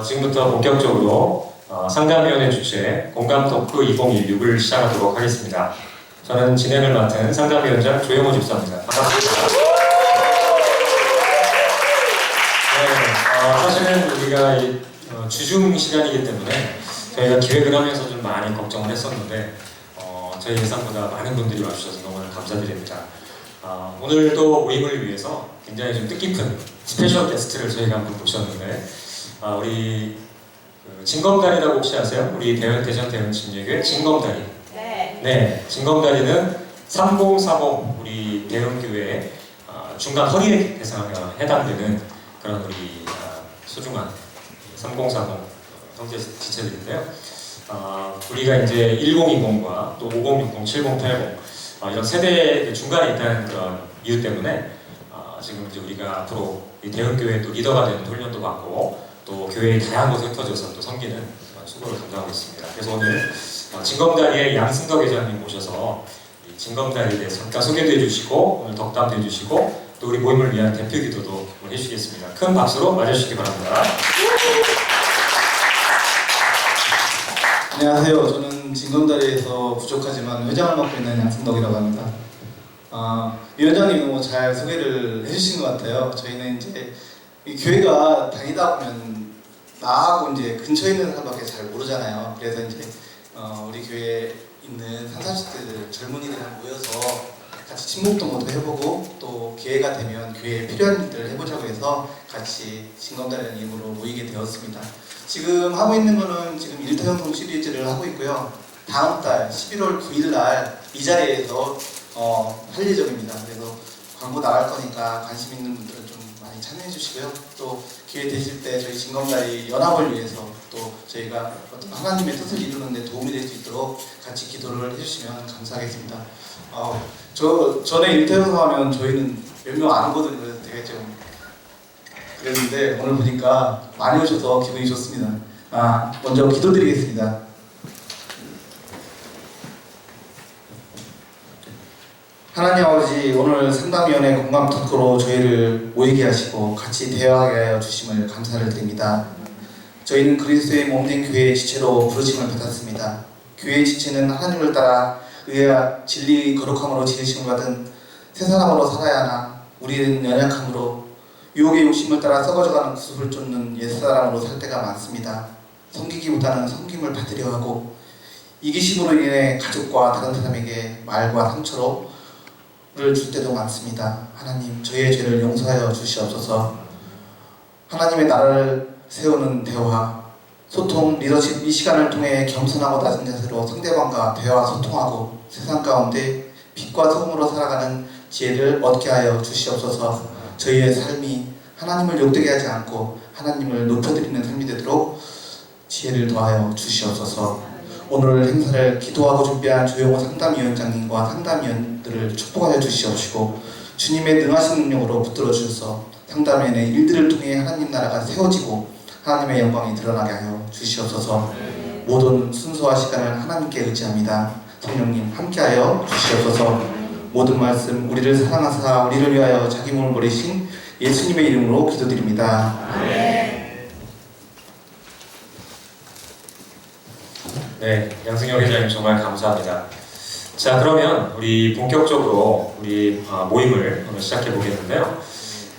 지금부터 본격적으로 상담위원회 주최 공감토크 2016을 시작하도록 하겠습니다. 저는 진행을 맡은 상담위원장 조영호 집사입니다. 반갑습니다. 네, 사실은 우리가 주중 시간이기 때문에 저희가 기획을 하면서 좀 많이 걱정을 했었는데 저희 예상보다 많은 분들이 와주셔서 너무 감사드립니다. 오늘도 모임을 위해서 굉장히 좀 뜻깊은 스페셜 게스트를 저희가 한번 모셨는데 우리 진검다리라고 혹시 아세요? 우리 대전 대흥침례교회 진검다리. 네, 진검다리는 3040 우리 대흥교회의 중간 허리에 해당되는 그런 우리 소중한 3040 형제 지체들인데요. 우리가 이제 1020과 또 5060, 7080 이런 세대 중간에 있다는 그런 이유 때문에 지금 이제 우리가 앞으로 이 대흥교회 또 리더가 되는 훈련도 받고 또 교회의 다양한 곳에 흩어져서 또 섬기는 수고를 감당하고 있습니다. 그래서 오늘 진검다리의 양승덕 회장님 모셔서 이 진검다리에 대해서 잠깐 소개도 해주시고 오늘 덕담도 해주시고 또 우리 모임을 위한 대표 기도도 해주시겠습니다. 큰 박수로 맞아주시기 바랍니다. 안녕하세요. 저는 진검다리에서 부족하지만 회장을 맡고 있는 양승덕이라고 합니다. 위원장님 너무 잘 소개를 해주신 것 같아요. 저희는 이제 이 교회가 다니다 보면 나하고 이제 근처에 있는 사람밖에 잘 모르잖아요. 그래서 이제 우리 교회에 있는 30, 40대 젊은이들이랑 모여서 같이 친목동호도 해보고 또 기회가 되면 교회에 필요한 일들을 해보자고 해서 같이 진검다리라는 이름으로 모이게 되었습니다. 지금 하고 있는 거는 지금 일타형성 시리즈를 하고 있고요. 다음 달 11월 9일 날 이 자리에서 할 예정입니다. 그래서 광고 나갈 거니까 관심 있는 분들은 좀 많이 참여해 주시고요. 또 기회 되실 때 저희 진검다리 연합을 위해서 또 저희가 어떤 하나님의 뜻을 이루는 데 도움이 될 수 있도록 같이 기도를 해주시면 감사하겠습니다. 전에 일타형성 하면 저희는 몇 명 안 오거든요. 그래서 되게 좀 그랬는데 오늘 보니까 많이 오셔서 기분이 좋습니다. 먼저 기도드리겠습니다. 하나님 아버지, 오늘 상담위원회 공감 토크로 저희를 모이게 하시고 같이 대화하게 하여 주심을 감사를 드립니다. 저희는 그리스도의 몸된 교회의 지체로 부르심을 받았습니다. 교회의 지체는 하나님을 따라 의와 진리 거룩함으로 지으심을 받은 새 사람으로 살아야 하나 우리는 연약함으로 유혹의 욕심을 따라 썩어져가는 구습을 쫓는 옛사람으로 살 때가 많습니다. 섬기기보다는 섬김을 받으려 하고 이기심으로 인해 가족과 다른 사람에게 말과 상처를 줄 때도 많습니다. 하나님, 저희의 죄를 용서하여 주시옵소서. 하나님의 나라를 세우는 대화, 소통, 리더십 이 시간을 통해 겸손하고 낮은 자세로 상대방과 대화, 소통하고 세상 가운데 빛과 소금으로 살아가는 지혜를 얻게 하여 주시옵소서. 저희의 삶이 하나님을 욕되게 하지 않고 하나님을 높여드리는 삶이 되도록 지혜를 더하여 주시옵소서. 오늘 행사를 기도하고 준비한 조영호 상담위원장님과 상담위원들을 축복하여 주시옵시고 주님의 능하신 능력으로 붙들어 주셔서 상담위원회 일들을 통해 하나님 나라가 세워지고 하나님의 영광이 드러나게 하여 주시옵소서. 모든 순서와 시간을 하나님께 의지합니다. 성령님 함께하여 주시옵소서. 모든 말씀 우리를 사랑하사 우리를 위하여 자기 몸을 버리신 예수님의 이름으로 기도드립니다. 네, 양승혁 회장님 정말 감사합니다. 자, 그러면 우리 본격적으로 우리 모임을 한번 시작해 보겠는데요.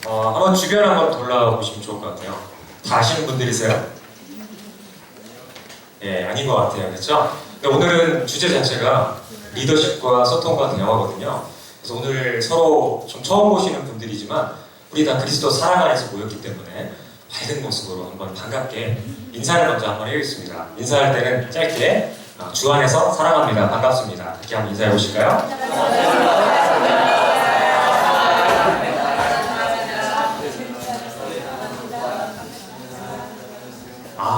한번 주변 한번 돌아보시면 좋을 것 같아요. 다 아시는 분들이세요? 예, 아닌 것 같아요. 그렇죠? 근데 오늘은 주제 자체가 리더십과 소통과 대화거든요. 그래서 오늘 서로 좀 처음 보시는 분들이지만 우리 다 그리스도 사랑 안에서 모였기 때문에 밝은 모습으로 한번 반갑게 인사를 먼저 한번 해보겠습니다. 인사할 때는 짧게 주 안에서 사랑합니다. 반갑습니다. 이렇게 한번 인사해 보실까요?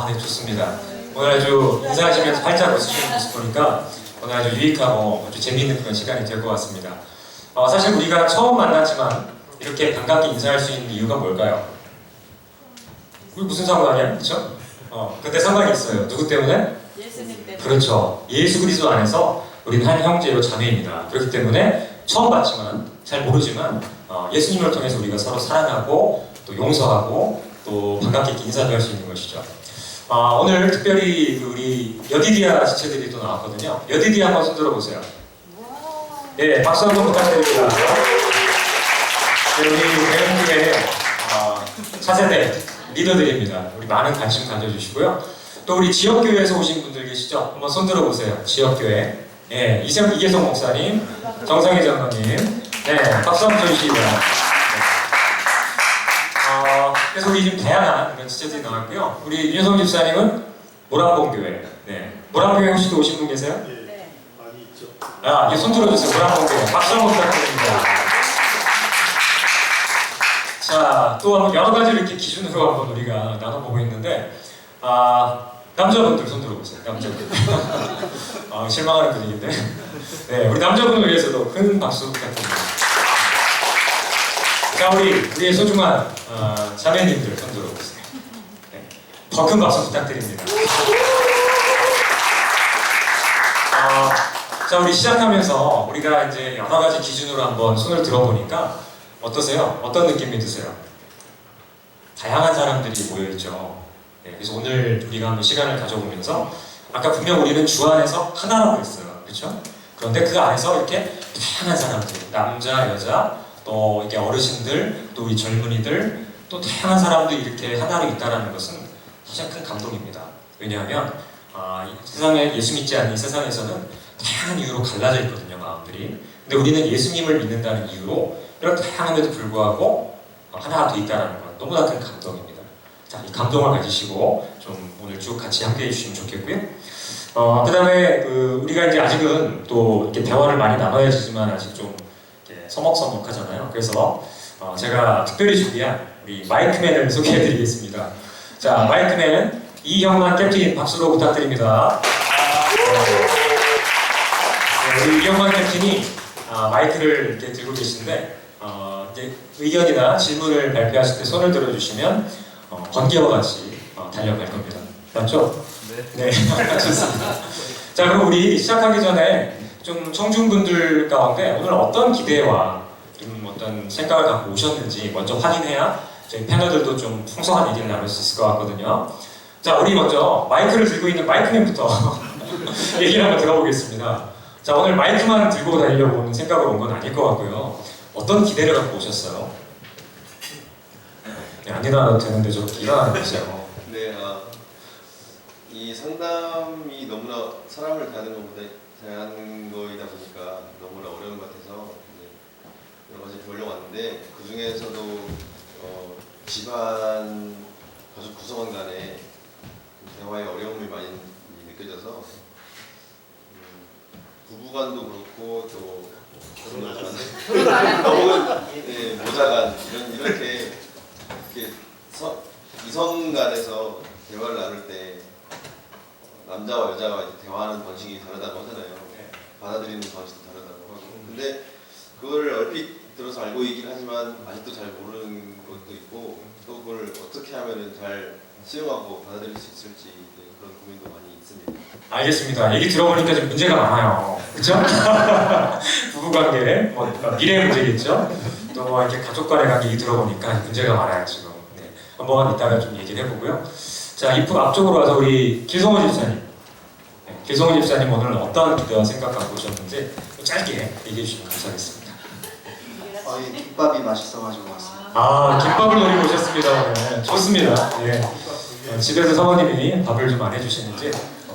네, 좋습니다. 오늘 아주 인사하시면서 활짝 웃으시는 모습 보니까 오늘 아주 유익하고 아주 재미있는 그런 시간이 될 것 같습니다. 사실 우리가 처음 만났지만 이렇게 반갑게 인사할 수 있는 이유가 뭘까요? 우리 무슨 상관이야? 그렇죠? 근데 상관이 있어요. 누구 때문에? 예수님 때문에. 그렇죠. 예수 그리스도 안에서 우리는 한 형제요 자매입니다. 그렇기 때문에 처음 봤지만 잘 모르지만 예수님을 통해서 우리가 서로 사랑하고 또 용서하고 또 반갑게 인사도 할 수 있는 것이죠. 오늘 특별히 우리 여디디아 지체들이 또 나왔거든요. 여디디아 한번 손 들어보세요. 네, 박수 한번 부탁드립니다. 네, 우리 대형교회 차세대 리더들입니다. 우리 많은 관심 가져주시고요. 또 우리 지역교회에서 오신 분들 계시죠? 한번 손 들어보세요. 지역교회. 네, 이계성 목사님, 정상희 장로님. 네, 박수 한번 쳐주시기 바랍니다. 그래서 우리 지금 다양한 이런 지체들이 나왔고요. 우리 윤여성 집사님은 모란봉교회. 네, 모란봉교회 혹시 또 오신 분 계세요? 네, 많이 있죠. 이제 손 들어주세요. 모란봉교회. 박수 한번 부탁드립니다. 자, 또 한번 여러 가지 이렇게 기준으로 한번 우리가 나눠보고 있는데, 남자분들 손 들어보세요. 남자분들. 실망하는 분위기인데. 네, 우리 남자분을 위해서도 큰 박수 부탁드립니다. 자, 우리의 소중한 자매님들 손 들어보세요. 네, 더 큰 박수 부탁드립니다. 자, 우리 시작하면서 우리가 이제 여러 가지 기준으로 한번 손을 들어보니까 어떠세요? 어떤 느낌이 드세요? 다양한 사람들이 모여있죠. 네, 그래서 오늘 우리가 한번 시간을 가져보면서 아까 분명 우리는 주 안에서 하나라고 했어요. 그렇죠? 그런데 그 안에서 이렇게 다양한 사람들, 남자, 여자, 또 이렇게 어르신들, 또 우리 젊은이들, 또 다양한 사람들이 이렇게 하나로 있다는 것은 사실 큰 감동입니다. 왜냐하면 세상에 예수 믿지 않는 이 세상에서는 다양한 이유로 갈라져 있거든요, 마음들이. 근데 우리는 예수님을 믿는다는 이유로 이런 다양함에도 불구하고 하나가 돼 있다는 건 너무나 큰 감동입니다. 자, 이 감동을 가지시고 좀 오늘 쭉 같이 함께 해주시면 좋겠고요. 그 다음에 우리가 이제 아직은 또 이렇게 대화를 많이 나눠야 지만 아직 좀 이렇게 서먹서먹하잖아요. 그래서 제가 특별히 준비한 우리 마이크맨을 소개해드리겠습니다. 자, 마이크맨 이형만 캡틴 박수로 부탁드립니다. 우리 이형만 캡틴이 마이크를 이렇게 들고 계신데 이제 의견이나 질문을 발표하실 때 손을 들어주시면 번개와 같이 달려갈 겁니다. 맞죠? 네. 좋습니다. 자, 그럼 우리 시작하기 전에 좀 청중분들 가운데 오늘 어떤 기대와 좀 어떤 생각을 갖고 오셨는지 먼저 확인해야 저희 패널들도 좀 풍성한 얘기를 나눌 수 있을 것 같거든요. 자, 우리 먼저 마이크를 들고 있는 마이크맨부터 얘기를 한번 들어보겠습니다. 자, 오늘 마이크만 들고 다니려고 오는 생각으로 온 건 아닐 것 같고요. 어떤 기대를 갖고 오셨어요? 네, 안 일어나도 되는데 저렇게 일어나는 거죠. 네, 이 상담이 너무나 사람을 대하는 거이다 보니까 너무나 어려운 것 같아서 여러 가지 배우려고 왔는데 그 중에서도 집안 가족 구성원 간의 대화의 어려움이 많이 느껴져서 부부간도 그렇고 또 결혼하셨는데 너무 모자간 이렇게 이성 간에서 대화를 나눌 때 남자와 여자가 대화하는 방식이 다르다고 하잖아요. 받아들이는 방식도 다르다고 하고. 근데 그걸 얼핏 들어서 알고 있긴 하지만 아직도 잘 모르는 것도 있고 또 그걸 어떻게 하면 잘 수용하고 받아들일 수 있을지 그런 고민도 많이 있습니다. 알겠습니다. 얘기 들어보니까 좀 문제가 많아요. 그렇죠? 부부관계, 미래 문제겠죠? 또 이렇게 가족 간의 관계 들어보니까 문제가 많아요 지금. 네. 한번 이따가 좀 얘기를 해보고요. 자, 앞쪽으로 와서 우리 길성호 집사님. 네, 길성호 집사님 오늘 어떤 기대와 생각 갖고 오셨는지 짧게 얘기해 주시면 감사하겠습니다. 이 김밥이 맛있어가지고 왔습니다. 김밥을 노리고 오셨습니다. 오늘. 좋습니다. 예. 집에서 사모님이 밥을 좀 안 해주시는지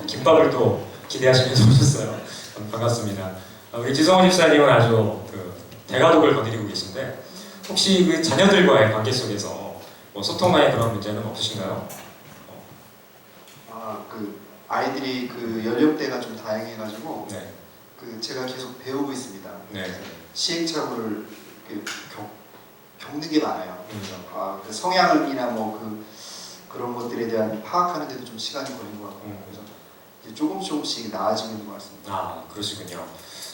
김밥을 또 기대하시면서 오셨어요. 반갑습니다. 우리 지성호 집사님은 아주 대가족을 거느리고 계신데 혹시 그 자녀들과의 관계 속에서 소통만의 그런 문제는 없으신가요? 아이들이 연령대가 좀 다양해가지고 네. 제가 계속 배우고 있습니다. 네. 시행착오를 겪는 게 많아요. 그 성향이나 그런 것들에 대한 파악하는데도 좀 시간이 걸린 것 같고 그래서 이제 조금씩 나아지고 있는 것 같습니다. 그러시군요.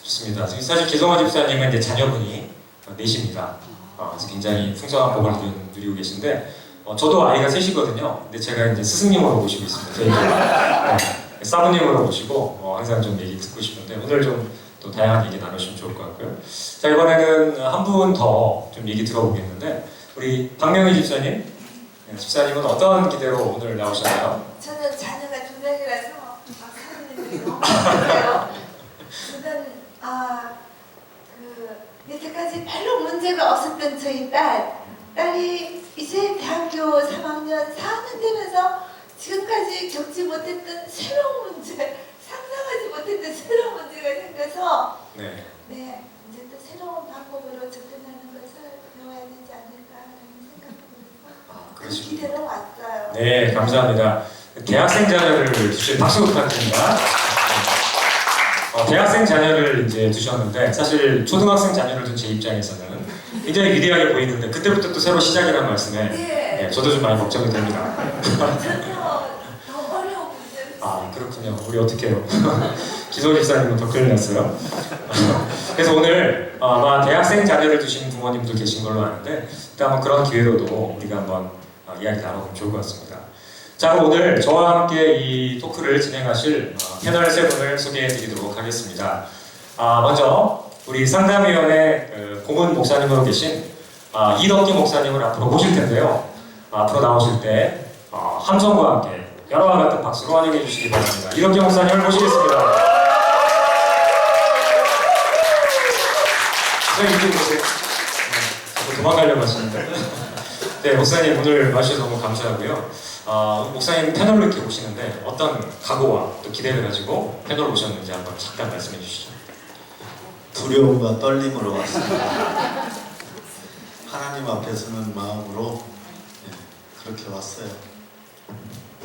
좋습니다. 사실 기성호 집사님은 이제 자녀분이 넷입니다. 그래서 굉장히 풍성한 복을 누리고 계신데 저도 아이가 셋이거든요. 근데 제가 이제 스승님으로 모시고 있습니다. 저희가 사부님으로 모시고 항상 좀 얘기 듣고 싶은데 오늘 좀 또 다양한 얘기 나누시면 좋을 것 같고요. 자, 이번에는 한 분 더 좀 얘기 들어보겠는데 우리 박명희 집사님, 집사님은 어떤 기대로 오늘 나오셨나요? 저는 자녀가 2명이라서 사모님들이 너무 좋아요. 저는 여태까지 별로 문제가 없었던 저희 딸이 이제 대학교 3학년 4학년 되면서 지금까지 겪지 못했던 새로운 문제, 상상하지 못했던 새로운 문제가 생겨서 네. 네, 이제 또 새로운 방법으로 접근하는 것을 배워야 되지 않을까라는 생각이 들어서 그 그러시군요. 기대로 왔어요. 네, 감사합니다. 대학생 자녀를 두실 박수 부탁드립니다. 대학생 자녀를 이제 두셨는데 사실 초등학생 자녀를 둔 제 입장에서는 굉장히 위대하게 보이는데 그때부터 또 새로 시작이라는 말씀에 네. 저도 좀 많이 걱정이 됩니다. 너무 어려운 문제를 그렇군요. 우리 어떻게 해요? 기소 집사님은 더 큰일 났어요. 그래서 오늘 아마 대학생 자녀를 두신 부모님도 계신 걸로 아는데 일단 한번 그런 기회로도 우리가 한번 이야기 나눠보면 좋을 것 같습니다. 자, 그럼 오늘 저와 함께 이 토크를 진행하실 패널 세 분을 소개해드리도록 하겠습니다. 먼저 우리 상담위원회 고문 목사님으로 계신 이덕기 목사님을 앞으로 모실 텐데요. 앞으로 나오실 때 함성과 함께 여러와 같은 박수로 환영해 주시기 바랍니다. 이덕기 목사님을 모시겠습니다. 이쪽으로 오세요. 자꾸 도망가려고 하시는데. 네, 목사님 오늘 와주셔서 너무 감사하고요. 목사님 패널로 이렇게 오시는데 어떤 각오와 또 기대를 가지고 패널로 오셨는지 한번 잠깐 말씀해 주시죠. 두려움과 떨림으로 왔습니다. 하나님 앞에 서는 마음으로 그렇게 왔어요.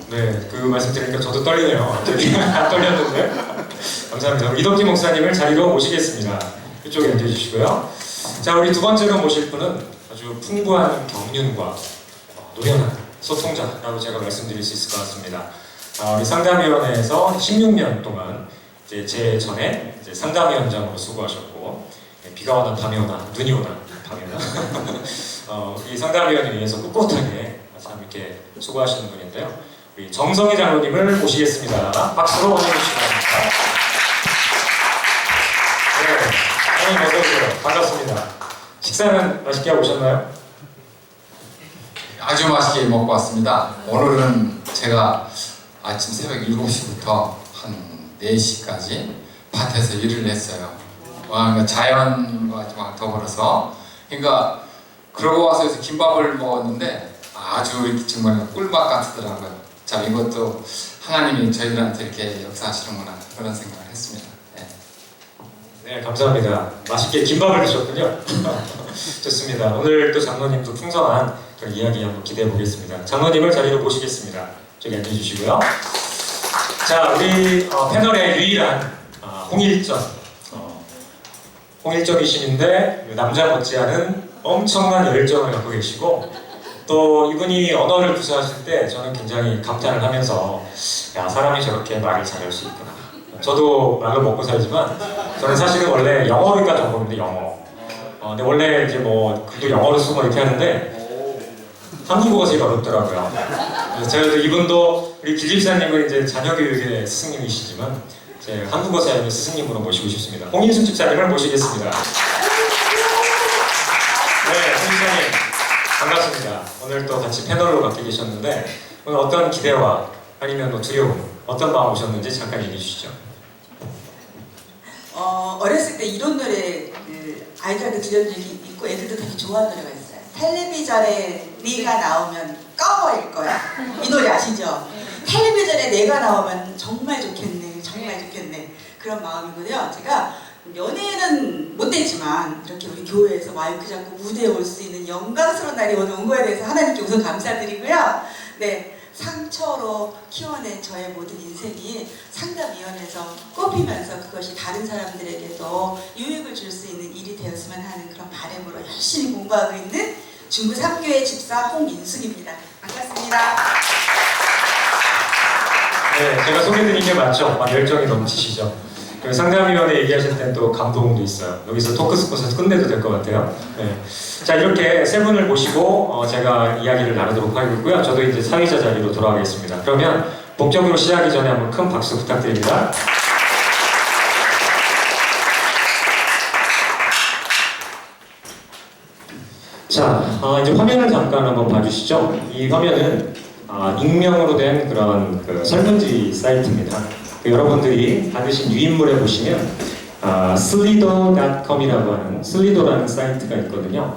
네, 그 말씀 들으니까 저도 떨리네요. 되게 안 떨렸는데. 감사합니다. 이덕기 목사님을 자리로 모시겠습니다. 이쪽에 앉아주시고요. 자, 우리 두 번째로 모실 분은 아주 풍부한 경륜과 노련한 소통자라고 제가 말씀드릴 수 있을 것 같습니다. 우리 상담위원회에서 16년 동안 제 전에 상담위원장으로 수고하셨고, 비가 오나 밤이 오나 눈이 오나 밤이 오나 이 상담위원회에 의해서 꿋꿋하게 참 이렇게 수고하시는 분인데요. 우리 정성희 장로님을 모시겠습니다. 박수로 환영해 주시기 바랍니다. 네, 장로님 어서 오세요. 반갑습니다. 식사는 맛있게 하고 오셨나요? 아주 맛있게 먹고 왔습니다. 오늘은 제가 아침 새벽 7시부터 한 4시까지 밭에서 일을 했어요. 그러니까 자연과 좀 더불어서 그러니까 그러고 와서 여기서 김밥을 먹었는데 아주 이렇게 정말 꿀맛 같더라고요. 참 이것도 하나님이 저희들한테 이렇게 역사하시는구나 그런 생각을 했습니다. 네, 감사합니다. 맛있게 김밥을 드셨군요. 좋습니다. 오늘 또 장로님도 풍성한 그런 이야기 한번 기대해 보겠습니다. 장로님을 자리로 모시겠습니다. 저기 앉아주시고요. 자, 우리 패널의 유일한 홍일점 홍일점이신인데 남자 못지않은 엄청난 열정을 갖고 계시고 또 이분이 언어를 구사하실 때 저는 굉장히 감탄을 하면서 야, 사람이 저렇게 말을 잘할 수 있구나. 저도 말로 먹고 살지만 저는 사실은 원래 영어가 전공인데 영어. 근데 원래 이제 뭐 글도 영어로 쓰고 이렇게 하는데 한국어가 제일 어렵더라고요. 그래서 제가 또 이분도 우리 길집사님은 이제 자녀 교육의 스승님이시지만 제 한국어 사역의 스승님으로 모시고 싶습니다. 홍인순 집사님을 모시겠습니다. 네, 홍 집사님 반갑습니다. 오늘 또 같이 패널로 맡게 계셨는데 오늘 어떤 기대와 아니면 뭐 두려움, 어떤 마음 오셨는지 잠깐 얘기해 주시죠. 어렸을 때 이런 노래 아이들한테 들려준 적이 있고 애들도 되게 좋아하는 노래가 있어요. 텔레비전에 네가 나오면 꺼버릴 거야. 이 노래 아시죠? 텔레비전에 내가 나오면 정말 좋겠네, 정말 좋겠네 그런 마음이고요. 제가 연예인은 못 됐지만 이렇게 우리 교회에서 마이크 잡고 무대에 올 수 있는 영광스러운 날이 오늘 온 거에 대해서 하나님께 우선 감사드리고요. 네. 상처로 키워낸 저의 모든 인생이 상담위원회에서 꼽히면서 그것이 다른 사람들에게도 유익을 줄 수 있는 일이 되었으면 하는 그런 바람으로 열심히 공부하고 있는 중구 3교회 집사 홍민숙입니다. 반갑습니다. 네, 제가 소개드린 게 맞죠? 열정이 넘치시죠? 상담위원회 얘기하실 땐 또 감동도 있어요. 여기서 토크 스팟에서 끝내도 될 것 같아요. 네. 자, 이렇게 세 분을 모시고 제가 이야기를 나누도록 하겠고요. 저도 이제 사회자 자리로 돌아가겠습니다. 그러면 본격으로 시작하기 전에 한번 큰 박수 부탁드립니다. 자, 이제 화면을 잠깐 한번 봐주시죠. 이 화면은 익명으로 된 그런 그 설문지 사이트입니다. 여러분들이 받으신 유인물에 보시면 slido.com이라고 하는 슬리도라는 사이트가 있거든요.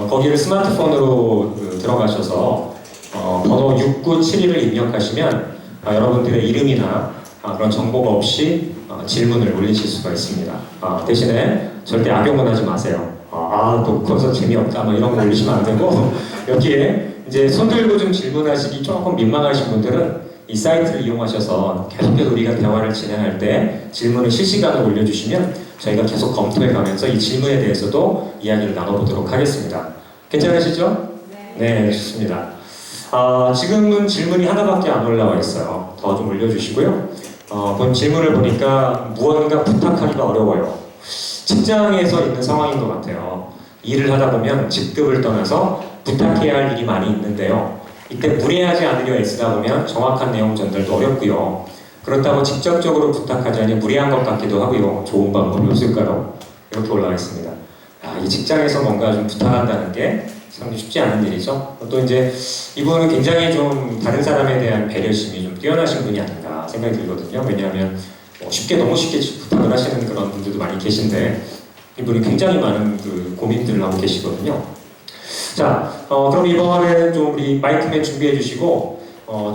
거기를 스마트폰으로 들어가셔서 번호 6972를 입력하시면 여러분들의 이름이나 그런 정보가 없이 질문을 올리실 수가 있습니다. 대신에 절대 악용은 하지 마세요. 녹화서 재미없다 뭐 이런 거 올리시면 안 되고 여기에 이제 손 들고 좀 질문하시기 조금 민망하신 분들은 이 사이트를 이용하셔서 계속해서 우리가 대화를 진행할 때 질문을 실시간으로 올려주시면 저희가 계속 검토해 가면서 이 질문에 대해서도 이야기를 나눠보도록 하겠습니다. 괜찮으시죠? 네, 좋습니다. 지금은 질문이 하나밖에 안 올라와 있어요. 더 좀 올려주시고요. 본 질문을 보니까 무언가 부탁하기가 어려워요. 직장에서 있는 상황인 것 같아요. 일을 하다 보면 직급을 떠나서 부탁해야 할 일이 많이 있는데요. 이때 무례하지 않으려 애쓰다 보면 정확한 내용 전달도 어렵고요. 그렇다고 직접적으로 부탁하자니 무례한 것 같기도 하고요. 좋은 방법이 없을까요? 이렇게 올라와 있습니다. 이 직장에서 뭔가 좀 부탁한다는 게 상당히 쉽지 않은 일이죠. 또 이제 이분은 굉장히 좀 다른 사람에 대한 배려심이 좀 뛰어나신 분이 아닌가 생각이 들거든요. 왜냐하면 너무 쉽게 부탁을 하시는 그런 분들도 많이 계신데 이분이 굉장히 많은 그 고민들을 하고 계시거든요. 자, 그럼 이번에 좀 우리 마이크맨 준비해 주시고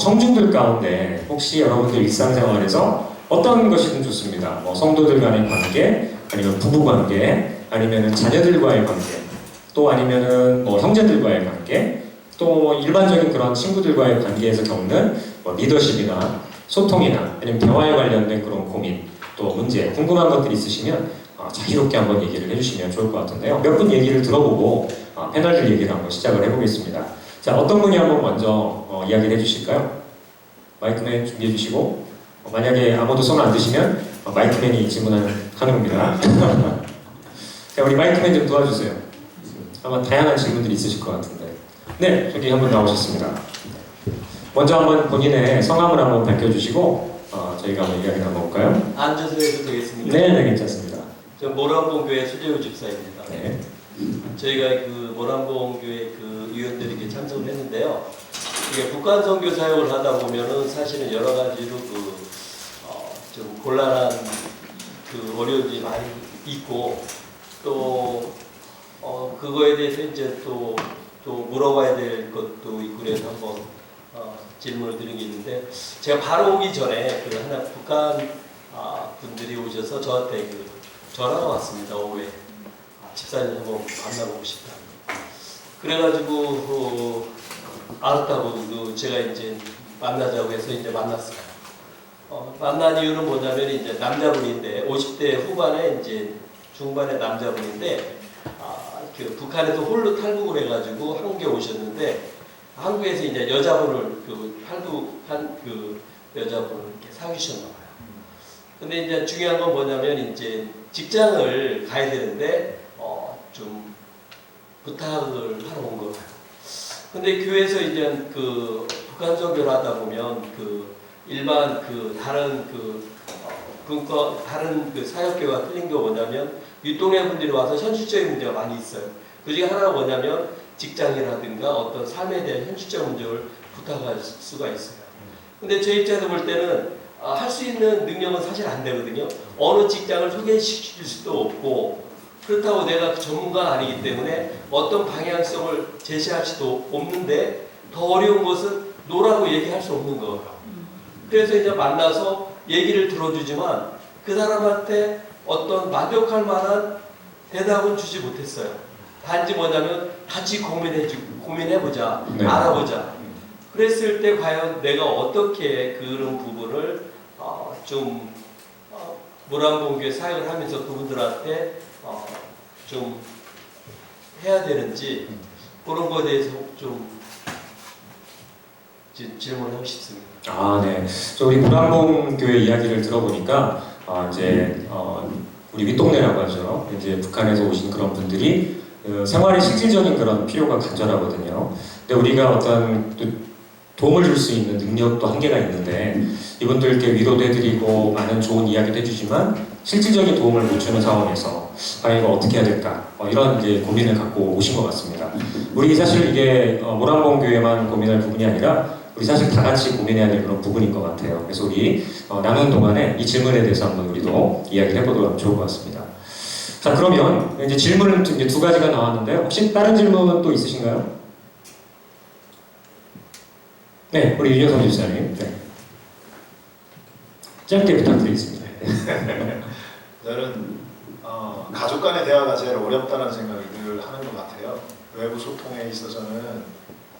청중들 가운데 혹시 여러분들 일상생활에서 어떤 것이든 좋습니다. 성도들 간의 관계, 아니면 부부 관계, 아니면은 자녀들과의 관계, 또 아니면은 형제들과의 관계, 또 일반적인 그런 친구들과의 관계에서 겪는 리더십이나 소통이나 아니면 대화에 관련된 그런 고민, 또 문제, 궁금한 것들이 있으시면 자유롭게 한번 얘기를 해주시면 좋을 것 같은데요. 몇 분 얘기를 들어보고 패널들 얘기를 한번 시작을 해보겠습니다. 자, 어떤 분이 한번 먼저 이야기를 해주실까요? 마이크맨 준비해 주시고 만약에 아무도 손 안 드시면 마이크맨이 질문하는 겁니다. 자, 우리 마이크맨 좀 도와주세요. 아마 다양한 질문들이 있으실 것 같은데. 네, 저기 한번 나오셨습니다. 먼저 한번 본인의 성함을 한번 밝혀주시고 저희가 한번 이야기 나눠볼까요? 앉아서 해도 되겠습니까? 네, 괜찮습니다. 저 모란봉교회 수재우 집사입니다. 네. 저희가 그 모란봉교회 그 위원들이 이렇게 참석을 했는데요. 이게 북한 선교 사역을 하다 보면은 사실은 여러 가지로 좀 곤란한 그 어려움이 많이 있고 또 그거에 대해서 이제 또 물어봐야 될 것도 있고 그래서 한번 질문을 드린 게 있는데 제가 바로 오기 전에 그 하나 북한 분들이 오셔서 저한테 그 전화가 왔습니다. 오후에 집사님 한번 만나보고 싶다. 그래가지고 알았다고 제가 이제 만나자고 해서 이제 만났어요. 만난 이유는 뭐냐면 이제 남자분인데 50대 후반에 이제 중반의 남자분인데 그 북한에서 홀로 탈북을 해가지고 한국에 오셨는데 한국에서 이제 여자분을 탈북한 그 여자분을 이렇게 사귀셨나 봐요. 근데 이제 중요한 건 뭐냐면 이제 직장을 가야 되는데 좀 부탁을 하러 온 거예요. 근데 교회에서 이제 그 북한 선교를 하다 보면 그 일반 그 다른 다른 그 사역교회가 틀린 게 뭐냐면 윗동네 분들이 와서 현실적인 문제가 많이 있어요. 그 중에 하나가 뭐냐면 직장이라든가 어떤 삶에 대한 현실적 문제를 부탁할 수가 있어요. 근데 제 입장에서 볼 때는 할 수 있는 능력은 사실 안 되거든요. 어느 직장을 소개시킬 수도 없고 그렇다고 내가 전문가가 아니기 때문에 어떤 방향성을 제시할 수도 없는데 더 어려운 것은 노라고 얘기할 수 없는 거예요. 그래서 이제 만나서 얘기를 들어주지만 그 사람한테 어떤 만족할 만한 대답은 주지 못했어요. 단지 뭐냐면 같이 고민해보자, 네. 알아보자. 그랬을 때 과연 내가 어떻게 그런 부분을 모란봉교회 사역을 하면서 그분들한테 좀 해야 되는지 그런 거에 대해서 좀 질문하고 싶습니다. 네. 우리 모란봉교회 이야기를 들어보니까 이제 우리 윗동네라고 하죠. 이제 북한에서 오신 그런 분들이 생활의 실질적인 그런 필요가 간절하거든요. 근데 우리가 어떤 도움을 줄 수 있는 능력도 한계가 있는데 이분들께 위로도 해드리고 많은 좋은 이야기도 해주지만 실질적인 도움을 못 주는 상황에서 과연 이거 어떻게 해야 될까 이런 이제 고민을 갖고 오신 것 같습니다. 우리 사실 이게 모란봉 교회만 고민할 부분이 아니라 우리 사실 다 같이 고민해야 될 그런 부분인 것 같아요. 그래서 우리 남은 동안에 이 질문에 대해서 한번 우리도 이야기를 해보도록 하면 좋을 것 같습니다. 자, 그러면 이제 질문은 이제 두 가지가 나왔는데 혹시 다른 질문은 또 있으신가요? 네, 우리 윤여성 집사님. 네. 짧게 부탁드리겠습니다. 저는 가족 간의 대화가 제일 어렵다는 생각이 늘 하는 것 같아요. 외부 소통에 있어서는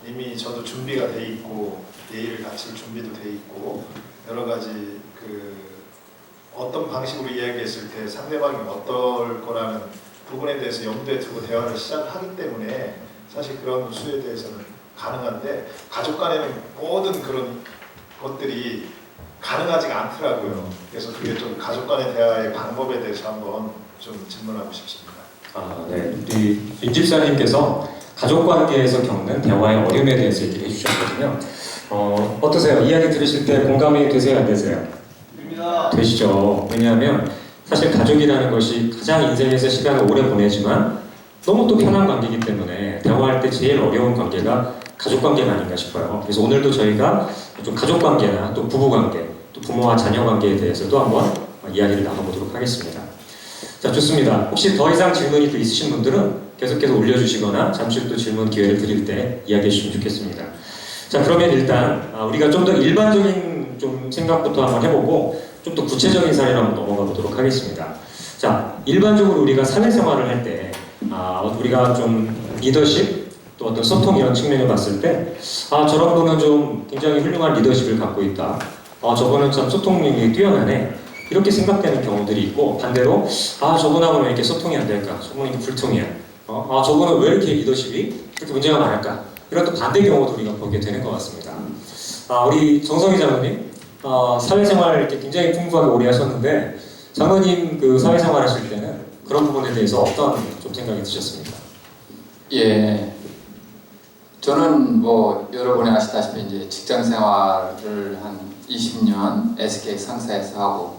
이미 저도 준비가 돼 있고 예의를 갖출 준비도 돼 있고 여러 가지 어떤 방식으로 이야기했을 때 상대방이 어떨 거라는 부분에 대해서 염두에 두고 대화를 시작하기 때문에 사실 그런 수에 대해서는 가능한데 가족 간에는 모든 그런 것들이 가능하지가 않더라고요. 그래서 그게 좀 가족 간의 대화의 방법에 대해서 한번 좀 질문하고 싶습니다. 아, 네. 우리 윤 집사님께서 가족 관계에서 겪는 대화의 어려움에 대해서 얘기를 해주셨거든요. 어떠세요? 이야기 들으실 때 공감이 되세요? 안 되세요? 됩니다. 되시죠. 왜냐하면 사실 가족이라는 것이 가장 인생에서 시간을 오래 보내지만 너무 또 편한 관계이기 때문에 대화할 때 제일 어려운 관계가 가족 관계가 아닌가 싶어요. 그래서 오늘도 저희가 좀 가족 관계나 또 부부 관계, 또 부모와 자녀 관계에 대해서도 한번 이야기를 나눠보도록 하겠습니다. 자, 좋습니다. 혹시 더 이상 질문이 또 있으신 분들은 계속해서 올려주시거나 잠시 후 또 질문 기회를 드릴 때 이야기해 주시면 좋겠습니다. 자, 그러면 일단 우리가 좀 더 일반적인 좀 생각부터 한번 해보고 좀 더 구체적인 사례로 한번 넘어가 보도록 하겠습니다. 자, 일반적으로 우리가 사회생활을 할 때 우리가 좀 리더십 또 어떤 소통 이런 측면을 봤을 때 저런 분은 좀 굉장히 훌륭한 리더십을 갖고 있다. 저분은 참 소통력이 뛰어나네. 이렇게 생각되는 경우들이 있고 반대로 저분하고는 왜 이렇게 소통이 안 될까? 저분은 불통이야. 저분은 왜 이렇게 리더십이 그렇게 문제가 많을까? 이런 또 반대 경우도 우리가 보게 되는 것 같습니다. 우리 정성희 장로님 사회생활 이렇게 굉장히 풍부하게 오래 하셨는데 장로님 그 사회생활 하실 때는 그런 부분에 대해서 어떤 좀 생각이 드셨습니까? 예, 저는 뭐 여러분이 아시다시피 이제 직장 생활을 한 20년 SK 상사에서 하고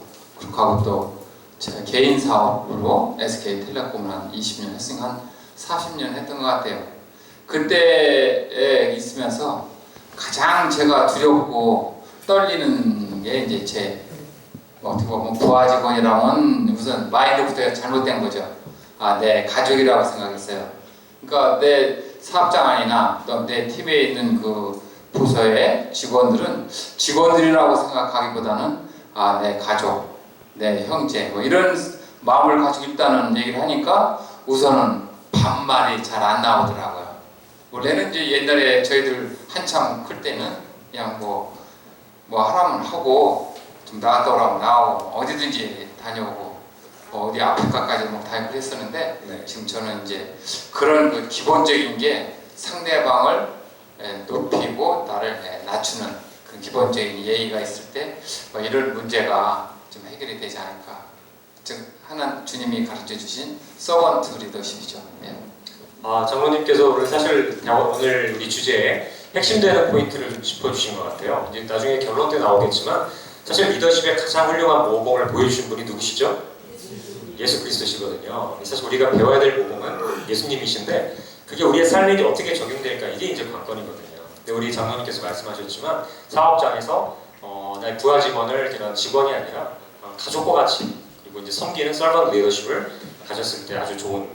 또 제가 개인 사업으로 SK텔레콤을 한 20년 했으니까 한 40년 했던 것 같아요. 그때에 있으면서 가장 제가 두렵고 떨리는 게 이제 제 어떻게 보면 부하 직원이라면 우선 마인드부터 잘못된 거죠. 내 가족이라고 생각했어요. 그러니까 내 사업장이나 또 내 팀에 있는 그 부서의 직원들은 직원들이라고 생각하기보다는 내 가족, 내 형제 뭐 이런 마음을 가지고 있다는 얘기를 하니까 우선은 반말이 잘 안 나오더라고요. 원래는 이제 옛날에 저희들 한참 클 때는 그냥 뭐 하라면 하고 좀 나갔다 오라면 나오고 어디든지 다녀오고 어디 아프리카까지 뭐 다니고 했었는데 네. 지금 저는 이제 그런 그 기본적인 게 상대방을 높이고 나를 낮추는 그 기본적인 예의가 있을 때 이런 문제가 좀 해결이 되지 않을까. 즉 하나님 주님이 가르쳐 주신 서번트 리더십이죠. 예. 장로님께서 오늘 사실 오늘 우리 주제에 핵심되는 포인트를 짚어주신 것 같아요. 이제 나중에 결론 때 나오겠지만 사실 리더십의 가장 훌륭한 모범을 보여주신 분이 누구시죠? 예수 그리스도시거든요. 사실 우리가 배워야 될 모범은 예수님이신데 그게 우리의 삶에 어떻게 적용될까 이게 이제 관건이거든요. 근데 우리 장로님께서 말씀하셨지만 사업장에서 나의 부하 직원을 그냥 직원이 아니라 가족과 같이 그리고 이제 섬기는 서번트 리더십을 가졌을 때 아주 좋은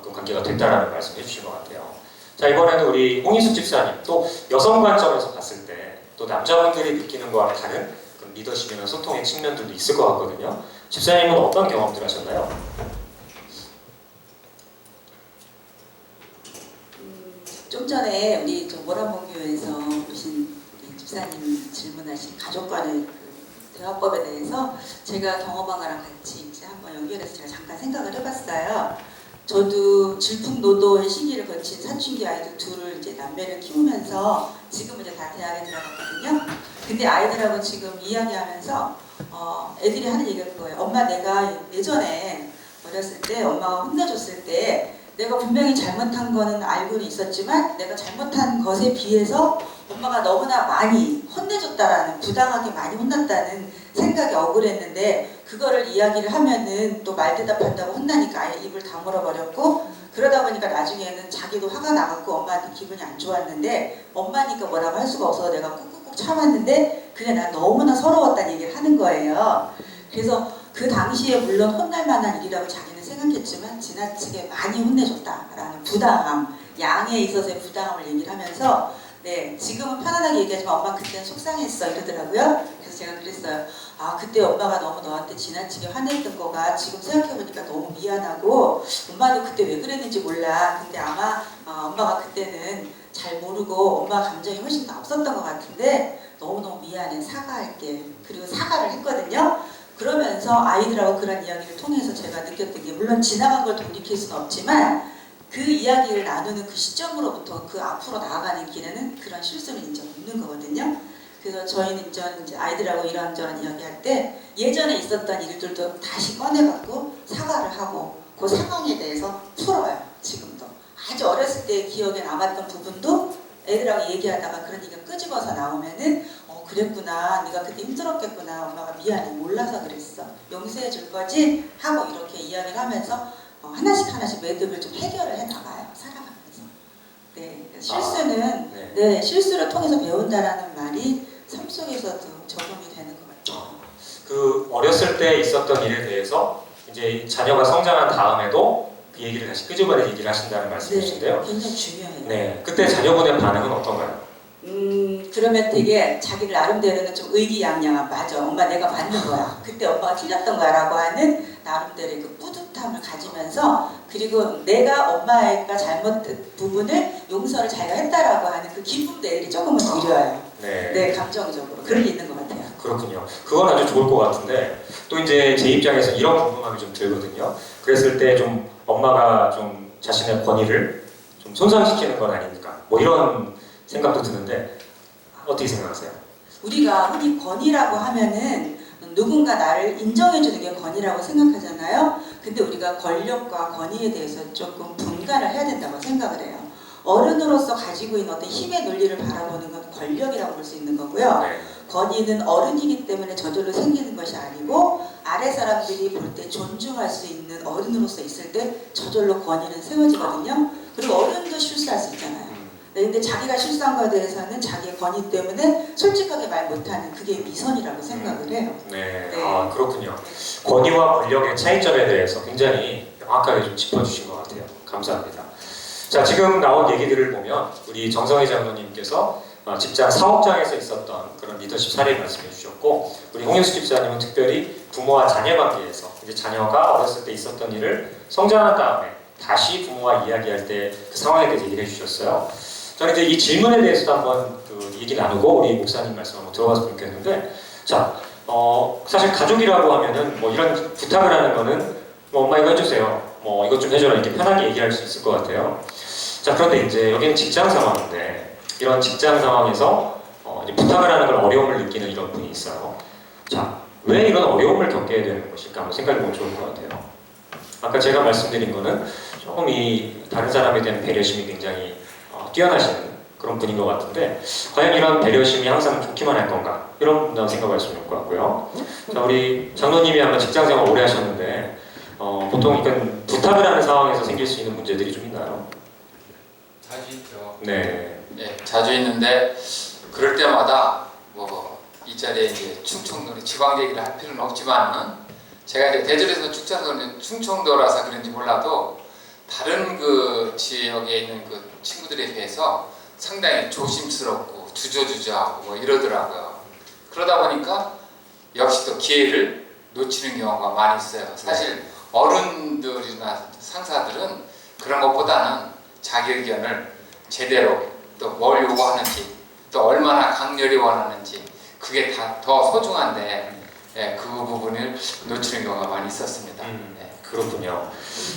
그 관계가 됐다라는 말씀을 해주신 것 같아요. 자, 이번에는 우리 홍희숙 집사님 또 여성 관점에서 봤을 때 또 남자분들이 느끼는 거와 다른 그런 리더십이나 소통의 측면들도 있을 것 같거든요. 집사님은 어떤 경험들 하셨나요? 좀 전에 우리 모란봉 교회에서 오신 우리 집사님 질문하신 가족 간의 그 대화법에 대해서 제가 경험한 거랑 같이 이제 한번 연결해서 제가 잠깐 생각을 해봤어요. 저도 질풍노도의 시기를 거친 사춘기 아이들 둘을 이제 남매를 키우면서 지금은 이제 다 대학에 들어갔거든요. 근데 아이들하고 지금 이야기하면서 애들이 하는 얘기가 그거예요. 엄마 내가 예전에 어렸을 때 엄마가 혼내줬을 때 내가 분명히 잘못한 거는 알고는 있었지만 내가 잘못한 것에 비해서 엄마가 너무나 많이 혼내줬다라는, 부당하게 많이 혼났다는 생각이 억울했는데, 그거를 이야기를 하면은 또 말대답한다고 혼나니까 아예 입을 다물어 버렸고, 그러다 보니까 나중에는 자기도 화가 나갖고 엄마한테 기분이 안 좋았는데, 엄마니까 뭐라고 할 수가 없어서 내가 꾹꾹꾹 참았는데 그게 난 너무나 서러웠다는 얘기를 하는 거예요. 그래서 그 당시에 물론 혼날 만한 일이라고 자기는 생각했지만 지나치게 많이 혼내줬다라는 부당함, 양에 있어서의 부당함을 얘기를 하면서, 네, 지금은 편안하게 얘기하지만 엄마 그때는 속상했어 이러더라고요. 그래서 제가 그랬어요. 아, 그때 엄마가 너무 너한테 지나치게 화냈던 거가 지금 생각해보니까 너무 미안하고, 엄마도 그때 왜 그랬는지 몰라. 근데 아마 엄마가 그때는 잘 모르고 엄마 감정이 훨씬 더 앞섰던 것 같은데 너무너무 미안해, 사과할게. 그리고 사과를 했거든요. 그러면서 아이들하고 그런 이야기를 통해서 제가 느꼈던 게, 물론 지나간 걸 돌이킬 수는 없지만 그 이야기를 나누는 그 시점으로부터 그 앞으로 나아가는 길에는 그런 실수는 이제 없는 거거든요. 그래서 저희는 이제 아이들하고 이런저런 이야기할 때 예전에 있었던 일들도 다시 꺼내갖고 사과를 하고 그 상황에 대해서 풀어요. 지금도 아주 어렸을 때 기억에 남았던 부분도 애들하고 얘기하다가 그런 얘기가 끄집어서 나오면은 그랬구나, 네가 그때 힘들었겠구나, 엄마가 미안해, 몰라서 그랬어, 용서해 줄 거지 하고 이렇게 이야기를 하면서 하나씩 매듭을 좀 해결을 해나가요, 살아가면서. 네, 실수는 네, 실수를 통해서 배운다라는 말이 삶 속에서도 적용이 되는 것 같아요. 그 어렸을 때 있었던 일에 대해서 이제 자녀가 성장한 다음에도 그 얘기를 다시 끄집어내 얘기를 하신다는 말씀이신데요. 네, 굉장히 중요해요. 네, 그때 자녀분의 반응은 어떤가요? 그러면 되게 자기를 나름대로는 좀 의기양양한, 맞아, 엄마 내가 맞는 거야, 그때 엄마가 틀렸던 거야 라고 하는 나름대로의 그 뿌듯함을 가지면서, 그리고 내가 엄마가 잘못된 부분을 용서를 자기가 했다라고 하는 그 기쁨도 애들이 조금은 드려요. 네, 감정적으로 그런 게 있는 것 같아요. 그렇군요. 그건 아주 좋을 것 같은데, 또 이제 제 입장에서 이런 궁금함이 좀 들거든요. 그랬을 때 좀 엄마가 좀 자신의 권위를 좀 손상시키는 건 아닙니까? 뭐 이런 생각도 드는데 어떻게 생각하세요? 우리가 흔히 권위라고 하면은 누군가 나를 인정해주는 게 권위라고 생각하잖아요. 근데 우리가 권력과 권위에 대해서 조금 분간을 해야 된다고 생각을 해요. 어른으로서 가지고 있는 어떤 힘의 논리를 바라보는 건 권력이라고 볼 수 있는 거고요. 권위는 어른이기 때문에 저절로 생기는 것이 아니고, 아래 사람들이 볼 때 존중할 수 있는 어른으로서 있을 때 저절로 권위는 세워지거든요. 그리고 어른도 실수할 수 있잖아요. 네, 근데 자기가 실수한 거에 대해서는 자기의 권위 때문에 솔직하게 말 못하는, 그게 미선이라고 생각을 해요. 네, 네. 아, 그렇군요. 권위와 권력의 차이점에 대해서 굉장히 명확하게 좀 짚어주신 것 같아요. 감사합니다. 자, 지금 나온 얘기들을 보면 우리 정성희 장로님께서 직장 사업장에서 있었던 그런 리더십 사례를 말씀해 주셨고, 우리 홍영수 집사님은 특별히 부모와 자녀 관계에서 이제 자녀가 어렸을 때 있었던 일을 성장한 다음에 다시 부모와 이야기할 때 그 상황에 대해서 얘기를 해주셨어요. 저는 이제 이 질문에 대해서도 한번 그 얘기 나누고 우리 목사님 말씀 한번 들어봤으면 좋겠는데, 자, 사실 가족이라고 하면은 뭐 이런 부탁을 하는 거는 뭐 엄마 이거 해주세요, 뭐 이것 좀 해줘라, 이렇게 편하게 얘기할 수 있을 것 같아요. 자, 그런데 이제 여기는 직장 상황인데, 이런 직장 상황에서 이제 부탁을 하는 걸 어려움을 느끼는 이런 분이 있어요. 자, 왜 이런 어려움을 겪게 되는 것일까 한번 생각해보면 좋을 것 같아요. 아까 제가 말씀드린 거는 조금 이 다른 사람에 대한 배려심이 굉장히 뛰어나시는 그런 분인 것 같은데, 과연 이런 배려심이 항상 좋기만 할 건가, 이런 생각을 하시면 좋을 것 같고요. 자, 우리 장로님이 아마 직장생활 오래 하셨는데 보통 이건 부탁을 하는 상황에서 생길 수 있는 문제들이 좀 있나요? 자주 있죠. 네. 네, 자주 있는데 그럴 때마다 뭐 이 자리에 이제 충청도 지방 얘기를 할 필요는 없지만은, 제가 이제 대전에서 충청도라서 그런지 몰라도 다른 그 지역에 있는 그 친구들에 비해서 상당히 조심스럽고 주저주저하고 뭐 이러더라고요. 그러다 보니까 역시 또 기회를 놓치는 경우가 많이 있어요. 사실 어른들이나 상사들은 그런 것보다는 자기 의견을 제대로 또 뭘 요구하는지, 또 얼마나 강렬히 원하는지, 그게 다 더 소중한데, 예, 그 부분을 놓치는 경우가 많이 있었습니다. 예. 그렇군요.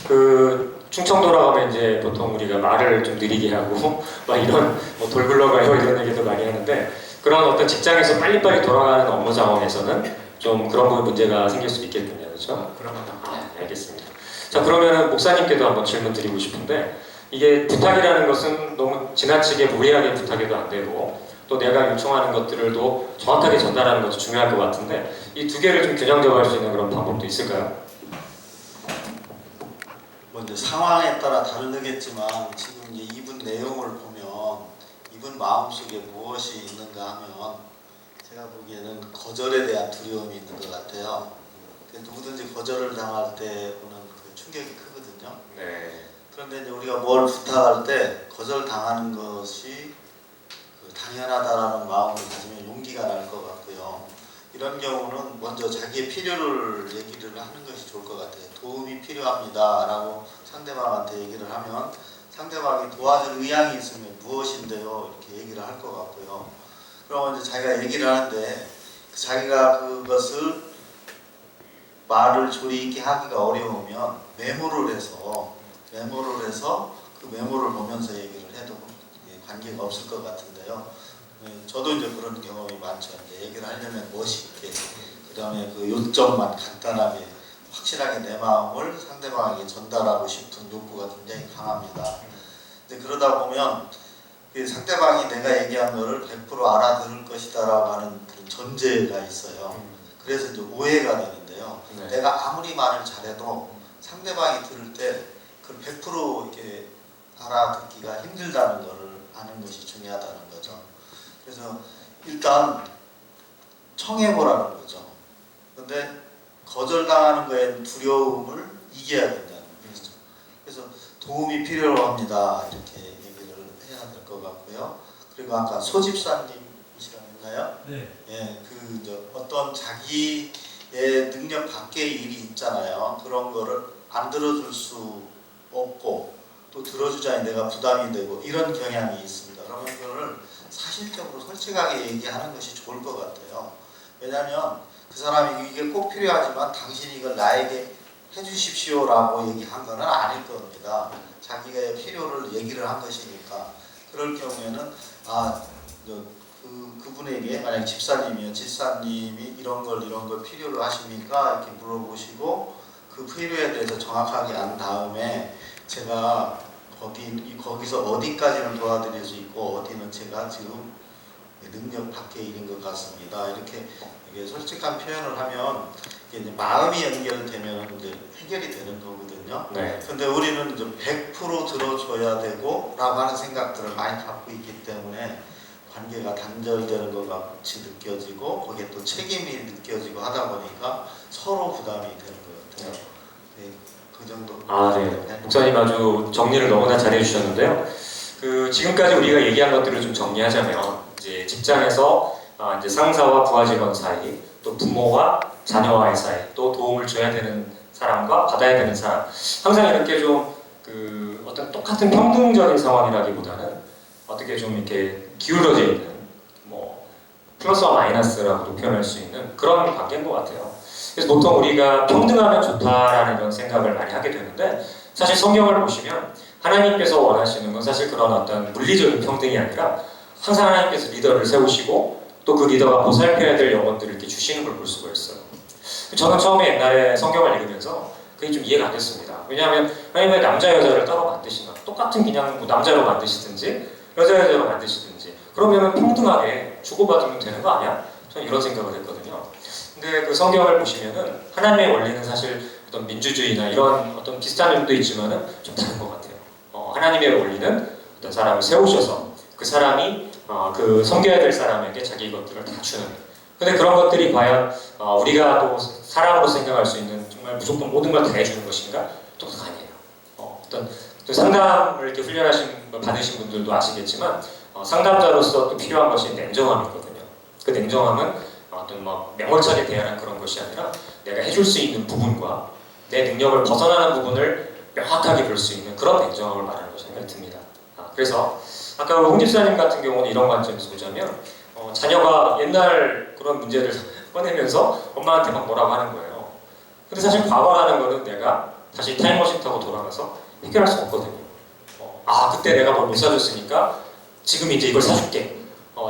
그 충청도라고 하면 이제 보통 우리가 말을 좀 느리게 하고 막 이런 뭐 돌굴러가요 이런 얘기도 많이 하는데, 그런 어떤 직장에서 빨리빨리 돌아가는 업무 상황에서는 좀 그런 부분 문제가 생길 수 있겠군요, 그렇죠? 그런 거. 알겠습니다. 자, 그러면 목사님께도 한번 질문 드리고 싶은데, 이게 부탁이라는 것은 너무 지나치게 무리하게 부탁해도 안 되고, 또 내가 요청하는 것들을 또 정확하게 전달하는 것도 중요할 것 같은데, 이 두 개를 좀 균형 잡아갈 수 있는 그런 방법도 있을까요? 뭐 이제 상황에 따라 다르겠지만 지금 이제 이분 내용을 보면 이분 마음속에 무엇이 있는가 하면 제가 보기에는 거절에 대한 두려움이 있는 것 같아요. 누구든지 거절을 당할 때 오는 그 충격이 크거든요. 네. 그런데 이제 우리가 뭘 부탁할 때 거절 당하는 것이 그 당연하다라는 마음을 가지면 용기가 날 것 같고요. 이런 경우는 먼저 자기의 필요를 얘기를 하는 것이 좋을 것 같아요. 도움이 필요합니다 라고 상대방한테 얘기를 하면 상대방이 도와줄 의향이 있으면 무엇인데요 이렇게 얘기를 할 것 같고요. 그러면 이제 자기가 얘기를 하는데 자기가 그것을 말을 조리 있게 하기가 어려우면 메모를 해서 그 메모를 보면서 얘기를 해도 관계가 없을 것 같은데요. 저도 이제 그런 경험이 많죠. 이제 얘기를 하려면 멋있게, 그 다음에 그 요점만 간단하게 확실하게 내 마음을 상대방에게 전달하고 싶은 욕구가 굉장히 강합니다. 근데 그러다 보면 상대방이 내가 얘기한 거를 100% 알아들을 것이다라고 하는 그런 전제가 있어요. 그래서 이제 오해가 되는데요. 네. 내가 아무리 말을 잘해도 상대방이 들을 때 그 100% 이렇게 알아듣기가 힘들다는 것을 아는 것이 중요하다는 거죠. 그래서 일단 청해보라는 거죠. 근데 거절당하는 거에 두려움을 이겨야 된다는 거죠. 그래서 도움이 필요합니다 이렇게 얘기를 해야 될 것 같고요. 그리고 아까 소집사님이시라했나요? 네. 예, 어떤 자기의 능력 밖의 일이 있잖아요. 그런 거를 안 들어줄 수 없고 또 들어주자니 내가 부담이 되고 이런 경향이 있습니다. 그러면 그거를 사실적으로 솔직하게 얘기하는 것이 좋을 것 같아요. 왜냐하면 그 사람이 이게 꼭 필요하지만 당신이 이걸 나에게 해주십시오라고 얘기한 건 아닐 겁니다. 자기가 필요를 얘기를 한 것이니까. 그럴 경우에는 그분에게 만약 집사님이요, 집사님이 이런 걸 필요로 하십니까? 이렇게 물어보시고 그 필요에 대해서 정확하게 안 다음에 제가 거기서 어디까지는 도와드릴 수 있고 어디는 제가 지금 능력 밖의 일인 것 같습니다. 이렇게 솔직한 표현을 하면 이제 마음이 연결되면 이제 해결이 되는 거거든요. 네. 근데 우리는 이제 100% 들어줘야 되고라고 하는 생각들을 많이 갖고 있기 때문에 관계가 단절되는 것 같이 느껴지고 거기에 또 책임이 느껴지고 하다 보니까 서로 부담이 되는 것 같아요. 네, 그 정도. 네. 목사님 아주 정리를 너무나 잘해 주셨는데요. 지금까지 우리가 얘기한 것들을 좀 정리하자면 이제 직장에서 이제 상사와 부하 직원 사이, 또 부모와 자녀와의 사이, 또 도움을 줘야 되는 사람과 받아야 되는 사람, 항상 이렇게 좀 어떤 똑같은 평등적인 상황이라기보다는 어떻게 좀 이렇게 기울어져 있는 플러스와 마이너스라고도 표현할 수 있는 그런 관계인 것 같아요. 그래서 보통 우리가 평등하면 좋다라는 이런 생각을 많이 하게 되는데 사실 성경을 보시면 하나님께서 원하시는 건 사실 그런 어떤 물리적인 평등이 아니라 항상 하나님께서 리더를 세우시고 또 그 리더가 보살펴야 될 영혼들을 이렇게 주시는 걸 볼 수가 있어요. 저는 처음에 옛날에 성경을 읽으면서 그게 좀 이해가 안 됐습니다. 왜냐하면 하나님 왜 남자 여자를 따로 만드시나? 똑같은 그냥 남자로 만드시든지 여자로 만드시든지 그러면 평등하게 주고받으면 되는 거 아니야? 저는 이런 생각을 했거든요. 근데 그 성경을 보시면은 하나님의 원리는 사실 어떤 민주주의나 이런 어떤 비슷한 점도 있지만은 좀 다른 것 같아요. 하나님의 원리는 어떤 사람을 세우셔서 그 사람이 그 섬겨야 될 사람에게 자기 것들을 다 주는. 근데 그런 것들이 과연 우리가 또 사람으로 생각할 수 있는 정말 무조건 모든 걸 다 해주는 것인가? 또 아니에요. 어떤 상담을 이렇게 받으신 분들도 아시겠지만 상담자로서 또 필요한 것이 냉정함이거든요. 그 냉정함은 어떤 명월차게 대하는 그런 것이 아니라 내가 해줄 수 있는 부분과 내 능력을 벗어나는 부분을 명확하게 볼 수 있는 그런 냉정함을 말하는 것이 생각이 듭니다. 그래서 아까 홍 집사님 같은 경우는 이런 관점에서 보자면 자녀가 옛날 그런 문제를 꺼내면서 엄마한테 막 뭐라고 하는 거예요. 근데 사실 과거라는 거는 내가 다시 타임머신 타고 돌아가서 해결할 수 없거든요. 그때 내가 뭘 못 사줬으니까 지금 이제 이걸 사줄게.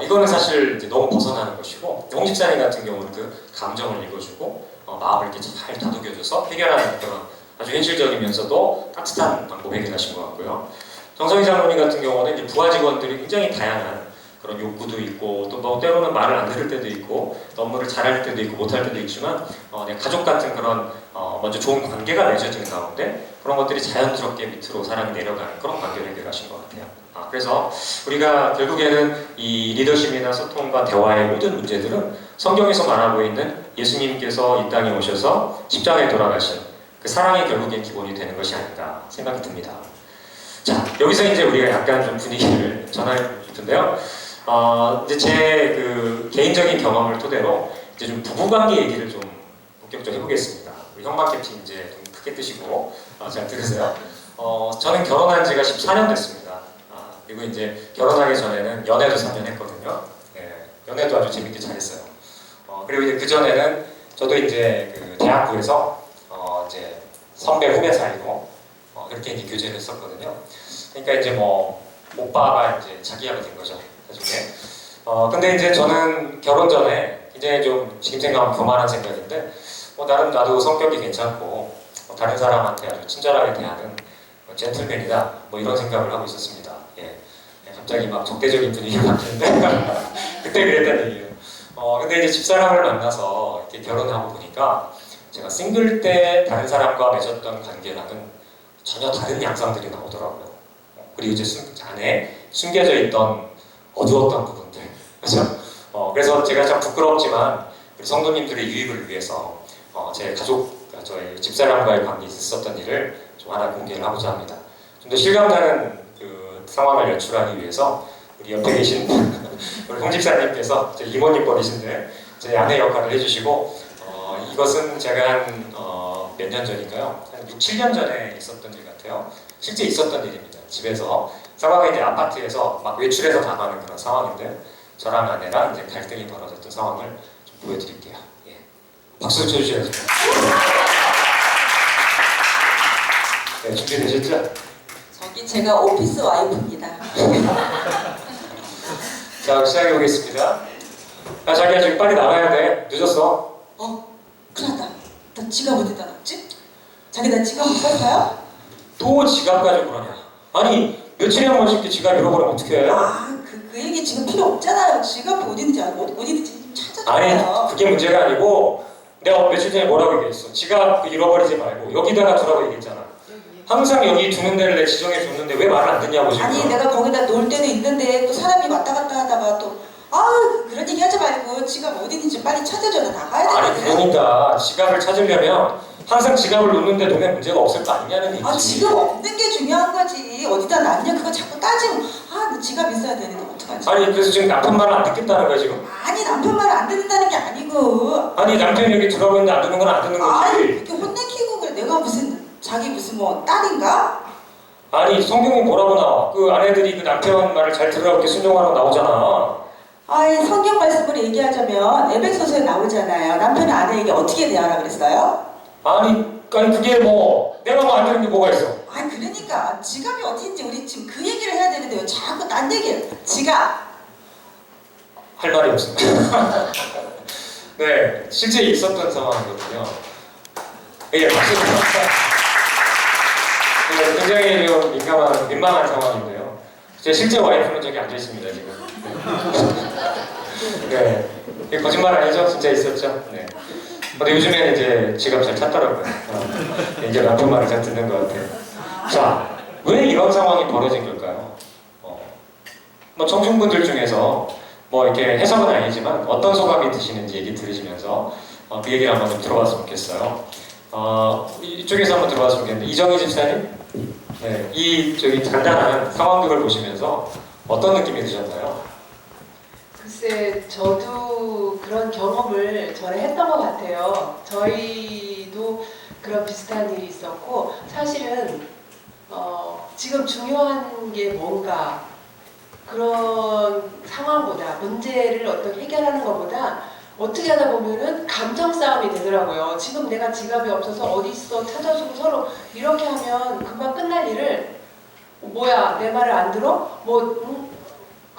이거는 사실 이제 너무 벗어나는 것이고 홍 집사님 같은 경우는 그 감정을 읽어주고 마음을 이렇게 잘 다독여줘서 해결하는 그런 아주 현실적이면서도 따뜻한 방법 해결하신 것 같고요. 정성희 장로님 같은 경우는 이제 부하 직원들이 굉장히 다양한 그런 욕구도 있고 또 뭐 때로는 말을 안 들을 때도 있고 또 업무를 잘할 때도 있고 못할 때도 있지만 그냥 가족 같은 그런 먼저 좋은 관계가 맺어지는 가운데 그런 것들이 자연스럽게 밑으로 사람이 내려가는 그런 관계를 해결하신 것 같아요. 그래서 우리가 결국에는 이 리더십이나 소통과 대화의 모든 문제들은 성경에서 말하고 있는 예수님께서 이 땅에 오셔서 십자가에 돌아가신 그 사랑이 결국엔 기본이 되는 것이 아닌가 생각이 듭니다. 자, 여기서 이제 우리가 약간 좀 분위기를 전하고 싶은데요. 이제 제 그 개인적인 경험을 토대로 이제 좀 부부관계 얘기를 좀 본격적으로 해보겠습니다. 우리 형만 캡틴 이제 좀 크게 뜨시고 잘 들으세요. 저는 결혼한 지가 14년 됐습니다. 그리고 이제 결혼하기 전에는 연애도 3년 했거든요. 예, 연애도 아주 재밌게 잘했어요. 그리고 이제 그 전에는 저도 이제 그 대학부에서 이제 선배 후배 사이로 이렇게 이제 교제를 했었거든요. 그러니까 이제 뭐 오빠가 이제 자기야가 된 거죠. 나중에. 근데 이제 저는 결혼 전에 굉장히 좀 지금 생각하면 교만한 생각인데 나름 나도 성격이 괜찮고 다른 사람한테 아주 친절하게 대하는 젠틀맨이다 뭐 이런 생각을 하고 있었습니다. 예. 갑자기 막 적대적인 분위기가 바뀌는데 그때 그랬단 얘기예요. 근데 이제 집사람을 만나서 이렇게 결혼하고 보니까 제가 싱글 때 다른 사람과 맺었던 관계랑은 전혀 다른 양상들이 나오더라고요. 그리고 이제 안에 숨겨져 있던 어두웠던 부분들, 그렇죠? 그래서 제가 참 부끄럽지만 우리 성도님들의 유익을 위해서 제 가족, 저희 집사람과의 관계에 있었던 일을 좀 하나 공개를 하고자 합니다. 좀 더 실감나는 그 상황을 연출하기 위해서 우리 옆에 계신 우리 홍 집사님께서 제 이모님 버리신데 제 아내 역할을 해주시고 이것은 제가 한 몇 년 전인가요? 한 6, 7년 전에 있었던 일 같아요. 실제 있었던 일입니다. 집에서 상황이 이제 아파트에서 막 외출해서 당하는 그런 상황인데 저랑 아내랑 이제 갈등이 벌어졌던 상황을 좀 보여드릴게요. 예. 박수 쳐주셔야죠. 네, 준비되셨죠? 저기 제가 오피스 와이프입니다. 자, 시작해 보겠습니다. 자기야 지금 빨리 나가야 돼. 늦었어. 큰일 났다. 나 지갑 어디다 놨지? 자기 나 지갑 못 봤어요? 또 지갑 가지고 그러냐? 아니 며칠에 한 번씩 이렇게 지갑 잃어버리면 어떡해? 그 얘기 지금 필요 없잖아요. 지갑 어딘지 좀 찾아줘요. 아니 그게 문제가 아니고 내가 며칠 전에 뭐라고 얘기했어? 지갑 잃어버리지 말고 여기다가 두라고 얘기했잖아. 항상 여기 두는 데를 내 지정해 줬는데 왜 말을 안 듣냐고 지금. 아니 내가 거기다 놓을 때도 있는데 또 사람이 왔다 갔다 하다가 또 그런 얘기 하지 말고 지갑 어디 있는지 빨리 찾아줘. 나 나가야 되는데. 아니 그러니까 지갑을 찾으려면 항상 지갑을 놓는데 눈에 문제가 없을 거 아니냐는 얘기지. 지갑 없는 게 중요한 거지. 어디다 놨냐 그거 자꾸 따지면 너 지갑 있어야 되는데 어떡하지? 아니 그래서 지금 남편 말을 안 듣겠다는 거야 지금? 아니 남편 말을 안 듣는다는 게 아니고 아니 남편이 여기 들어가고 있는데 안 듣는 건 안 듣는 거지. 이렇게 혼내키고 그래. 내가 자기 무슨 뭐 딸인가? 아니 성경에 뭐라고 나와? 그 아내들이 그 남편 말을 잘 들으라고 이렇게 순종하라고 나오잖아. 성경 말씀을 얘기하자면 에베소서에 나오잖아요. 남편이 아내에게 어떻게 대하라 그랬어요? 아니 그게 뭐 내가 뭐 안 되는 게 뭐가 있어? 그러니까 지갑이 어디인지 우리 지금 그 얘기를 해야 되는데 왜 자꾸 딴 얘기를? 지갑. 할 말이 없습니다. 네, 실제 있었던 상황이거든요. 예, 맞습니다. 네, 굉장히 좀 민망한 상황인데요. 제 실제 와이프는 저기 앉아 있습니다 지금. 네, 이게 거짓말 아니죠? 진짜 있었죠? 네. 근데 요즘에는 이제 지갑 잘 찾더라고요. 이제 남편 말을 잘 듣는 것 같아요. 자, 왜 이런 상황이 벌어진 걸까요? 뭐 청중분들 중에서 뭐 이렇게 해석은 아니지만 어떤 소감이 드시는지 얘기 들으시면서 그 얘기를 한번 좀 들어봤으면 좋겠어요. 이쪽에서 한번 들어봤으면 좋겠는데 이정희 집사님, 네, 이 간단한 상황극을 보시면서 어떤 느낌이 드셨나요? 글쎄, 저도 그런 경험을 전에 했던 것 같아요. 저희도 그런 비슷한 일이 있었고 사실은 지금 중요한 게 뭔가 그런 상황보다 문제를 어떻게 해결하는 것보다 어떻게 하다 보면은 감정 싸움이 되더라고요. 지금 내가 지갑이 없어서 어디 있어 찾아주고 서로 이렇게 하면 금방 끝날 일을 뭐야 내 말을 안 들어?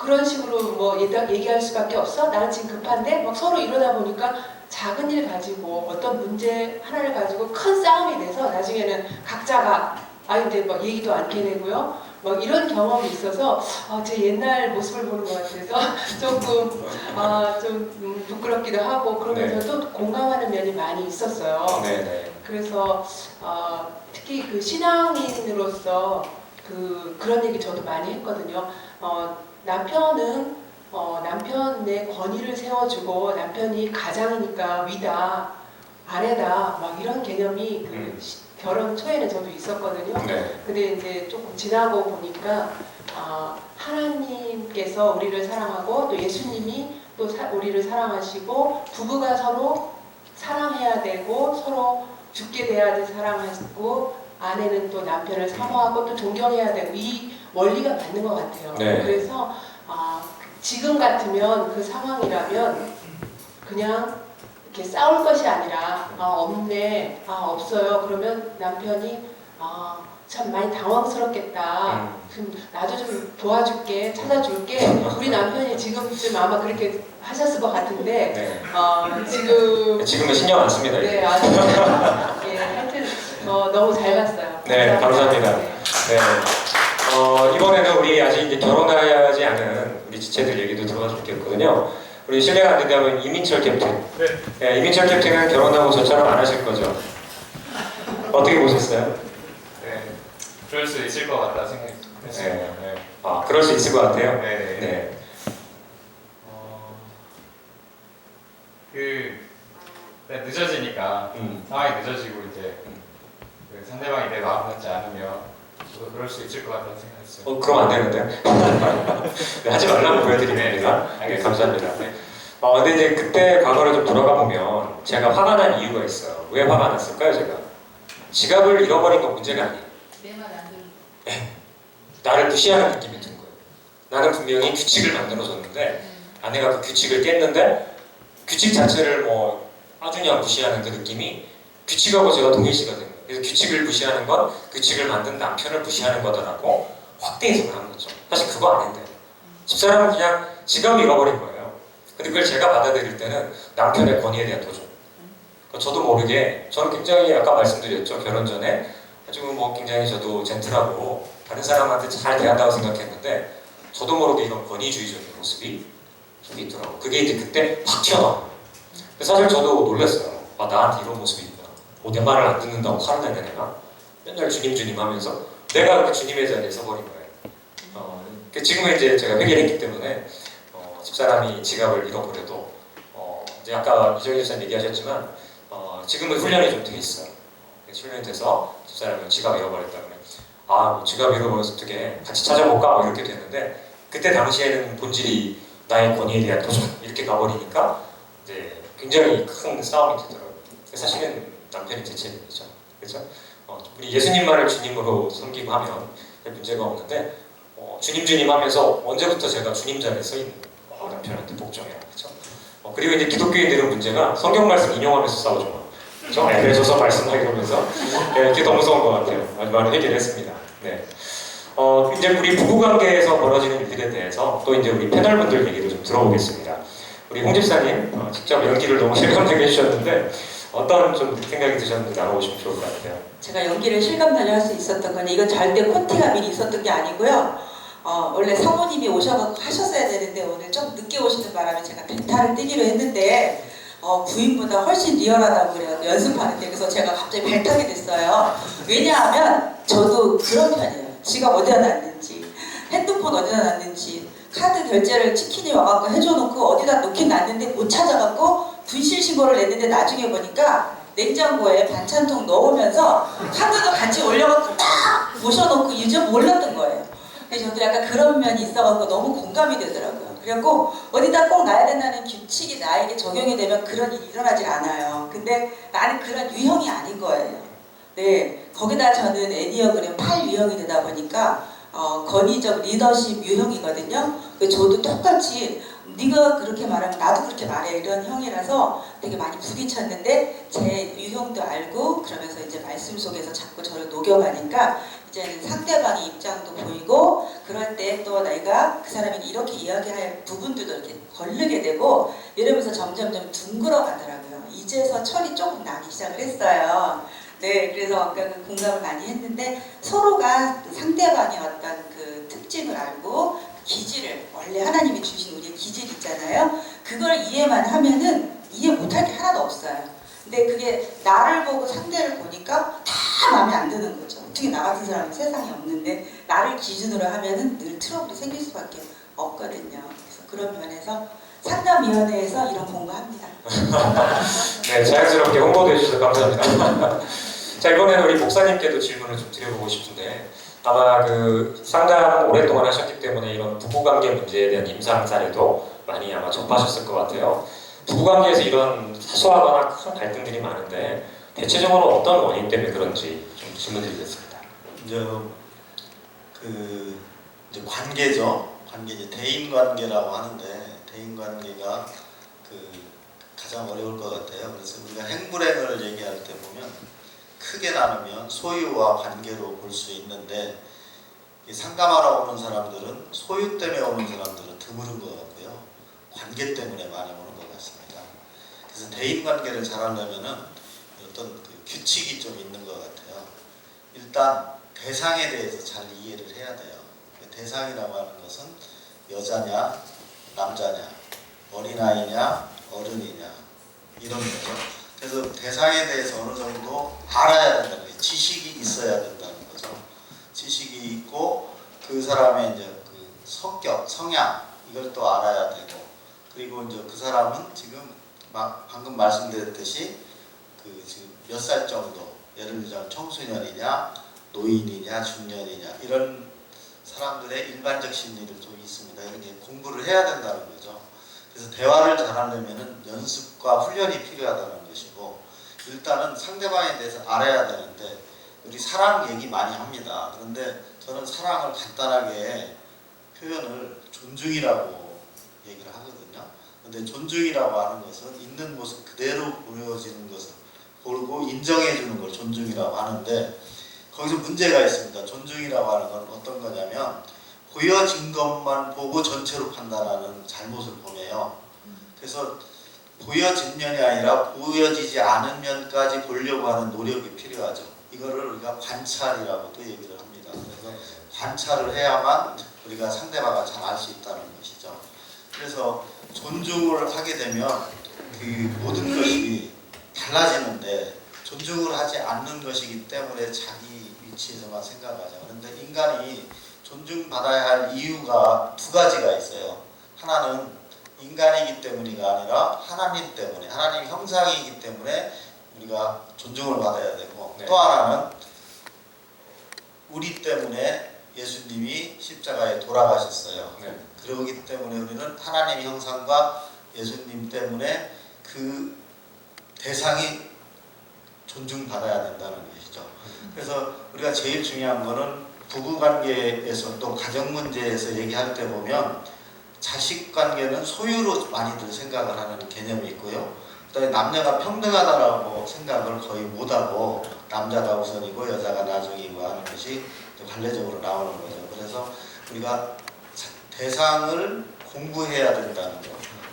그런 식으로 뭐 얘기할 수밖에 없어? 나는 지금 급한데? 막 서로 이러다 보니까 작은 일 가지고 어떤 문제 하나를 가지고 큰 싸움이 돼서 나중에는 각자가 근데 막 얘기도 않게 되고요. 막 이런 경험이 있어서 제 옛날 모습을 보는 것 같아서 조금 좀 부끄럽기도 하고 그러면서도 공감하는 면이 많이 있었어요. 네네. 그래서 특히 그 신앙인으로서 그런 얘기 저도 많이 했거든요. 남편은 남편의 권위를 세워주고 남편이 가장이니까 위다, 아래다 막 이런 개념이 결혼 초에는 저도 있었거든요. 네. 근데 이제 조금 지나고 보니까 하나님께서 우리를 사랑하고 또 예수님이 또 우리를 사랑하시고 부부가 서로 사랑해야 되고 서로 죽게 돼야 돼 사랑하고 아내는 또 남편을 사모하고 또 존경해야 되고 이 원리가 맞는 것 같아요. 네. 그래서 지금 같으면 그 상황이라면 그냥 이렇게 싸울 것이 아니라 없네, 없어요. 그러면 남편이 참 많이 당황스럽겠다. 좀 나도 좀 도와줄게, 찾아줄게. 우리 남편이 지금쯤 아마 그렇게 하셨을 것 같은데 네. 지금은 신경 안 씁니다. 네, 아주 예, 하여튼 너무 잘 봤어요. 네, 감사합니다. 네. 네. 이번에는 우리 아직 이제 결혼하지 않은 우리 지체들 얘기도 들어봤으면 좋겠거든요. 우리 실례가 안 된다면 이민철 캡틴. 네, 이민철 캡틴은 결혼하고 저처럼 안 하실 거죠? 어떻게 보셨어요? 네, 그럴 수 있을 것 같다 생각했어요. 네. 그럴 수 있을 것 같아요. 네네. 네. 늦어지니까 상황이 늦어지고 이제 그 상대방이 내 마음 같지 않으면 저도 그럴 수 있을 것 같다는 생각했어요. 그럼 안 되는데? 네, 하지 말라고 보여드립니다. 네, 감사합니다. 네. 근데 이제 그때 과거를 좀 돌아가 보면 제가 화가 난 이유가 있어요. 왜 화가 났을까요, 제가? 지갑을 잃어버린 건 문제가 아니에요. 내 말 안 들은 네. 나를 무시하는 느낌이 든 거예요. 나는 분명히 규칙을 만들어줬는데 아내가 그 규칙을 깼는데 규칙 자체를 뭐 아주 그냥 무시하는 그 느낌이 규칙하고 제가 동일시가 된 거예요. 그래서 규칙을 무시하는 건 규칙을 만든 남편을 무시하는 거다라고 확대 해석을 한 거죠. 사실 그거 아닌데 집사람은 그냥 지갑을 잃어버린 거예요. 근데 그걸 제가 받아들일 때는 남편의 권위에 대한 도전. 저도 모르게 저는 굉장히 아까 말씀드렸죠. 결혼 전에 아주 뭐 굉장히 저도 젠틀하고 다른 사람한테 잘 대한다고 생각했는데 저도 모르게 이런 권위주의적인 모습이 속에 있더라고요. 그게 이제 그때 확 튀어나와요. 사실 저도 놀랐어요. 나한테 이런 모습이 있구나. 내 말을 안 듣는다고 화를 내냐 내가. 맨날 주님 하면서 내가 그렇게 주님의 자리에 서버린 거예요. 지금은 이제 제가 회개를 했기 때문에 집사람이 지갑을 잃어버려도 이제 아까 이정희 집사님 얘기하셨지만 지금은 훈련이 좀 돼 있어요. 훈련이 돼서 집사람이 지갑 잃어버렸다 그러면 지갑 잃어버려서 어떻게 같이 찾아볼까? 뭐 이렇게 됐는데 그때 당시에는 본질이 나의 권위에 대한 도전 이렇게 가버리니까 이제 굉장히 큰 싸움이 되더라고요. 사실은 남편이 제 책임이죠. 그렇죠? 우리 예수님만을 주님으로 섬기고 하면 문제가 없는데 주님 하면서 언제부터 제가 주님 자리에 서 있는 거예요. 남편한테 복종해라. 그렇죠? 그리고 이제 기독교인들은 문제가 성경 말씀 인용하면서 싸우죠. 저 에베소서 말씀하고 이러면서 이게 더 무서운 것 같아요. 아주 많은 얘기를 했습니다. 네. 이제 우리 부부관계에서 벌어지는 일들에 대해서 또 이제 우리 패널분들 얘기도 좀 들어보겠습니다. 우리 홍 집사님 직접 연기를 너무 실감나게 해주셨는데 어떤 좀 생각이 드셨는지 나눠보시면 좋을 것 같아요. 제가 연기를 실감나게 할 수 있었던 건 이건 절대 콘티가 미리 있었던 게 아니고요. 원래 사모님이 오셔서 하셨어야 되는데 오늘 좀 늦게 오시는 바람에 제가 멘탈을 띄기로 했는데 부인보다 훨씬 리얼하다고 그래요. 연습하는데 그래서 제가 갑자기 벨타게 됐어요. 왜냐하면 저도 그런 편이에요. 지갑 어디다 놨는지 핸드폰 어디다 놨는지 카드 결제를 치킨이 와갖고 해줘놓고 어디다 놓긴 놨는데 못 찾아갖고 분실 신고를 냈는데 나중에 보니까 냉장고에 반찬통 넣으면서 카드도 같이 올려갖고 딱 모셔놓고 유저 몰랐던 거예요. 그래서 저도 약간 그런 면이 있어갖고 너무 공감이 되더라고요. 그래갖고 어디다 꼭 놔야 된다는 규칙이 나에게 적용이 되면 그런 일이 일어나질 않아요. 근데 나는 그런 유형이 아닌 거예요. 네, 거기다 저는 애니어그램 8 유형이 되다 보니까 권위적 리더십 유형이거든요. 저도 똑같이 네가 그렇게 말하면 나도 그렇게 말해 이런 형이라서 되게 많이 부딪혔는데 제 유형도 알고 그러면서 이제 말씀 속에서 자꾸 저를 녹여가니까 이제는 상대방의 입장도 보이고 그럴 때 또 내가 그 사람이 이렇게 이야기할 부분들도 이렇게 걸르게 되고 이러면서 점점 둥글어 가더라고요. 이제서 철이 조금 나기 시작을 했어요. 네, 그래서 아까 그 공감을 많이 했는데 서로가 상대방의 어떤 그 특징을 알고 기질을 원래 하나님이 주신 우리의 기질 있잖아요. 그걸 이해만 하면은 이해 못할 게 하나도 없어요. 근데 그게 나를 보고 상대를 보니까 다 마음에 안 드는 거죠. 어떻게 나 같은 사람은 세상에 없는데 나를 기준으로 하면은 늘 트러블이 생길 수밖에 없거든요. 그래서 그런 면에서 상담위원회에서 이런 공부합니다. 네, 자연스럽게 홍보도 해주셔서 감사합니다. 자, 이번에는 우리 목사님께도 질문을 좀 드려보고 싶은데 아마 그 상담 오랫동안 하셨기 때문에 이런 부부관계 문제에 대한 임상 사례도 많이 아마 접하셨을 것 같아요. 부부관계에서 이런 사소하거나 큰 갈등들이 많은데 대체적으로 어떤 원인 때문에 그런지 좀 질문드리겠습니다. 이제 관계죠. 관계 대인 관계라고 하는데 대인 관계가 가장 어려울 것 같아요. 그래서 우리가 행불행을 얘기할 때 보면 크게 나누면 소유와 관계로 볼 수 있는데 상담하러 오는 사람들은 소유 때문에 오는 사람들은 드무른 것 같고요. 관계 때문에 많이 오는 것 같습니다. 그래서 대인 관계를 잘하려면은 어떤 규칙이 좀 있는 것 같아요. 일단 대상에 대해서 잘 이해를 해야 돼요. 대상이라고 하는 것은 여자냐, 남자냐, 어린아이냐, 어른이냐 이런 거죠. 그래서 대상에 대해서 어느 정도 알아야 된다는 거예요. 지식이 있어야 된다는 거죠. 지식이 있고 그 사람의 이제 그 성격, 성향 이걸 또 알아야 되고 그리고 이제 그 사람은 지금 방금 말씀드렸듯이 지금 몇 살 정도 예를 들자면 청소년이냐, 노인이냐, 중년이냐 이런 사람들의 일반적 심리를 좀 있습니다. 이렇게 공부를 해야 된다는 거죠. 그래서 대화를 잘하려면 연습과 훈련이 필요하다는 것이고 일단은 상대방에 대해서 알아야 되는데 우리 사랑 얘기 많이 합니다. 그런데 저는 사랑을 간단하게 표현을 존중이라고 얘기를 하거든요. 그런데 존중이라고 하는 것은 있는 모습 그대로 보여지는 것을 보고 인정해주는 걸 존중이라고 하는데 거기서 문제가 있습니다. 존중이라고 하는 건 어떤 거냐면 보여진 것만 보고 전체로 판단하는 잘못을 범해요. 그래서 보여진 면이 아니라 보여지지 않은 면까지 보려고 하는 노력이 필요하죠. 이거를 우리가 관찰이라고도 얘기를 합니다. 그래서 관찰을 해야만 우리가 상대방을 잘 알 수 있다는 것이죠. 그래서 존중을 하게 되면 그 모든 것이 달라지는데 존중을 하지 않는 것이기 때문에 자기 위치에서만 생각하죠. 그런데 인간이 존중받아야 할 이유가 두 가지가 있어요. 하나는 인간이기 때문이가 아니라 하나님 때문에, 하나님 형상이기 때문에 우리가 존중을 받아야 되고 또 하나는 우리 때문에 예수님이 십자가에 돌아가셨어요. 그러기 때문에 우리는 하나님 형상과 예수님 때문에 그 대상이 존중받아야 된다는 것이죠. 그래서 우리가 제일 중요한 거는 부부관계에서 또 가정문제에서 얘기할 때 보면 자식관계는 소유로 많이들 생각을 하는 개념이 있고요. 그다음에 남녀가 평등하다라고 생각을 거의 못하고 남자가 우선이고 여자가 나중이고 하는 것이 관례적으로 나오는 거죠. 그래서 우리가 대상을 공부해야 된다는 것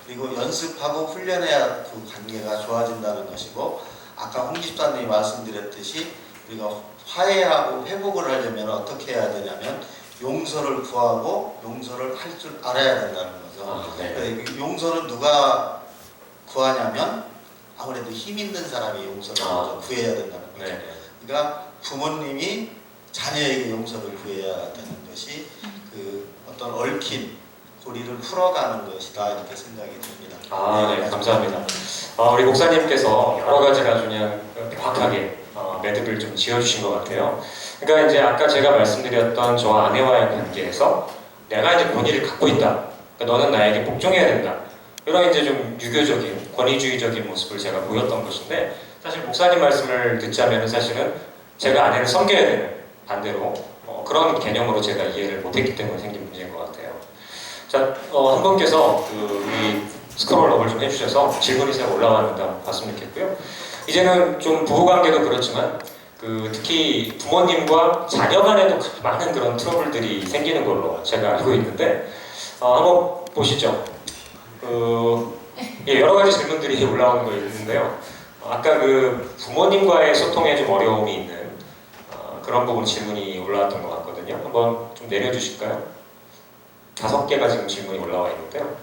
그리고 연습하고 훈련해야 그 관계가 좋아진다는 것이고 아까 홍 집사님이 말씀드렸듯이 우리가 화해하고 회복을 하려면 어떻게 해야 되냐면 용서를 구하고 용서를 할 줄 알아야 된다는 거죠. 용서는 누가 구하냐면 아무래도 힘 있는 사람이 용서를 구해야 된다는 거죠. 그러니까 부모님이 자녀에게 용서를 구해야 되는 것이 그 어떤 얽힌 고리를 풀어가는 것이다 이렇게 생각이 듭니다. 네, 감사합니다. 우리 목사님께서 여러 가지를 아주 그냥 명확하게 매듭을 좀 지어주신 것 같아요. 그러니까 이제 아까 제가 말씀드렸던 저와 아내와의 관계에서 내가 이제 권위를 갖고 있다. 그러니까 너는 나에게 복종해야 된다. 이런 이제 좀 유교적인 권위주의적인 모습을 제가 보였던 것인데 사실 목사님 말씀을 듣자면 사실은 제가 아내를 섬겨야 되는 반대로 그런 개념으로 제가 이해를 못했기 때문에 생긴 문제인 것 같아요. 자, 한 분께서 우리 스크롤업을 좀 해주셔서 질문이 잘 올라왔는데 한번 봤으면 좋겠고요. 이제는 좀 부부관계도 그렇지만 특히 부모님과 자녀 간에도 많은 그런 트러블들이 생기는 걸로 제가 알고 있는데 한번 보시죠. 여러 가지 질문들이 올라오는 거 있는데요. 아까 부모님과의 소통에 좀 어려움이 있는 그런 부분 질문이 올라왔던 것 같거든요. 한번 좀 내려주실까요? 5개가 지금 질문이 올라와 있는데요.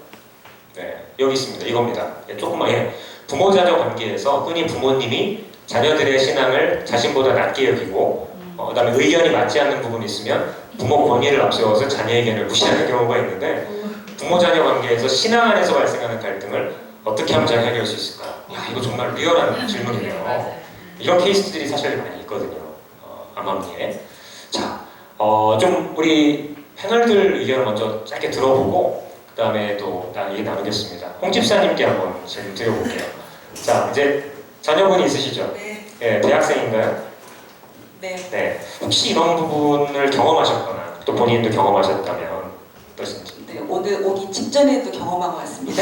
네, 여기 있습니다. 이겁니다. 조금만 부모-자녀 관계에서 흔히 부모님이 자녀들의 신앙을 자신보다 낮게 여기고 그다음에 의견이 맞지 않는 부분이 있으면 부모 권위를 앞세워서 자녀 의견을 무시하는 경우가 있는데 부모-자녀 관계에서 신앙 안에서 발생하는 갈등을 어떻게 하면 잘 해결할 수 있을까? 야, 이거 정말 리얼한 질문이네요. 이런 케이스들이 사실 많이 있거든요. 암암리에. 자, 좀 우리 패널들 의견을 먼저 짧게 들어보고 그 다음에 또 얘기 나누겠습니다. 홍 집사님께 한번 질문 드려볼게요. 자, 이제 자녀분이 있으시죠? 네. 네, 대학생인가요? 네. 네. 혹시 이런 부분을 경험하셨거나 또 본인도 경험하셨다면 어떠신지? 네, 오늘 오기 직전에도 경험하고 왔습니다.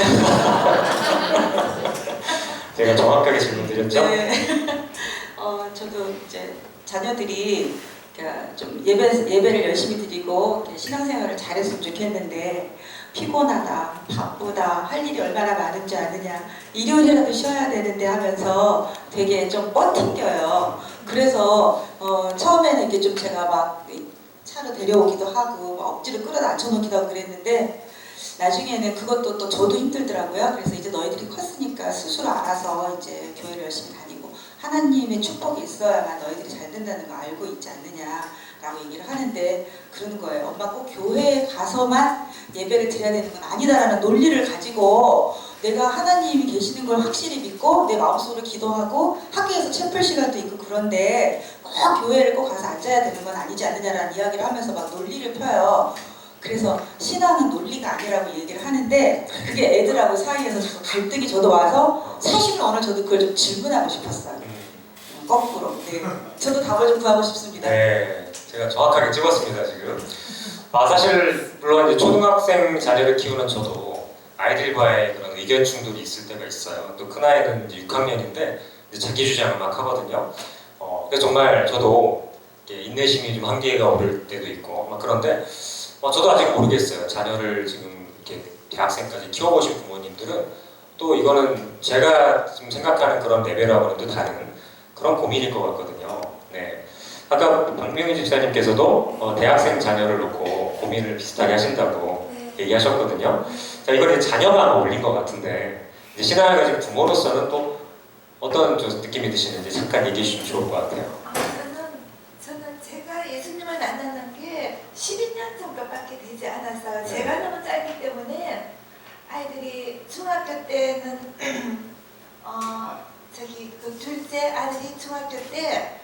제가 정확하게 질문드렸죠? 네. 저도 이제 자녀들이 좀 예배를 열심히 드리고 신앙생활을 잘했으면 좋겠는데 피곤하다, 바쁘다, 할 일이 얼마나 많은 줄 아느냐, 일요일이라도 쉬어야 되는데 하면서 되게 좀 뻗팅겨요. 그래서 처음에는 이게 좀 제가 막 차로 데려오기도 하고 막 억지로 끌어다 앉혀놓기도 하고 그랬는데 나중에는 그것도 또 저도 힘들더라고요. 그래서 이제 너희들이 컸으니까 스스로 알아서 이제 교회를 열심히 다니고 하나님의 축복이 있어야만 너희들이 잘 된다는 거 알고 있지 않느냐라고 얘기를 하는데 그러는 거예요. 엄마 꼭 교회에 가서만 예배를 드려야 되는 건 아니다라는 논리를 가지고 내가 하나님이 계시는 걸 확실히 믿고 내 마음속으로 기도하고 학교에서 채플 시간도 있고 그런데 꼭 교회를 꼭 가서 앉아야 되는 건 아니지 않느냐라는 이야기를 하면서 막 논리를 펴요. 그래서 신앙은 논리가 아니라고 얘기를 하는데 그게 애들하고 사이에서 자꾸 갈등이 저도 와서 사실은 오늘 저도 그걸 좀 질문하고 싶었어요. 거꾸로. 네. 저도 답을 좀 구하고 싶습니다. 네, 제가 정확하게 찍었습니다 지금. 사실 물론 이제 초등학생 자녀를 키우는 저도 아이들과의 그런 의견 충돌이 있을 때가 있어요. 또 큰 아이는 이제 6학년인데 이제 자기 주장을 막 하거든요. 그래서 정말 저도 인내심이 좀 한계가 오를 때도 있고 막 그런데 저도 아직 모르겠어요. 자녀를 지금 이렇게 대학생까지 키워보신 부모님들은 또 이거는 제가 지금 생각하는 그런 레벨하고는 또 다른 그런 고민일 것 같거든요. 네. 아까 박명희 집사님께서도 대학생 자녀를 놓고 고민을 비슷하게 하신다고 얘기하셨거든요. 자, 이건 이제 자녀가 어울린 것 같은데 이제 신앙을 가진 부모로서는 또 어떤 좀 느낌이 드시는지 잠깐 얘기해 주시면 좋을 것 같아요. 저는 제가 예수님을 만나는 게 12년 정도밖에 되지 않아서 제가 너무 짧기 때문에 아이들이 중학교 때는 그 둘째 아들이 중학교 때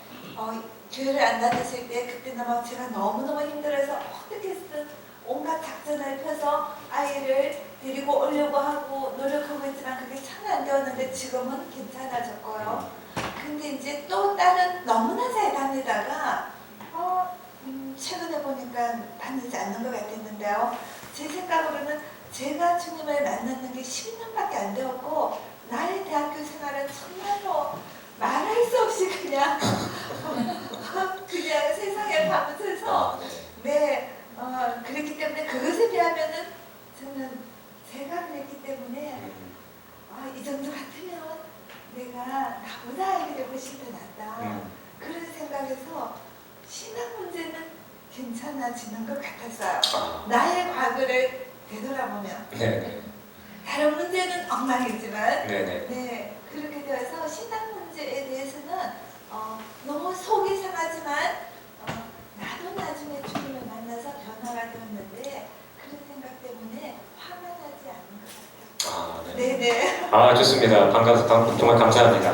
교회를 안 다녔을 때 그때는 막 제가 너무너무 힘들어서 어떻게든 온갖 작전을 펴서 아이를 데리고 오려고 하고 노력하고 있지만 그게 참 안 되었는데 지금은 괜찮아졌고요. 근데 이제 또 다른 너무나 잘 다니다가 최근에 보니까 다니지 않는 것 같았는데요. 제 생각으로는 제가 주님을 만났는 게 12년밖에 안 되었고 나의 대학교 생활은 정말로 말할 수 없이 그냥 세상에 파묻혀서 그랬기 때문에 그것에 비하면은 저는 제가 그랬기 때문에 이 정도 같으면 내가 나보다 아이들이 훨씬 더 낫다 그런 생각에서 신앙 문제는 괜찮아지는 것 같았어요. 나의 과거를 되돌아보면 다른 문제는 엉망이지만 그렇게 되어서 신앙 문제에 대해서는 너무 속이 상하지만 나도 나중에 주님을 만나서 변화가 되었는데 그런 생각 때문에 화가 나지 않는 것 같아요. 좋습니다. 정말 감사합니다.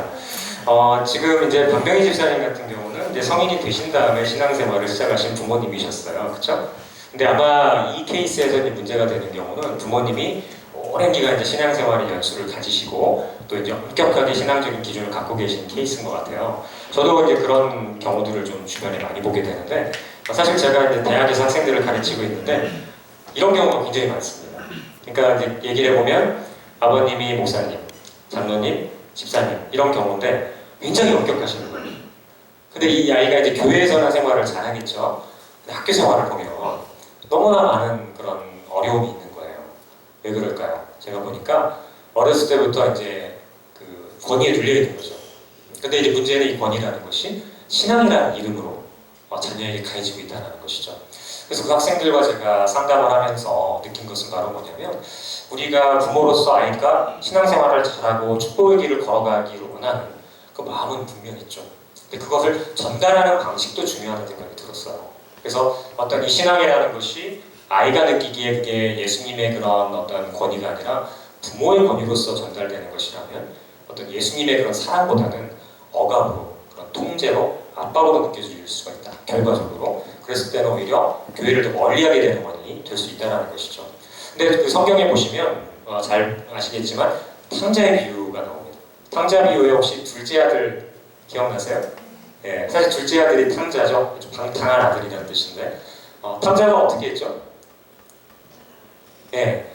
지금 이제 박명희 집사님 같은 경우는 이제 성인이 되신 다음에 신앙생활을 시작하신 부모님이셨어요. 그렇죠? 근데 아마 이 케이스에서 문제가 되는 경우는 부모님이 오랜 기간 이제 신앙생활의 연수를 가지시고 또 이제 엄격하게 신앙적인 기준을 갖고 계신 케이스인 것 같아요. 저도 이제 그런 경우들을 좀 주변에 많이 보게 되는데 사실 제가 이제 대학에서 학생들을 가르치고 있는데 이런 경우가 굉장히 많습니다. 그러니까 이제 얘기를 해보면 아버님이 목사님, 장로님, 집사님 이런 경우인데 굉장히 엄격하시는 거예요. 근데 이 아이가 이제 교회에서나 생활을 잘하겠죠. 근데 학교 생활을 보면 너무나 많은 그런 어려움이 있는 거예요. 왜 그럴까요? 제가 보니까 어렸을 때부터 이제 그 권위에 눌려 있는 거죠. 근데 이제 문제는 이 권위라는 것이 신앙이라는 이름으로 자녀에게 가해지고 있다는 것이죠. 그래서 그 학생들과 제가 상담을 하면서 느낀 것은 바로 뭐냐면 우리가 부모로서 아이가 신앙생활을 잘하고 축복의 길을 걸어가기를 원하는 그 마음은 분명히 있죠. 근데 그것을 전달하는 방식도 중요하다는 생각이 들었어요. 그래서 어떤 이 신앙이라는 것이 아이가 느끼기에 그게 예수님의 그런 어떤 권위가 아니라 부모의 권위로서 전달되는 것이라면 어떤 예수님의 그런 사랑보다는 억압으로 그런 통제로 압박으로 느껴질 수가 있다. 결과적으로 그랬을 때는 오히려 교회를 더 멀리하게 되는 원인이 될 수 있다는 것이죠. 근데 그 성경에 보시면 잘 아시겠지만 탕자의 비유가 나옵니다. 탕자 비유에 혹시 둘째 아들 기억나세요? 예, 사실 둘째 아들이 탕자죠. 방탕한 아들이라는 뜻인데 탕자가 어떻게 했죠? 예,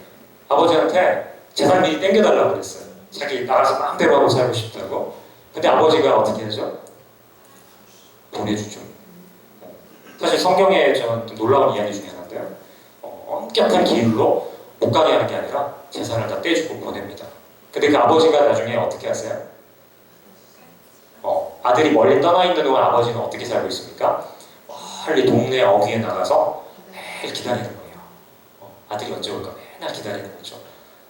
아버지한테 재산 미리 땡겨달라고 그랬어요. 자기 나가서 마음대로 하고 살고 싶다고. 근데 아버지가 어떻게 하죠? 보내주죠. 사실 성경에 좀 놀라운 이야기 중에 하나인데요. 엄격한 기율로 못 가게 하는 게 아니라 재산을 다 떼주고 보냅니다. 근데 그 아버지가 나중에 어떻게 하세요? 아들이 멀리 떠나 있는 동안 아버지는 어떻게 살고 있습니까? 멀리 동네 어귀에 나가서 매일 기다리는 거예요. 아들이 언제 올까 맨날 기다리는 거죠.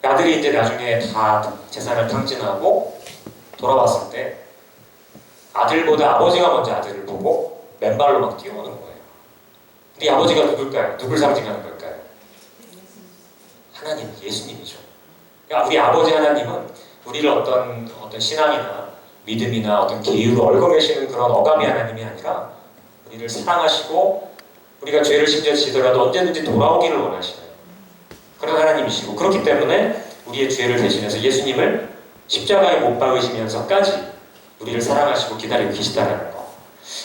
아들이 이제 나중에 다 재산을 탕진하고 돌아왔을 때 아들보다 아버지가 먼저 아들을 보고 맨발로 막 뛰어오는 거예요. 근데 이 아버지가 누굴까요? 누굴 상징하는 걸까요? 하나님, 예수님이죠. 그러니까 우리 아버지 하나님은 우리를 어떤 신앙이나 믿음이나 어떤 계율로 얽어매시는 그런 어감이 하나님이 아니라 우리를 사랑하시고 우리가 죄를 심지어 지더라도 언제든지 돌아오기를 원하시는 그런 하나님이시고 그렇기 때문에 우리의 죄를 대신해서 예수님을 십자가에 못 박으시면서까지 우리를 사랑하시고 기다리고 계시다는 거.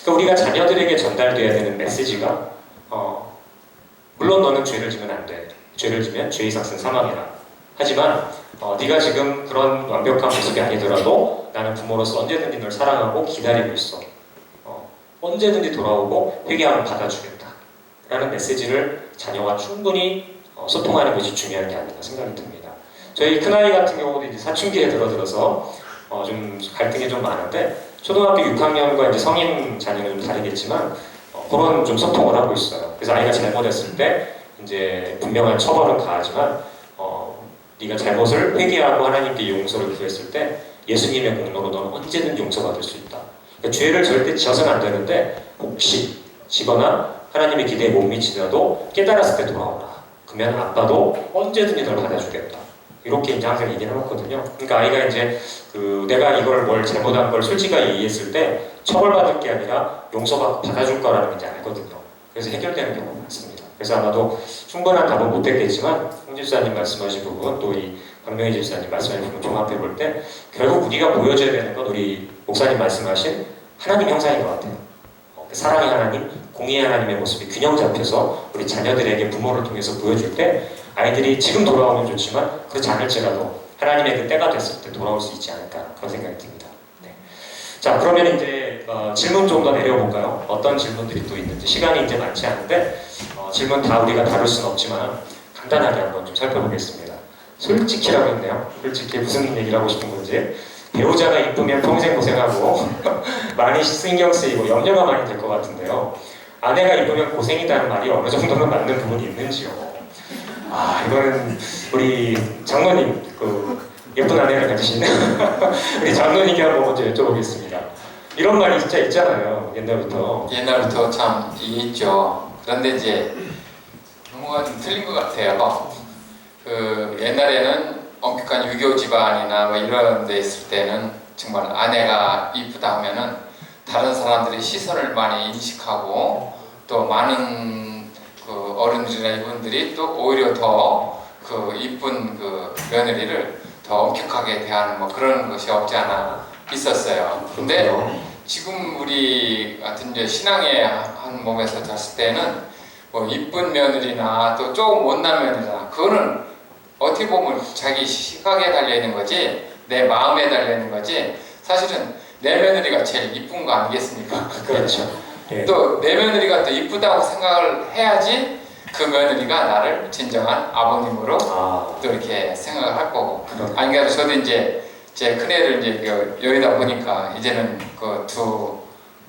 그러니까 우리가 자녀들에게 전달돼야 되는 메시지가 물론 너는 죄를 지면 안 돼. 죄를 지면 죄의 삭은 사망이라. 하지만 네가 지금 그런 완벽한 모습이 아니더라도 나는 부모로서 언제든지 널 사랑하고 기다리고 있어. 언제든지 돌아오고 회개하면 받아주겠다. 라는 메시지를 자녀와 충분히 소통하는 것이 중요한 게 아닌가 생각이 듭니다. 저희 큰아이 같은 경우도 이제 사춘기에 들어서 좀 갈등이 좀 많은데 초등학교 6학년과 이제 성인 자녀는 좀 다르겠지만 그런 좀 소통을 하고 있어요. 그래서 아이가 잘못했을 때 이제 분명한 처벌은 가하지만 네가 잘못을 회개하고 하나님께 용서를 구했을 때 예수님의 공로로 너는 언제든 용서받을 수 있다. 그러니까 죄를 절대 지어서는 안 되는데 혹시 지거나 하나님의 기대에 못 미치더라도 깨달았을 때 돌아오라. 그러면 아빠도 언제든지 널 받아주겠다. 이렇게 이제 항상 얘기를 해놓거든요. 그러니까 아이가 이제 내가 이걸 뭘 잘못한 걸 솔직하게 이해했을 때 처벌받을 게 아니라 용서받아줄 거라는 게 이제 알거든요. 그래서 해결되는 경우가 많습니다. 그래서 아마도 충분한 답은 못 됐겠지만 홍 집사님 말씀하신 부분 또 이 박명희 집사님 말씀하신 부분 종합해 볼 때 결국 우리가 보여줘야 되는 건 우리 목사님 말씀하신 하나님 형상인 것 같아요. 사랑의 하나님, 공의의 하나님의 모습이 균형 잡혀서 우리 자녀들에게 부모를 통해서 보여줄 때 아이들이 지금 돌아오면 좋지만 그렇지 않을지라도 하나님의 그 때가 됐을 때 돌아올 수 있지 않을까 그런 생각이 듭니다. 네. 자 그러면 이제 질문 좀 더 내려볼까요? 어떤 질문들이 또 있는지 시간이 이제 많지 않은데 질문 다 우리가 다룰 수는 없지만 간단하게 한번 좀 살펴보겠습니다. 솔직히라고 했네요. 솔직히 무슨 얘기를 하고 싶은 건지 배우자가 이쁘면 평생 고생하고 많이 신경 쓰이고 염려가 많이 될 것 같은데요. 아내가 이쁘면 고생이라는 말이 어느 정도는 맞는 부분이 있는지요. 이거는 우리 장로님 예쁜 아내를 가지신 우리 장로님께 한번 먼저 여쭤보겠습니다. 이런 말이 진짜 있잖아요. 옛날부터 참 있죠. 그런데 이제 뭐가 좀 틀린 것 같아요. 옛날에는 엄격한 유교 집안이나 뭐 이런 데 있을 때는 정말 아내가 이쁘다 하면은 다른 사람들의 시선을 많이 인식하고 또 많은 어른들이나 이분들이 또 오히려 더 이쁜 며느리를 더 엄격하게 대하는 뭐 그런 것이 없지 않아 있었어요. 근데 지금 우리 같은 이제 신앙의 한 몸에서 봤을 때는 뭐 이쁜 며느리나 또 조금 못난 며느리나 그거는 어떻게 보면 자기 시각에 달려있는 거지 내 마음에 달려있는 거지 사실은 내 며느리가 제일 이쁜 거 아니겠습니까? 그렇죠. 예. 또 내 며느리가 또 이쁘다고 생각을 해야지 그 며느리가 나를 진정한 아버님으로 또 이렇게 생각을 할 거고. 아니 그러니까 저도 이제 제 큰애를 이제 여기다 보니까 이제는 그 두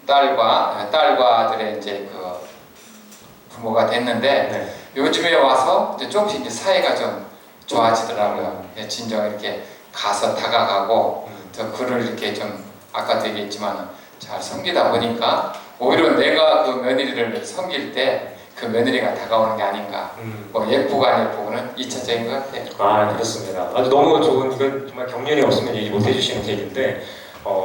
딸과 아들의 이제 그 부모가 됐는데 네. 요즘에 와서 이제 조금씩 이제 사이가 좀 좋아지더라고요. 진정 이렇게 가서 다가가고 또 그를 이렇게 좀 아까도 얘기했지만 잘 섬기다 보니까 오히려 내가 그 며느리를 섬길 때 그 며느리가 다가오는 게 아닌가. 뭐 예쁘고 안 예쁘고는 2차적인 것 같아요. 아 그렇습니다. 아주 너무 좋은 이건 정말 경륜이 없으면 얘기 못 해주시는 얘기인데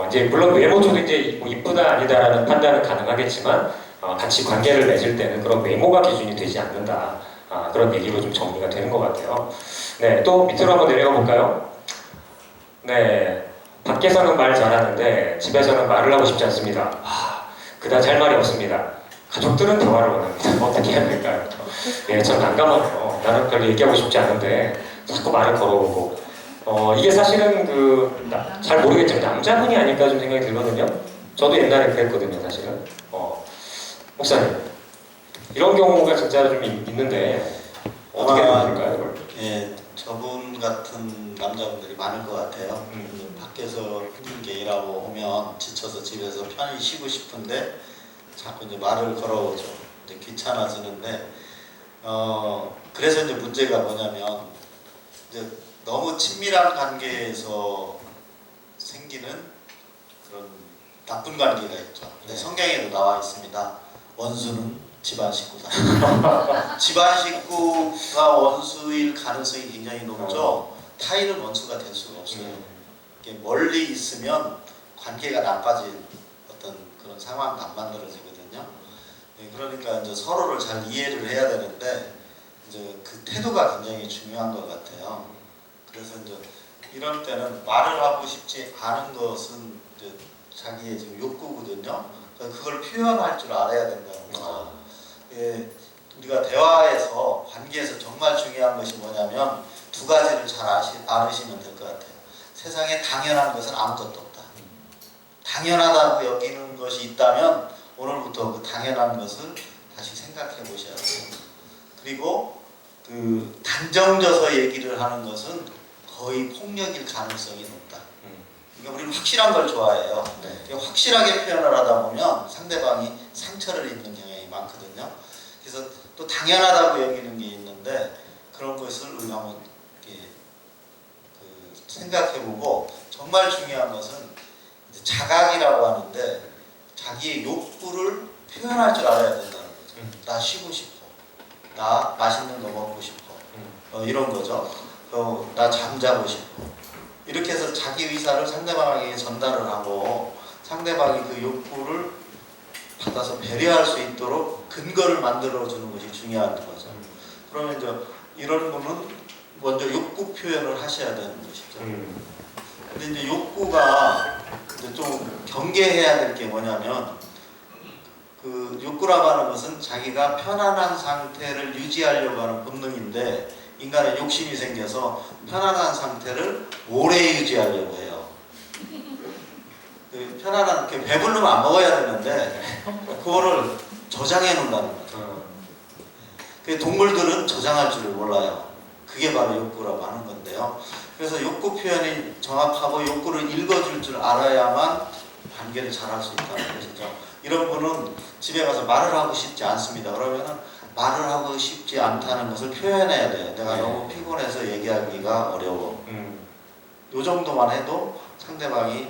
이제 물론 외모조도 이제 뭐 이쁘다 아니다라는 판단은 가능하겠지만 같이 관계를 맺을 때는 그런 외모가 기준이 되지 않는다. 그런 얘기로 좀 정리가 되는 것 같아요. 네, 또 밑으로 한번 내려가 볼까요? 네, 밖에서는 말 잘하는데 집에서는 말을 하고 싶지 않습니다. 그다지 할 말이 없습니다. 가족들은 대화를 원합니다. 어떻게 해야 될까요? 예, 전 난감하네요. 나는 별로 얘기하고 싶지 않은데 자꾸 말을 걸어오고 이게 사실은 잘 모르겠지만 남자분이 아닐까 좀 생각이 들거든요. 저도 옛날에 그랬거든요, 사실은. 목사님, 이런 경우가 진짜 좀 있는데 어떻게 해야 될까요, 이걸? 예, 저분 같은 남자분들이 많을 것 같아요. 밖에서 힘들게 일하고 오면 지쳐서 집에서 편히 쉬고 싶은데 자꾸 이제 말을 걸어오죠. 이제 귀찮아지는데 그래서 이제 문제가 뭐냐면 이제 너무 친밀한 관계에서 생기는 그런 나쁜 관계가 있죠. 근데 성경에도 나와 있습니다. 원수는 집안 식구다. 집안 식구가 원수일 가능성이 굉장히 높죠. 타인은 원수가 될 수가 없어요. 이게 멀리 있으면 관계가 나빠진 어떤 그런 상황도 안 만들어지거든요. 그러니까 이제 서로를 잘 이해를 해야 되는데 이제 그 태도가 굉장히 중요한 것 같아요. 그래서 이제 이런 때는 말을 하고 싶지 않은 것은 이제 자기의 지금 욕구거든요. 그걸 표현할 줄 알아야 된다는 거죠. 예, 우리가 대화에서 관계에서 정말 중요한 것이 뭐냐면 두 가지를 잘 알으시면 될 것 같아요. 세상에 당연한 것은 아무것도 없다. 당연하다고 여기는 것이 있다면 오늘부터 그 당연한 것을 다시 생각해 보셔야 돼요. 그리고 그 단정져서 얘기를 하는 것은 거의 폭력일 가능성이 높다. 그러니까 우리는 확실한 걸 좋아해요. 확실하게 표현을 하다 보면 상대방이 상처를 입는 경향이 많거든요. 그래서 또 당연하다고 여기는 게 있는데 그런 것을 우리가 한번 생각해보고 정말 중요한 것은 이제 자각이라고 하는데 자기의 욕구를 표현할 줄 알아야 된다는 거죠. 나 쉬고 싶어. 나 맛있는 거 먹고 싶어. 이런 거죠. 나 잠자고 싶어. 이렇게 해서 자기 의사를 상대방에게 전달을 하고 상대방이 그 욕구를 받아서 배려할 수 있도록 근거를 만들어주는 것이 중요한 거죠. 그러면 이제 이런 분은 먼저 욕구 표현을 하셔야 되는 것이죠. 근데 이제 욕구가 이제 좀 경계해야 될 게 뭐냐면 그 욕구라고 하는 것은 자기가 편안한 상태를 유지하려고 하는 본능인데 인간의 욕심이 생겨서 편안한 상태를 오래 유지하려고 해요. 그 편안한 배부르면 안 먹어야 되는데 그거를 저장해 놓는다는 거죠. 그 동물들은 저장할 줄을 몰라요. 그게 바로 욕구라고 하는 건데요. 그래서 욕구 표현이 정확하고 욕구를 읽어줄 줄 알아야만 관계를 잘할 수 있다는 것이죠. 이런 분은 집에 가서 말을 하고 싶지 않습니다. 그러면은 말을 하고 싶지 않다는 것을 표현해야 돼요. 내가 너무 피곤해서 얘기하기가 어려워. 요 정도만 해도 상대방이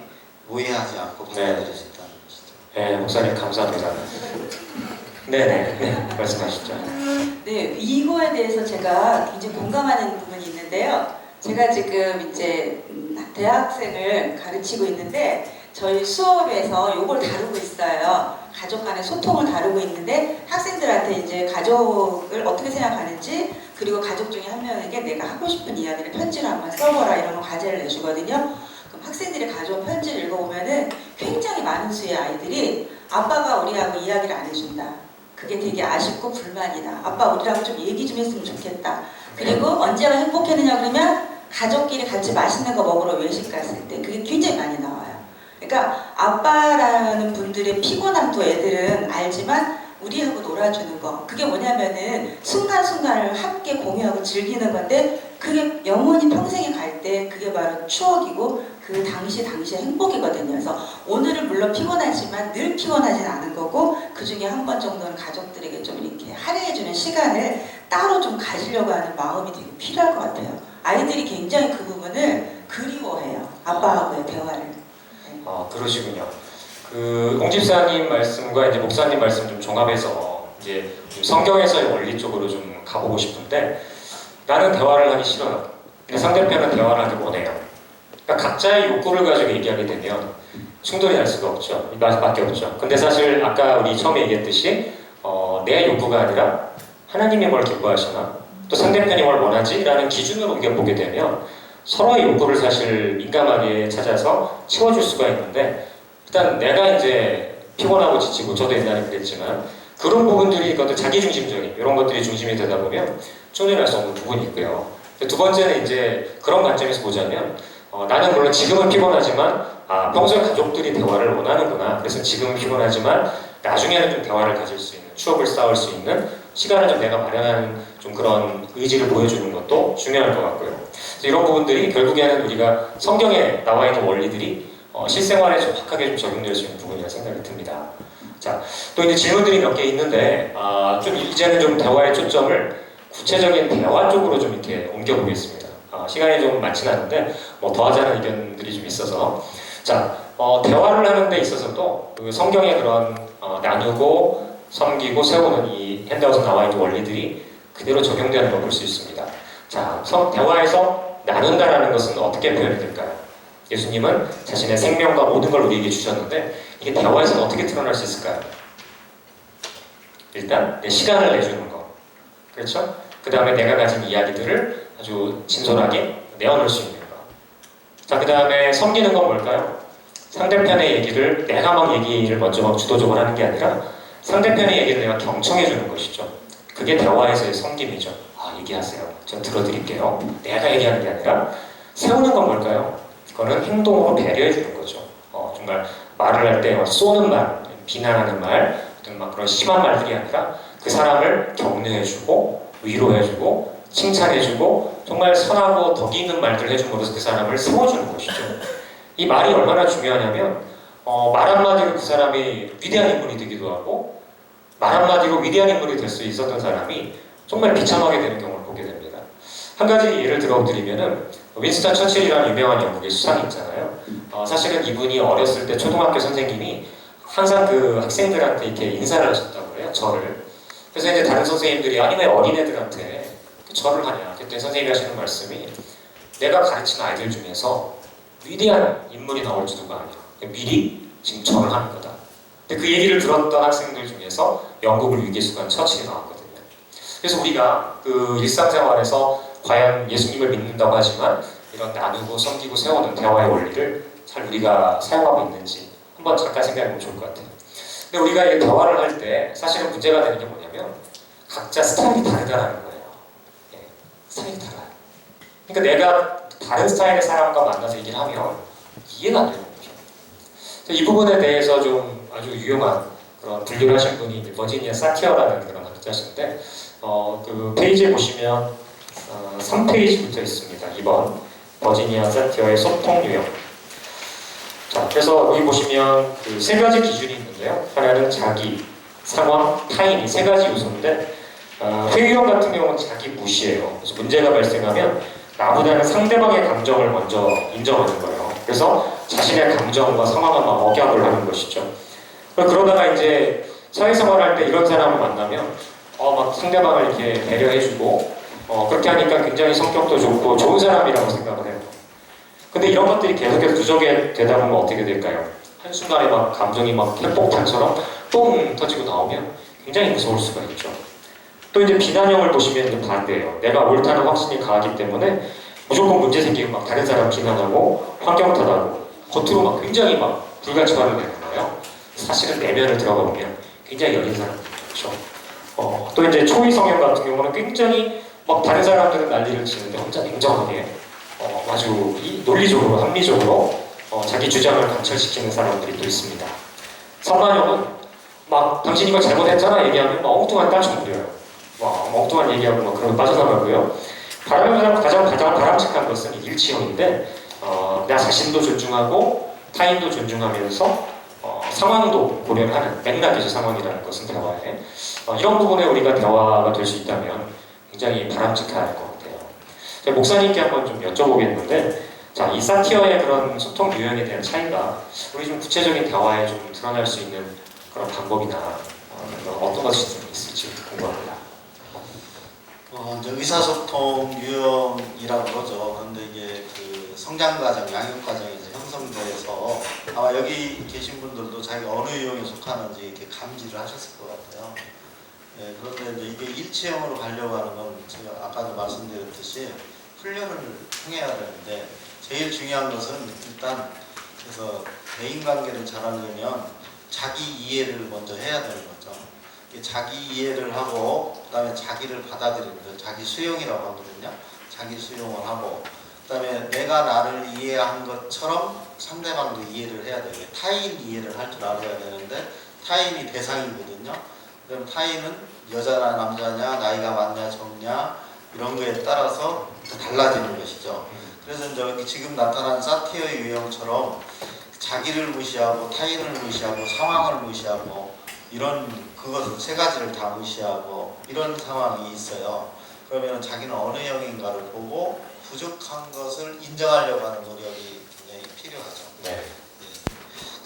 오해하지 않고 받아들일 수 있다는 것이죠. 네, 목사님 감사합니다. 네네, 말씀하시죠. 네, 이거에 대해서 제가 굉장히 공감하는 부분이 있는데요. 제가 지금 이제 대학생을 가르치고 있는데 저희 수업에서 이걸 다루고 있어요. 가족 간의 소통을 다루고 있는데 학생들한테 이제 가족을 어떻게 생각하는지 그리고 가족 중에 한 명에게 내가 하고 싶은 이야기를 편지로 한번 써보라 이런 과제를 내주거든요. 그럼 학생들이 가져온 편지를 읽어보면은 굉장히 많은 수의 아이들이 아빠가 우리하고 이야기를 안 해준다. 그게 되게 아쉽고 불만이다. 아빠 우리랑 좀 얘기 좀 했으면 좋겠다. 그리고 언제가 행복했느냐 그러면 가족끼리 같이 맛있는 거 먹으러 외식 갔을 때 그게 굉장히 많이 나와요. 그러니까 아빠라는 분들의 피곤함도 애들은 알지만 우리하고 놀아주는 거, 그게 뭐냐면은 순간순간을 함께 공유하고 즐기는 건데 그게 영원히 평생에 갈 때 그게 바로 추억이고 그 당시의 행복이거든요. 그래서 오늘은 물론 피곤하지만 늘 피곤하진 않은 거고 그 중에 한 번 정도는 가족들에게 좀 이렇게 할애해주는 시간을 따로 좀 가지려고 하는 마음이 되게 필요할 것 같아요. 아이들이 굉장히 그 부분을 그리워해요. 아빠하고의 대화를. 그러시군요. 그 홍집사님 말씀과 이제 목사님 말씀 좀 종합해서 이제 좀 성경에서의 원리 쪽으로 좀 가보고 싶은데, 나는 대화를 하기 싫어요. 근데 상대편은 대화를 하기 원해요. 그러니까 각자의 욕구를 가지고 얘기하게 되면 충돌이 날 수가 없죠. 밖에 없죠. 근데 사실 아까 우리 처음에 얘기했듯이 내 욕구가 아니라 하나님이 뭘 기뻐하시나, 또 상대편이 뭘 원하지? 라는 기준으로 우리가 보게 되면 서로의 욕구를 사실 민감하게 찾아서 채워줄 수가 있는데, 일단 내가 이제 피곤하고 지치고, 저도 옛날에 그랬지만 그런 부분들이 이것도 자기중심적인 이런 것들이 중심이 되다 보면 충돌이 날 수 없는 부분이 있고요. 두 번째는 이제 그런 관점에서 보자면 나는 물론 지금은 피곤하지만 평소에 가족들이 대화를 원하는구나. 그래서 지금은 피곤하지만 나중에는 좀 대화를 가질 수 있는, 추억을 쌓을 수 있는 시간을 좀 내가 마련하는 좀 그런 의지를 보여주는 것도 중요할 것 같고요. 그래서 이런 부분들이 결국에는 우리가 성경에 나와 있는 원리들이 실생활에 정확하게 좀 적용될 수 있는 부분이라 생각이 듭니다. 자, 또 이제 질문들이 몇 개 있는데 좀 이제는 좀 대화의 초점을 구체적인 대화 쪽으로 좀 이렇게 옮겨보겠습니다. 시간이 좀 많지는 않은데 더 하자는 의견들이 좀 있어서, 자, 대화를 하는 데 있어서도 그 성경의 그런 나누고 섬기고 세우는 이 핸드아웃에 나와 있는 원리들이 그대로 적용되는 걸 볼 수 있습니다. 자, 대화에서 나눈다라는 것은 어떻게 표현이 될까요? 예수님은 자신의 생명과 모든 걸 우리에게 주셨는데 이게 대화에서는 어떻게 드러날 수 있을까요? 일단 내 시간을 내주는 거, 그렇죠? 그 다음에 내가 가진 이야기들을 아주 진솔하게 내어놓을 수 있는 거. 자, 그 다음에 섬기는 건 뭘까요? 상대편의 얘기를 내가 막 얘기를 먼저 막 주도적으로 하는 게 아니라 상대편의 얘기를 내가 경청해 주는 것이죠. 그게 대화에서의 섬김이죠. 얘기하세요. 전 들어드릴게요. 내가 얘기하는 게 아니라. 세우는 건 뭘까요? 그거는 행동으로 배려해 주는 거죠. 정말 말을 할 때 쏘는 말, 비난하는 말, 어떤 막 그런 심한 말들이 아니라 그 사람을 격려해주고 위로해주고 칭찬해주고 정말 선하고 덕이 있는 말들을 해줌으로써 그 사람을 세워주는 것이죠. 이 말이 얼마나 중요하냐면 말 한마디로 그 사람이 위대한 인물이 되기도 하고, 말 한마디로 위대한 인물이 될 수 있었던 사람이 정말 비참하게 되는 경우를 보게 됩니다. 한 가지 예를 들어드리면은 윈스턴 처칠이라는 유명한 영국의 수상이 있잖아요. 사실은 이분이 어렸을 때 초등학교 선생님이 항상 그 학생들한테 이렇게 인사를 하셨다고 그래요. 절을. 그래서 이제 다른 선생님들이 아니 왜 어린애들한테 절을 하냐. 그때 선생님이 하시는 말씀이 내가 가르치는 아이들 중에서 위대한 인물이 나올지도가 아니라 미리 지금 절을 하는 거다. 근데 그 얘기를 들었던 학생들 중에서 영국을 위기수간 처칠이 나왔거든요. 그래서 우리가 그 일상생활에서 과연 예수님을 믿는다고 하지만 이런 나누고 섬기고 세우는 대화의 원리를 잘 우리가 사용하고 있는지 한번 잠깐 생각해보면 좋을 것 같아요. 근데 우리가 이 대화를 할 때 사실은 문제가 되는 게 뭐냐면 각자 스타일이 다르다는 거예요. 스타일이 달라요. 그러니까 내가 다른 스타일의 사람과 만나서 얘기를 하면 이해가 안 되는 거죠. 이 부분에 대해서 좀 아주 유용한 그런 분류를 하신 분이 버지니아 사티어라는 그런 학자신데 그 페이지에 보시면 3페이지부터 있습니다. 2번 버지니아 사티어의 소통 유형. 자, 그래서 여기 보시면 그 세 가지 기준이 있는데요. 하나는 자기, 상황, 타인, 이 세 가지 요소인데 회유형 같은 경우는 자기 무시해요. 그래서 문제가 발생하면 나보다는 상대방의 감정을 먼저 인정하는 거예요. 그래서 자신의 감정과 상황을 막 억압을 하는 것이죠. 그러다가 이제 사회생활 할 때 이런 사람을 만나면 막 상대방을 이렇게 배려해주고 그렇게 하니까 굉장히 성격도 좋고 좋은 사람이라고 생각을 해요. 근데 이런 것들이 계속해서 누적이 되다 보면 어떻게 될까요? 한순간에 막 감정이 막 핵폭탄처럼 뽕 터지고 나오면 굉장히 무서울 수가 있죠. 또 이제 비난형을 보시면 이제 반대예요. 내가 옳다는 확신이 강하기 때문에 무조건 문제 생기면 막 다른 사람 비난하고 환경 탓하고 겉으로 막 굉장히 막 불같이 화를 내는 거예요. 사실은 내면을 들어가 보면 굉장히 여린 사람들이죠. 또 이제 초이 성형 같은 경우는 굉장히 막 다른 사람들은 난리를 치는데 혼자 냉정하게 아주 논리적으로 합리적으로 자기 주장을 관철시키는 사람들이 또 있습니다. 선만형은 막 당신 이거 잘못했잖아 얘기하면 막 엉뚱한 딴청 부려요. 막 엉뚱한 얘기하고 막 그런 거 빠져나가고요. 가장 바람직한 것은 일치형인데 나 자신도 존중하고 타인도 존중하면서 상황도 고려하는 맥락에서 상황이라는 것은 대화에 이런 부분에 우리가 대화가 될 수 있다면 굉장히 바람직할 것 같아요. 제가 목사님께 한번 좀 여쭤보겠는데 자, 이 사티어의 그런 소통 유형에 대한 차이가 우리 좀 구체적인 대화에 좀 드러날 수 있는 그런 방법이나 어떤 것이 좀 있을지 궁금합니다. 이제 의사소통 유형이라고 그러죠. 그런데 이게 그 성장 과정, 양육 과정에서 형성돼서 아마 여기 계신 분들도 자기가 어느 유형에 속하는지 이렇게 감지를 하셨을 것 같아요. 네, 그런데 이제 이게 일치형으로 가려고 하는 건 제가 아까도 말씀드렸듯이 훈련을 통해야 되는데 제일 중요한 것은 일단 그래서 대인관계를 잘하려면 자기 이해를 먼저 해야 되는 거죠. 자기 이해를 하고 그다음에 자기를 받아들이는 거, 자기 수용이라고 하거든요. 자기 수용을 하고 그다음에 내가 나를 이해한 것처럼 상대방도 이해를 해야 되고 타인 이해를 할 줄 알아야 되는데 타인이 대상이거든요. 그럼 타인은 여자나 남자냐, 나이가 많냐, 적냐 이런 거에 따라서 달라지는 것이죠. 그래서 이제 여기 지금 나타난 사티어 유형처럼 자기를 무시하고 타인을 무시하고 상황을 무시하고 이런 그것을 세 가지를 다 무시하고 이런 상황이 있어요. 그러면 자기는 어느 형인가를 보고 부족한 것을 인정하려고 하는 노력이 굉장히 필요하죠. 네.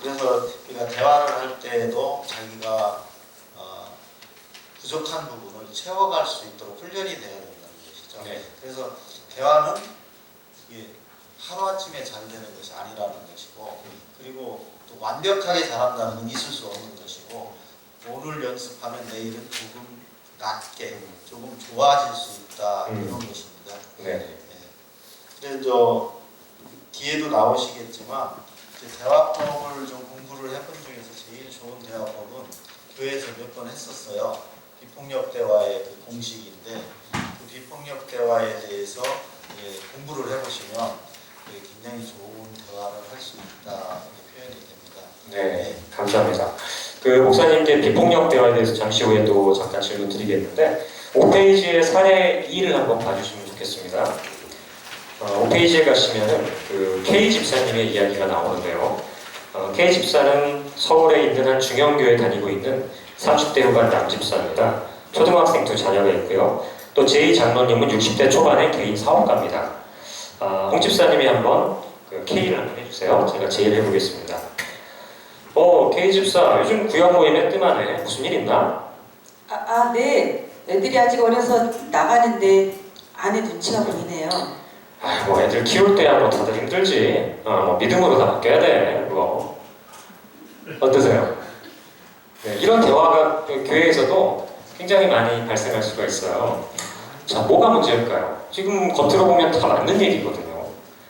그래서 우리가 대화를 할 때에도 자기가 부족한 부분을 채워갈 수 있도록 훈련이 되어야 된다는 것이죠. 네. 그래서 대화는 이게 하루아침에 잘 되는 것이 아니라는 것이고 그리고 또 완벽하게 잘한다는 건 있을 수 없는 것이고 오늘 연습하면 내일은 조금 낫게 조금 좋아질 수 있다 이런 것입니다. 네. 근데 저 뒤에도 나오시겠지만 대화법을 좀 공부를 해본 중에서 제일 좋은 대화법은 교회에서 몇 번 했었어요. 비폭력 대화의 그 공식인데 그 비폭력 대화에 대해서 공부를 해보시면 굉장히 좋은 대화를 할 수 있다 이렇게 표현이 됩니다. 네, 감사합니다. 그 목사님께 비폭력 대화에 대해서 잠시 후에 또 잠깐 질문 드리겠는데 5페이지의 사례 2를 한번 봐주시면 좋겠습니다. 5페이지에 가시면은 그 K 집사님의 이야기가 나오는데요. K 집사는 서울에 있는 한 중형교회 다니고 있는 30대 후반 남집사입니다. 초등학생 두 자녀가 있고요. 또 제2 장로님은 60대 초반의 개인 사업가입니다. 홍 집사님이 한번 그 K를 한번 해주세요. 제가 제의를 해보겠습니다. K 집사 요즘 구역 모임에 뜸하네. 무슨 일 있나? 네. 애들이 아직 어려서 나가는데 아내 눈치가 보이네요. 뭐 애들 키울 때야 뭐 다들 힘들지. 뭐 믿음으로 다 바뀌어야 돼. 그거 어떠세요? 네, 이런 대화가 교회에서도 굉장히 많이 발생할 수가 있어요. 자, 뭐가 문제일까요? 지금 겉으로 보면 다 맞는 얘기거든요.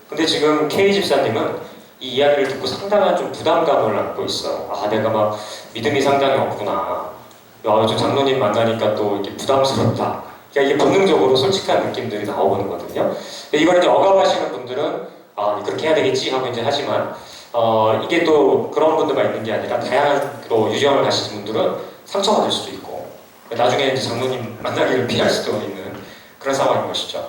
근데 지금 K 집사님은 이 이야기를 듣고 상당한 좀 부담감을 안고 있어요. 내가 막 믿음이 상당히 없구나. 좀 장로님 만나니까 또 이렇게 부담스럽다. 그러니까 이게 본능적으로 솔직한 느낌들이 나오는 거거든요. 이걸 이제 억압하시는 분들은 그렇게 해야 되겠지 하고 이제 하지만 이게 또 그런 분들만 있는 게 아니라 다양한 유형을 가신 분들은 상처받을 수도 있고 나중에 이제 장로님 만나기를 피할 수도 있는 그런 상황인 것이죠.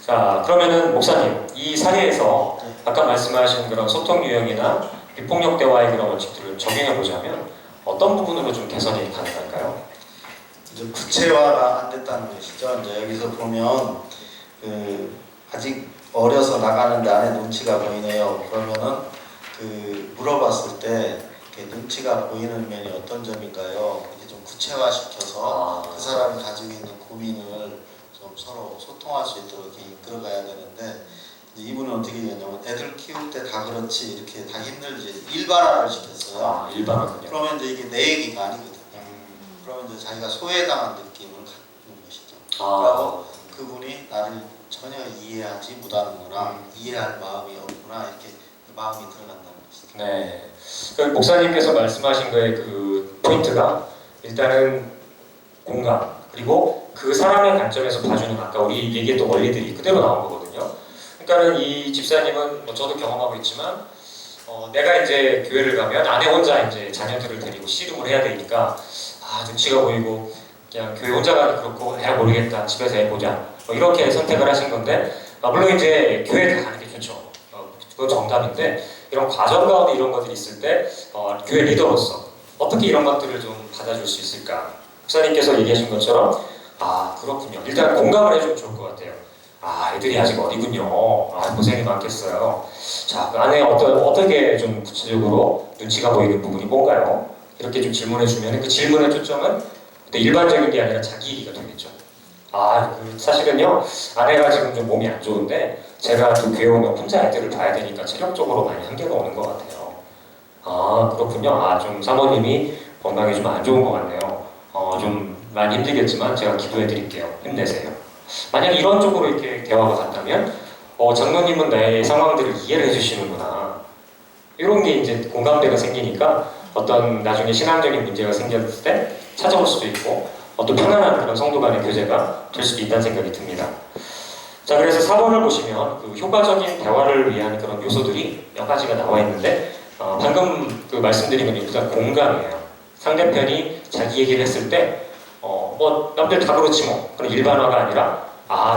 자, 그러면은 목사님 이 사례에서 아까 말씀하신 그런 소통 유형이나 비폭력 대화의 그런 원칙들을 적용해 보자면 어떤 부분으로 좀 개선이 가능할까요? 이제 구체화가 안 됐다는 것이죠. 이제 여기서 보면 아직 어려서 나가는데 안에 눈치가 보이네요. 그러면은 물어봤을 때 눈치가 보이는 면이 어떤 점인가요? 이제 좀 구체화시켜서 그 사람이 가지고 있는 고민을 좀 서로 소통할 수 있도록 이렇게 이끌어가야 되는데 이분은 어떻게 했냐면 애들 키울 때 다 그렇지 이렇게 다 힘들지 일반화를 시켰어요. 일반화군요. 그러면 이제 이게 내 얘기가 아니거든요. 그러면 이제 자기가 소외당한 느낌을 갖는 것이죠. 그리고 그분이 나를 전혀 이해하지 못하는구나, 이해할 마음이 없구나 이렇게 마음이 들어간다는 것이죠. 네. 그 목사님께서 말씀하신 거의 그 포인트가 일단은 공감, 그리고 그 사람의 관점에서 봐주는 아까 우리 얘기했던 원리들이 그대로 나온 거거든요. 그러니까는 이 집사님은 뭐 저도 경험하고 있지만 내가 이제 교회를 가면 아내 혼자 이제 자녀들을 데리고 씨름을 해야 되니까 눈치가 보이고 그냥 교회 혼자 가기 그렇고 내가 모르겠다 집에서 해보자 뭐 이렇게 선택을 하신 건데 물론 이제 교회 다 가는 게 좋죠. 그건 정답인데 이런 과정 가운데 이런 것들이 있을 때 교회 리더로서 어떻게 이런 것들을 좀 받아줄 수 있을까? 목사님께서 얘기하신 것처럼 그렇군요. 일단 공감을 해주면 좋을 것 같아요. 애들이 아직 어리군요. 고생이 많겠어요. 자, 그 안에 어떻게 좀 구체적으로 눈치가 보이는 부분이 뭔가요? 이렇게 좀 질문해주면 그 질문의 초점은 일반적인 게 아니라 자기 얘기가 되겠죠. 사실은요, 아내가 지금 좀 몸이 안 좋은데 제가 또 교회 오면 혼자 애들을 봐야 되니까 체력적으로 많이 한계가 오는 것 같아요. 그렇군요. 좀 사모님이 건강이 좀 안 좋은 것 같네요. 좀 많이 힘들겠지만 제가 기도해 드릴게요. 힘내세요. 만약 이런 쪽으로 이렇게 대화가 갔다면 장로님은 나의 상황들을 이해를 해주시는구나. 이런 게 이제 공감대가 생기니까 어떤 나중에 신앙적인 문제가 생겼을 때 찾아올 수도 있고 또 편안한 그런 성도 간의 교제가 될 수도 있다는 생각이 듭니다. 자, 그래서 4번을 보시면 그 효과적인 대화를 위한 그런 요소들이 몇 가지가 나와 있는데 방금 그 말씀드린 건 일단 공감이에요. 상대편이 자기 얘기를 했을 때 남들 다 그렇지 뭐 그런 일반화가 아니라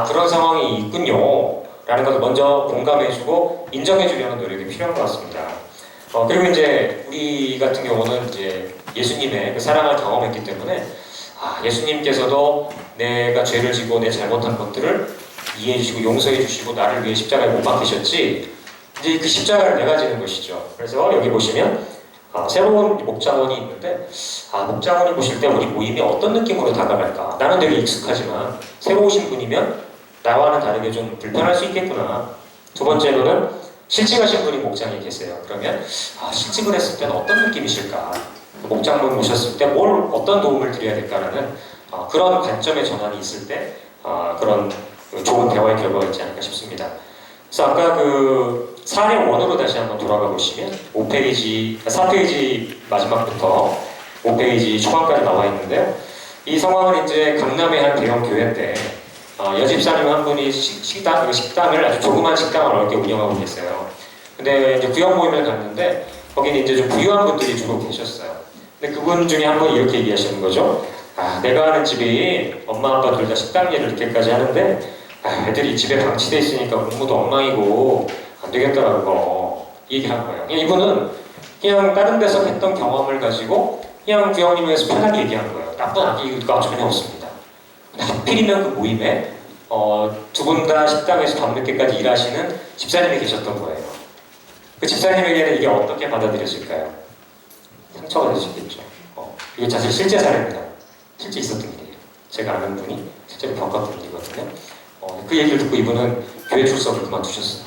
그런 상황이 있군요 라는 것을 먼저 공감해주고 인정해주려는 노력이 필요한 것 같습니다. 그리고 이제 우리 같은 경우는 이제 예수님의 그 사랑을 경험했기 때문에 예수님께서도 내가 죄를 지고 내 잘못한 것들을 이해해주시고 용서해주시고 나를 위해 십자가에 못 박히셨지 이제 그 십자가를 내가 지는 것이죠. 그래서 여기 보시면 새로운 목장원이 있는데 목장원이 보실 때 우리 모임이 어떤 느낌으로 다가갈까? 나는 되게 익숙하지만 새로 오신 분이면 나와는 다르게 좀 불편할 수 있겠구나. 두 번째로는 실직하신 분이 목장에 계세요. 그러면 실직을 했을 때는 어떤 느낌이실까? 목장분 모셨을 때 어떤 도움을 드려야 될까라는 그런 관점의 전환이 있을 때 그런 좋은 대화의 결과가 있지 않을까 싶습니다. 그래서 아까 그 사례 1으로 다시 한번 돌아가 보시면 4페이지 마지막부터 5페이지 초반까지 나와 있는데요. 이 상황은 이제 강남의 한 대형 교회인데 여집사님 한 분이 식당을 아주 조그만 식당을 어렵게 운영하고 계세요. 근데 이제 구역 모임을 갔는데 거기는 이제 좀 부유한 분들이 주로 계셨어요. 근데 그분 중에 한 분이 이렇게 얘기하시는 거죠. 내가 아는 집이 엄마 아빠 둘 다 식당 일을 이렇게까지 하는데 애들이 집에 방치돼 있으니까 공부도 엉망이고 안 되겠더라고 얘기한 거예요. 이분은 그냥 다른 데서 했던 경험을 가지고 그냥 구역님에서 편하게 얘기한 거예요. 나쁜 악의가 전혀 없습니다. 하필이면 그 모임에 두 분 다 식당에서 밤늦게까지 일하시는 집사님이 계셨던 거예요. 그 집사님에게는 이게 어떻게 받아들여질까요? 상처가 되시겠죠. 이게 사실 실제 사례입니다. 실제 있었던 일이에요. 제가 아는 분이 실제로 겪었던 일이거든요. 그 얘기를 듣고 이분은 교회 출석을 그만두셨어요.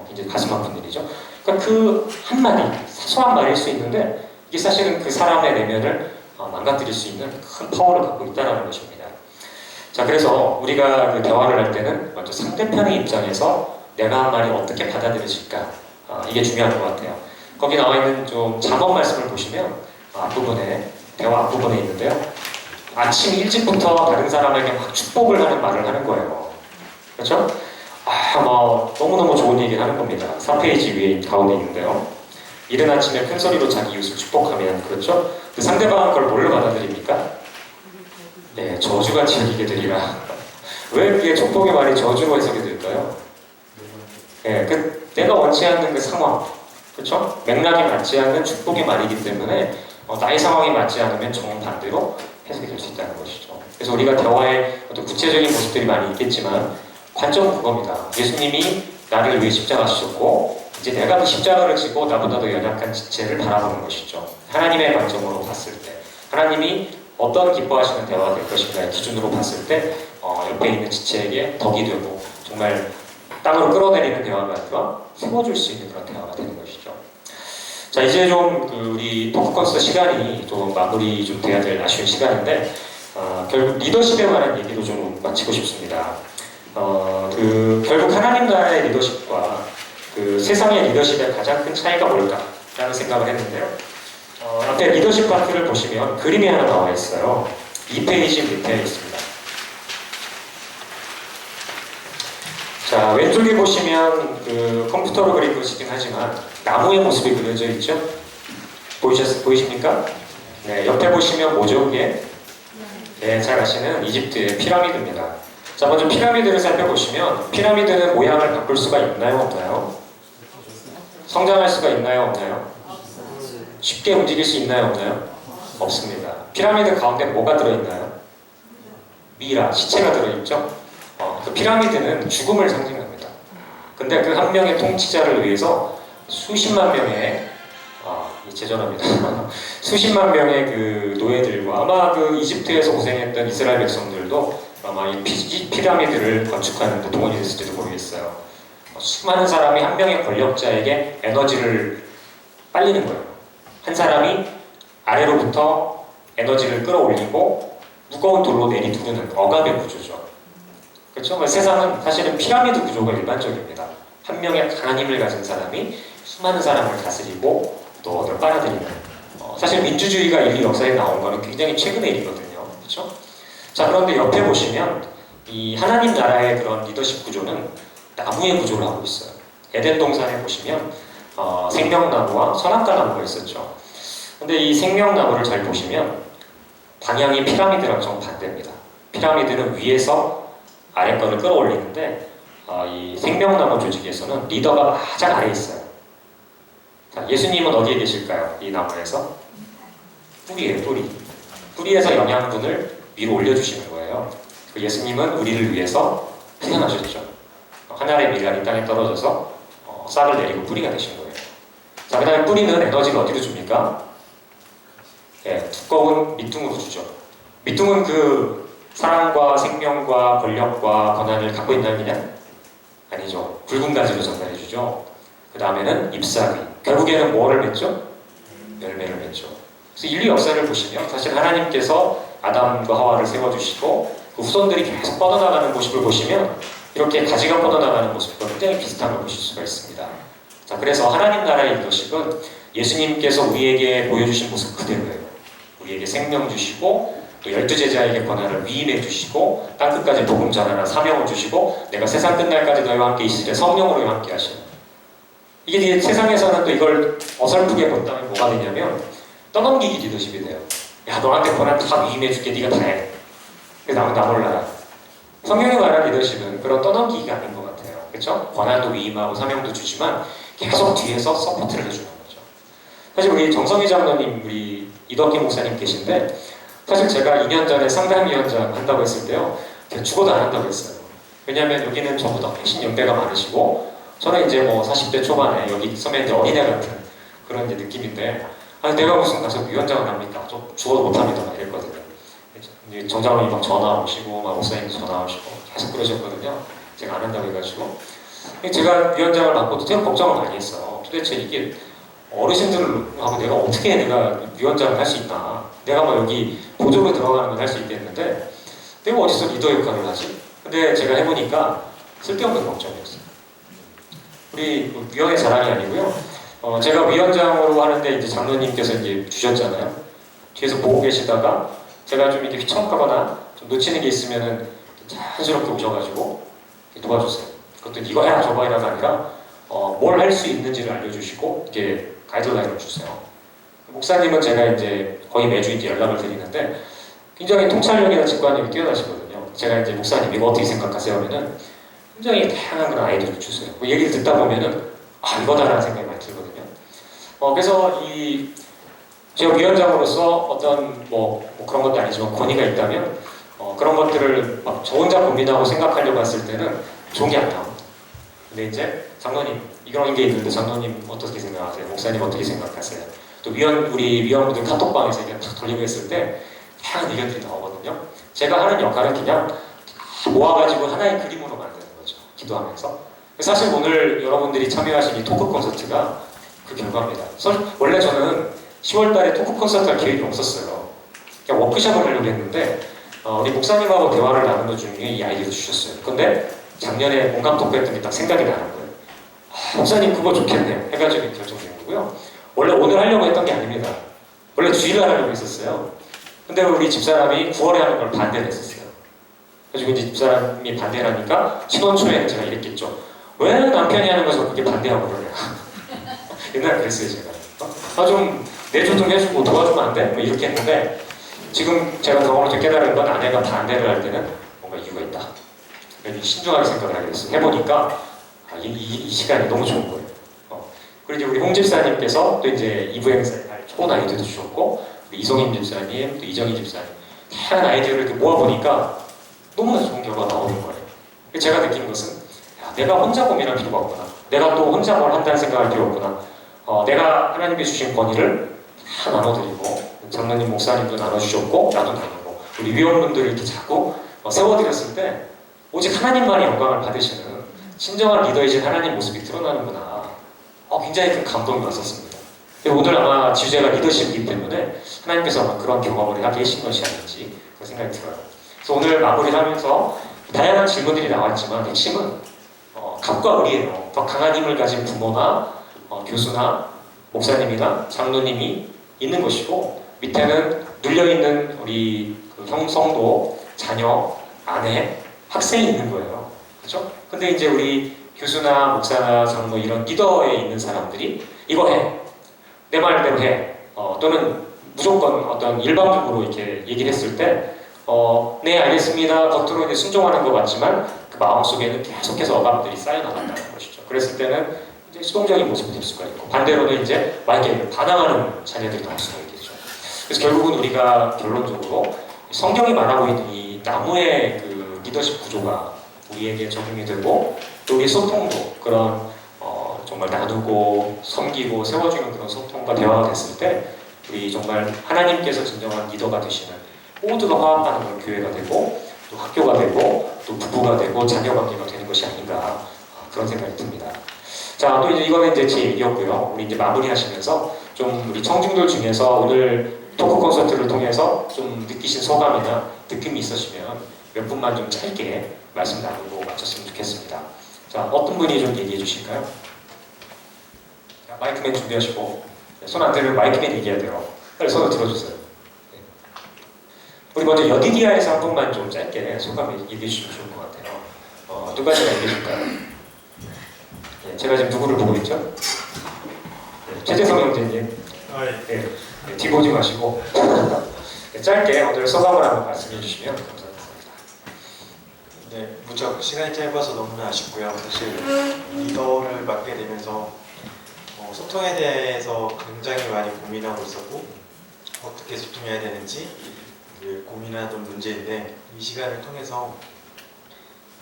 굉장히 가슴 아픈 일이죠. 그러니까 그 한마디, 사소한 말일 수 있는데 이게 사실은 그 사람의 내면을 망가뜨릴 수 있는 큰 파워를 갖고 있다는 것입니다. 자, 그래서 우리가 그 대화를 할 때는 먼저 상대편의 입장에서 내가 한 말이 어떻게 받아들여질까 이게 중요한 것 같아요. 거기 나와 있는 좀 잠언 말씀을 보시면 대화 앞부분에 있는데요. 아침 일찍부터 다른 사람에게 막 축복을 하는 말을 하는 거예요. 그렇죠? 너무너무 좋은 얘기를 하는 겁니다. 4페이지 위에 가운데 있는데요. 이른 아침에 큰 소리로 자기 이웃을 축복하면, 그렇죠? 그 상대방은 그걸 뭘로 받아들입니까? 네, 저주같이 여기게 되리라. 왜 그게 축복의 말이 저주로 해석이 될까요? 네, 내가 원치 않는 그 상황, 그렇죠? 맥락이 맞지 않는 축복의 말이기 때문에 나의 상황이 맞지 않으면 정반대로 해석이 될 수 있다는 것이죠. 그래서 우리가 대화에 어떤 구체적인 모습들이 많이 있겠지만 관점은 그겁니다. 예수님이 나를 위해 십자가 지셨고 이제 내가 그 십자가를 지고 나보다 더 연약한 지체를 바라보는 것이죠. 하나님의 관점으로 봤을 때 하나님이 어떤 기뻐하시는 대화가 될 것인가의 기준으로 봤을 때 옆에 있는 지체에게 덕이 되고 정말 땅으로 끌어내리는 대화가 아니라 세워줄 수 있는 그런 대화가 되는 것이죠. 자, 이제 좀 우리 토크 콘서트 시간이 좀 마무리 좀 돼야 될 아쉬운 시간인데 결국 리더십에 관한 얘기로 좀 마치고 싶습니다. 결국 하나님 나라의 리더십과 그 세상의 리더십의 가장 큰 차이가 뭘까라는 생각을 했는데요. 앞에 리더십 파트를 보시면 그림이 하나 나와 있어요. 2페이지 밑에 있습니다. 자, 왼쪽에 보시면 그 컴퓨터로 그린 것이긴 하지만 나무의 모습이 그려져 있죠? 보이십니까? 네, 옆에 보시면 뭐죠, 그게? 네, 잘 아시는 이집트의 피라미드입니다. 자, 먼저 피라미드를 살펴보시면 피라미드는 모양을 바꿀 수가 있나요, 없나요? 성장할 수가 있나요, 없나요? 쉽게 움직일 수 있나요, 없나요? 없습니다. 피라미드 가운데 뭐가 들어있나요? 미라, 시체가 들어있죠? 그 피라미드는 죽음을 상징합니다. 근데 그 한 명의 통치자를 위해서 수십만 명의 죄송합니다. 수십만 명의 그 노예들과 아마 그 이집트에서 고생했던 이스라엘 백성들도 아마 이 피라미드를 건축하는 데 동원이 됐을지도 모르겠어요. 수많은 사람이 한 명의 권력자에게 에너지를 빨리는 거예요. 한 사람이 아래로부터 에너지를 끌어올리고 무거운 돌로 내리두르는 억압의 구조죠. 그렇죠? 세상은 사실은 피라미드 구조가 일반적입니다. 한 명의 강한 힘을 가진 사람이 수많은 사람을 다스리고 또 얻어 빨아들이는. 사실 민주주의가 인류 역사에 나온 거는 굉장히 최근의 일이거든요. 그렇죠? 자, 그런데 옆에 보시면 이 하나님 나라의 그런 리더십 구조는 나무의 구조를 하고 있어요. 에덴 동산에 보시면 생명나무와 선악과 나무가 있었죠. 근데 이 생명나무를 잘 보시면 방향이 피라미드랑 정반대입니다. 피라미드는 위에서 아래 거를 끌어올리는데 이 생명나무 조직에서는 리더가 가장 아래에 있어요. 자, 예수님은 어디에 계실까요? 이 나무에서? 뿌리예요, 뿌리. 뿌리에서 영양분을 위로 올려주시는 거예요. 예수님은 우리를 위해서 태어나셨죠. 하늘의 밀란이 땅에 떨어져서 싹을 내리고 뿌리가 되신 거예요. 자, 그 다음에 뿌리는 에너지를 어디로 줍니까? 네, 두꺼운 밑둥으로 주죠. 밑둥은 그 사랑과 생명과 권력과 권한을 갖고 있나요, 그냥? 아니죠. 붉은 가지로 전달해주죠. 그 다음에는 잎사귀. 결국에는 뭐를 맺죠? 열매를 맺죠. 그래서 인류 역사를 보시면 사실 하나님께서 아담과 하와를 세워주시고 그 후손들이 계속 뻗어나가는 모습을 보시면 이렇게 가지가 뻗어나가는 모습과 굉장히 비슷한 걸 보실 수가 있습니다. 자, 그래서 하나님 나라의 리더십은 예수님께서 우리에게 보여주신 모습 그대로예요. 우리에게 생명 주시고 또 12제자에게 권한을 위임해 주시고 땅끝까지 복음 전하는 사명을 주시고 내가 세상 끝날까지 너희와 함께 있으리라 성령으로 함께 하시는. 이게 세상에서는 또 이걸 어설프게 본다면 뭐가 되냐면 떠넘기기 리더십이 돼요. 야, 너한테 권한 다 위임해 줄게. 네가 다 해. 나 몰라라. 성경이 말하는 리더십은 그런 떠넘기기가 아닌 것 같아요. 그렇죠? 권한도 위임하고 사명도 주지만 계속 뒤에서 서포트를 해주는 거죠. 사실 우리 정성희 장로님, 우리 이덕기 목사님 계신데 사실 제가 2년 전에 상담위원장 한다고 했을 때요, 죽어도 안 한다고 했어요. 왜냐하면 여기는 저보다 훨씬 연배가 많으시고 저는 이제 뭐 40대 초반에 여기 서면 이제 어린애 같은 그런 이제 느낌인데 내가 무슨 가서 위원장을 합니까? 좀 죽어도 못합니다. 막 이랬거든요. 정 장로님 막 전화 오시고 막 목사님도 전화 오시고 계속 그러셨거든요. 제가 안 한다고 해가지고 제가 위원장을 맡고도 되게 걱정을 많이 했어요. 도대체 이게 어르신들하고 내가 어떻게 내가 위원장을 할 수 있나? 내가 뭐 여기 보조로 들어가는 건 할 수 있겠는데 내가 어디서 리더 역할을 하지? 근데 제가 해보니까 쓸데없는 걱정이었어요. 우리 위원회 자랑이 아니고요. 제가 위원장으로 하는데 이제 장로님께서 이제 주셨잖아요. 뒤에서 보고 계시다가 제가 좀 이렇게 휘청하거나 좀 놓치는 게 있으면은 자연스럽게 오셔가지고 도와주세요. 그것도 이거 해라 저거 해라가 아니라 뭘 할 수 있는지를 알려주시고 이게 가이드라인을 주세요. 목사님은 제가 이제 거의 매주 이제 연락을 드리는데 굉장히 통찰력이나 직관력이 뛰어나시거든요. 제가 이제 목사님 이거 어떻게 생각하세요? 하면은 굉장히 다양한 그런 아이디어를 주세요. 그 얘기를 듣다 보면은 이거다라는 생각이 많이 들거든요. 그래서 제가 위원장으로서 어떤 뭐 그런 것도 아니지만 권위가 있다면 그런 것들을 막 저 혼자 고민하고 생각하려고 했을 때는 좋은 게 안 나옵니다. 근데 이제 장로님 이런 게 있는데 장로님 어떻게 생각하세요? 목사님 어떻게 생각하세요? 또 우리 위원분들 카톡방에서 이렇게 탁 돌리고 했을 때 다양한 의견들이 나오거든요. 제가 하는 역할은 그냥 모아가지고 하나의 그림으로 만드는 거죠. 기도하면서. 사실 오늘 여러분들이 참여하신 이 토크 콘서트가 그 결과입니다. 원래 저는 10월달에 토크 콘서트 할 계획이 없었어요. 그냥 워크숍을 하려고 했는데 우리 목사님하고 대화를 나누는 중에 이 아이디어를 주셨어요. 근데 작년에 공감 토크했던 게 딱 생각이 나는 거예요. 목사님 그거 좋겠네요. 해가지고 결정된 거고요. 원래 오늘 하려고 했던 게 아닙니다. 원래 주일날 하려고 했었어요. 근데 우리 집사람이 9월에 하는 걸 반대를 했었어요. 그래서 이제 집사람이 반대를 하니까 신혼 초에 제가 이랬겠죠. 왜 남편이 하는 것을 그렇게 반대하고 그러냐. 옛날에 그랬어요 제가. 좀 내조 좀 해주고 도와주면 안 돼? 뭐 이렇게 했는데 지금 제가 경험을 깨달은 건 아내가 반대를 할 때는 뭔가 이유가 있다. 그래서 신중하게 생각을 하게 됐어요. 해보니까 이 시간이 너무 좋은 거예요. 그리고 이제 우리 홍 집사님께서 또 이제 이부 행사에 좋은 아이디어도 주셨고 이성임 집사님, 또 이정희 집사님 다양한 아이디어를 이렇게 모아보니까 너무나 좋은 결과가 나오는 거예요. 제가 느낀 것은 내가 혼자 고민할 필요가 없구나. 내가 또 혼자 뭘 한다는 생각할 필요 없구나. 내가 하나님께 주신 권위를 다 나눠드리고 장로님, 목사님도 나눠주셨고 나도 나누고 우리 위원분들을 이렇게 자꾸 세워드렸을 때 오직 하나님만이 영광을 받으시는 진정한 리더이신 하나님 모습이 드러나는구나. 굉장히 큰 감동이 왔었습니다. 오늘 아마 주제가 리더십이기 때문에 하나님께서 아마 그런 경험을 하게 하신 것이 아닌지 그런 생각이 들어요. 그래서 오늘 마무리를 하면서 다양한 질문들이 나왔지만 핵심은 갑과 을이에요. 더 강한 힘을 가진 부모나 교수나 목사님이나 장로님이 있는 것이고 밑에는 눌려있는 우리 성도, 자녀, 아내, 학생이 있는 거예요. 그렇죠? 근데 이제 우리 교수나 목사나 장로 이런 리더에 있는 사람들이 이거 해. 내 말대로 해. 또는 무조건 어떤 일방적으로 이렇게 얘기를 했을 때 네 알겠습니다. 겉으로 이제 순종하는 거 맞지만 그 마음속에는 계속해서 억압들이 쌓여나간다는 것이죠. 그랬을 때는 이제 수동적인 모습이 될 수가 있고 반대로는 이제 만약에 반항하는 자녀들이 나올 수가 있겠죠. 그래서 결국은 우리가 결론적으로 성경이 말하고 있는 이 나무의 그 리더십 구조가 우리에게 적용이 되고 또 우리 소통도 그런 정말 나누고 섬기고 세워주는 그런 소통과 대화가 됐을 때 우리 정말 하나님께서 진정한 리더가 되시는 모두가 화합하는 그런 교회가 되고 또 학교가 되고 또 부부가 되고 자녀 관계가 되는 것이 아닌가 그런 생각이 듭니다. 자, 또 이제 이거는 이제 제 얘기였고요. 우리 이제 마무리하시면서 좀 우리 청중들 중에서 오늘 토크 콘서트를 통해서 좀 느끼신 소감이나 느낌이 있으시면 몇 분만 좀 짧게 말씀 나누고 마쳤으면 좋겠습니다. 자, 어떤 분이 좀 얘기해 주실까요? 자, 마이크맨 준비하시고 손 안 들면 마이크맨 얘기해야 돼요. 빨리 손을 들어주세요. 네. 우리 먼저 여디디아에서 한 분만 좀 짧게 소감 얘기해 주시면 좋을 것 같아요. 누가지가 얘기해 줄까요? 네, 제가 지금 누구를 보고 있죠? 네, 최재성 형제님. 네, 네, 뒤보지 마시고 네, 짧게 오늘 소감을 한번 말씀해 주시면 감사합니다. 네, 무척 시간이 짧아서 너무나 아쉽고요. 사실 리더를 맡게 되면서 소통에 대해서 굉장히 많이 고민하고 있었고 어떻게 소통해야 되는지 고민하던 문제인데 이 시간을 통해서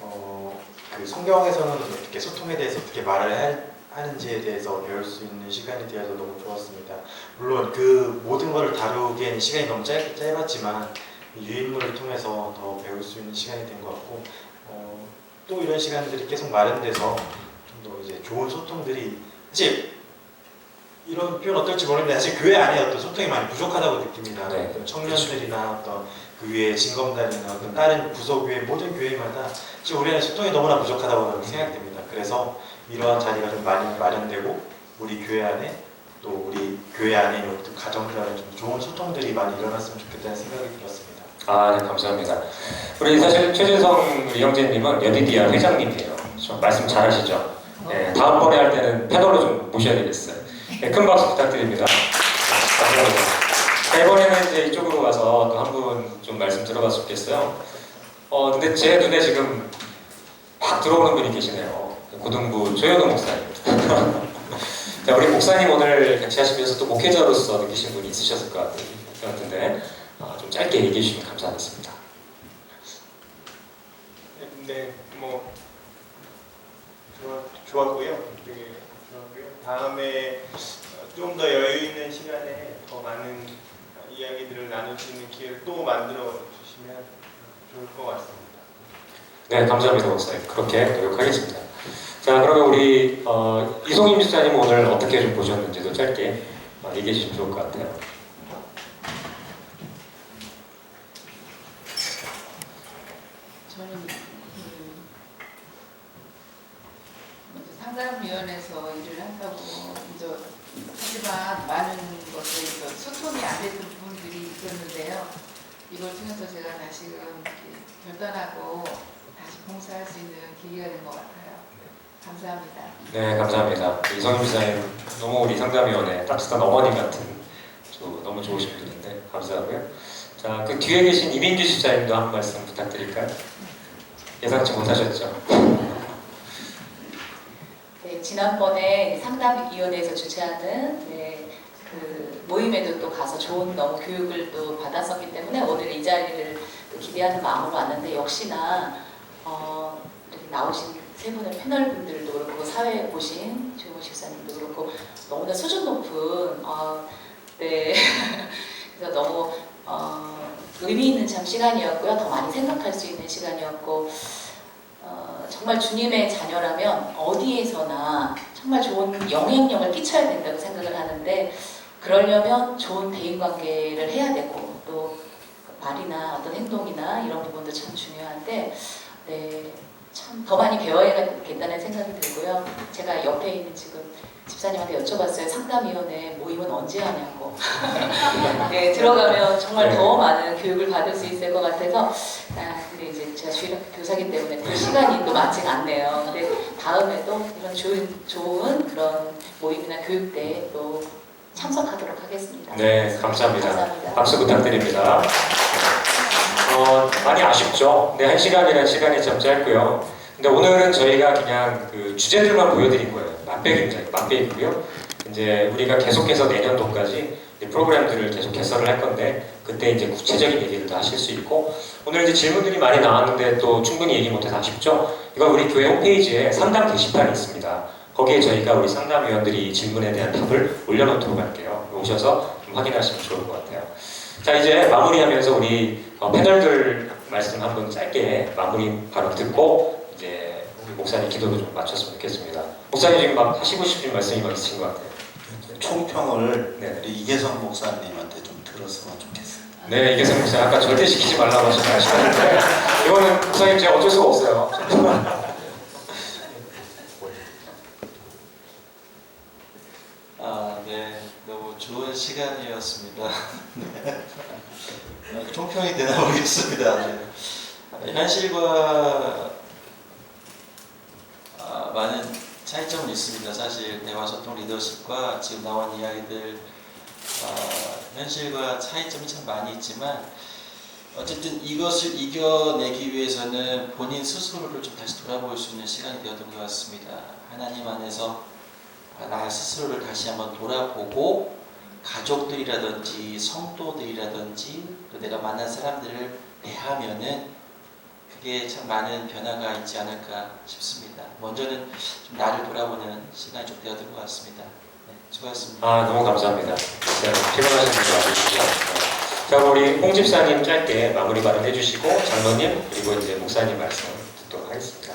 그 성경에서는 어떻게 소통에 대해서 어떻게 말을 하는지에 대해서 배울 수 있는 시간이 되어서 너무 좋았습니다. 물론 그 모든 것을 다루기에는 시간이 너무 짧았지만 유인물을 통해서 더 배울 수 있는 시간이 된 것 같고 또 이런 시간들이 계속 마련돼서 좀 더 이제 좋은 소통들이 사실 이런 표현 어떨지 모르겠는데 사실 교회 안에 어떤 소통이 많이 부족하다고 느낍니다. 네, 어떤 청년들이나 어떤 그 위에 징검다리나 어떤 다른 부서교회 모든 교회마다 지금 우리 안에 소통이 너무나 부족하다고 생각됩니다. 그래서 이러한 자리가 좀 많이 마련되고 우리 교회 안에 또 우리 교회 안에 있는 가정들 안에 좀 좋은 소통들이 많이 일어났으면 좋겠다는 생각이 들었습니다. 아, 네, 감사합니다. 우리 사실 최재성 우리 형제님은 여디디아 회장님이에요. 좀 말씀 잘하시죠? 네, 다음번에 할 때는 패널로 좀 모셔야 되겠어요. 네, 큰 박수 부탁드립니다. 네, 감사합니다. 자, 이번에는 이제 이쪽으로 와서 또 한 분 좀 말씀 들어봤으면 좋겠어요. 근데 제 눈에 지금 막 들어오는 분이 계시네요. 고등부 조현우 목사님. 자, 우리 목사님 오늘 같이 하시면서 또 목회자로서 느끼신 분이 있으셨을 것 같은데 좀 짧게 얘기해 주시면 감사하겠습니다. 네, 뭐 좋았고요. 되게 좋았고요. 다음에 좀 더 여유 있는 시간에 더 많은 이야기들을 나눌 수 있는 기회를 또 만들어 주시면 좋을 것 같습니다. 네, 감사합니다, 목사님. 그렇게 노력하겠습니다. 자, 그러면 우리 이송임 집사님 오늘 어떻게 좀 보셨는지도 짧게 얘기해 주시면 좋을 것 같아요. 저는 상담위원회에서 일을 한다고 하지만 많은 것들에서 소통이 안 되는 부분들이 있었는데요. 이걸 통해서 제가 다시금 결단하고 다시 봉사할 수 있는 계기가 된 것 같아요. 감사합니다. 네, 감사합니다. 이성윤 지사님 너무 우리 상담위원회 따뜻한 어머니 같은 너무 좋으신 분인데 감사하고요. 자, 그 뒤에 계신 이민규 집사님도 한 말씀 부탁드릴까요? 예상치 못하셨죠? 네, 지난번에 상담위원회에서 주최하는 그 모임에도 또 가서 좋은 너무 교육을 또 받았었기 때문에 오늘 이 자리를 기대하는 마음으로 왔는데 역시나 이렇게 나오신 세 분의 패널 분들도 그렇고 사회에 보신 조용호 집사님도 그렇고 너무나 수준 높은 네 그래서 너무 의미 있는 참 시간이었고요. 더 많이 생각할 수 있는 시간이었고 정말 주님의 자녀라면 어디에서나 정말 좋은 영향력을 끼쳐야 된다고 생각을 하는데 그러려면 좋은 대인관계를 해야 되고 또 말이나 어떤 행동이나 이런 부분도 참 중요한데 네, 참 더 많이 배워야겠다는 생각이 들고요. 제가 옆에 있는 지금 집사님한테 여쭤봤어요. 상담위원회 모임은 언제 하냐고. 네, 들어가면 정말 더 많은 교육을 받을 수 있을 것 같아서 근데 이제 제가 주일학교 교사기 때문에 그 시간이 또 많지가 않네요. 근데 다음에도 이런 좋은 그런 모임이나 교육대에 또 참석하도록 하겠습니다. 네, 감사합니다. 감사합니다. 박수 부탁드립니다. 많이 아쉽죠? 네, 1시간이라는 시간이 참 짧고요. 근데 오늘은 저희가 그냥 그 주제들만 보여드린 거예요. 맛배기고요. 이제 우리가 계속해서 내년도까지 프로그램들을 계속 개설을 할 건데 그때 이제 구체적인 얘기들도 하실 수 있고 오늘 이제 질문들이 많이 나왔는데 또 충분히 얘기 못해서 아쉽죠? 이건 우리 교회 홈페이지에 상담 게시판이 있습니다. 거기에 저희가 우리 상담위원들이 질문에 대한 답을 올려놓도록 할게요. 오셔서 좀 확인하시면 좋을 것 같아요. 자, 이제 마무리하면서 우리 패널들 말씀 한번 짧게 마무리 바로 듣고 이제 우리 목사님 기도도 좀 마쳤으면 좋겠습니다. 목사님 지금 막 하시고 싶은 말씀이 막 있으신 것 같아요. 총평을 네. 우리 이계성 목사님한테 좀 들었으면 좋겠어요. 네, 이계성 목사님 아까 절대 시키지 말라고 하셨는데 이거는 목사님 제가 어쩔 수가 없어요. 네, 너무 좋은 시간이었습니다. 네. 총평이 되나 모르겠습니다. 네. 현실과 많은 차이점은 있습니다. 사실 대화 소통 리더십과 지금 나온 이야기들 현실과 차이점이 참 많이 있지만 어쨌든 이것을 이겨내기 위해서는 본인 스스로를 좀 다시 돌아볼 수 있는 시간이 되었던 것 같습니다. 하나님 안에서 나 스스로를 다시 한번 돌아보고 가족들이라든지 성도들이라든지 또 내가 만난 사람들을 대하면은 그게 참 많은 변화가 있지 않을까 싶습니다. 먼저는 좀 나를 돌아보는 시간이 좀 되었던 것 같습니다. 네, 수고하셨습니다. 너무 감사합니다. 네, 피곤하신 분들 와주시죠. 자, 우리 홍 집사님 짧게 마무리 발언 해주시고 장로님 그리고 이제 목사님 말씀 듣도록 하겠습니다.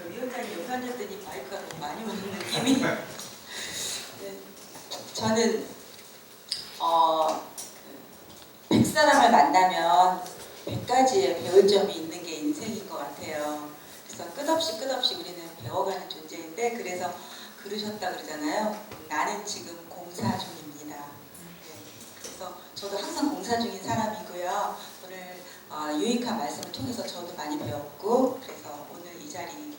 위원장님 여기 앉았더니 마이크가 너무 많이 오는 느낌이. 네, 저는 100사람을 만나면 100가지의 배울 점이 있는 게 인생인 것 같아요. 그래서 끝없이 우리는 배워가는 존재인데 그래서 그러셨다 그러잖아요. 나는 지금 공사 중입니다. 네, 그래서 저도 항상 공사 중인 사람이고요. 오늘 유익한 말씀을 통해서 저도 많이 배웠고 그래서 오늘 이 자리를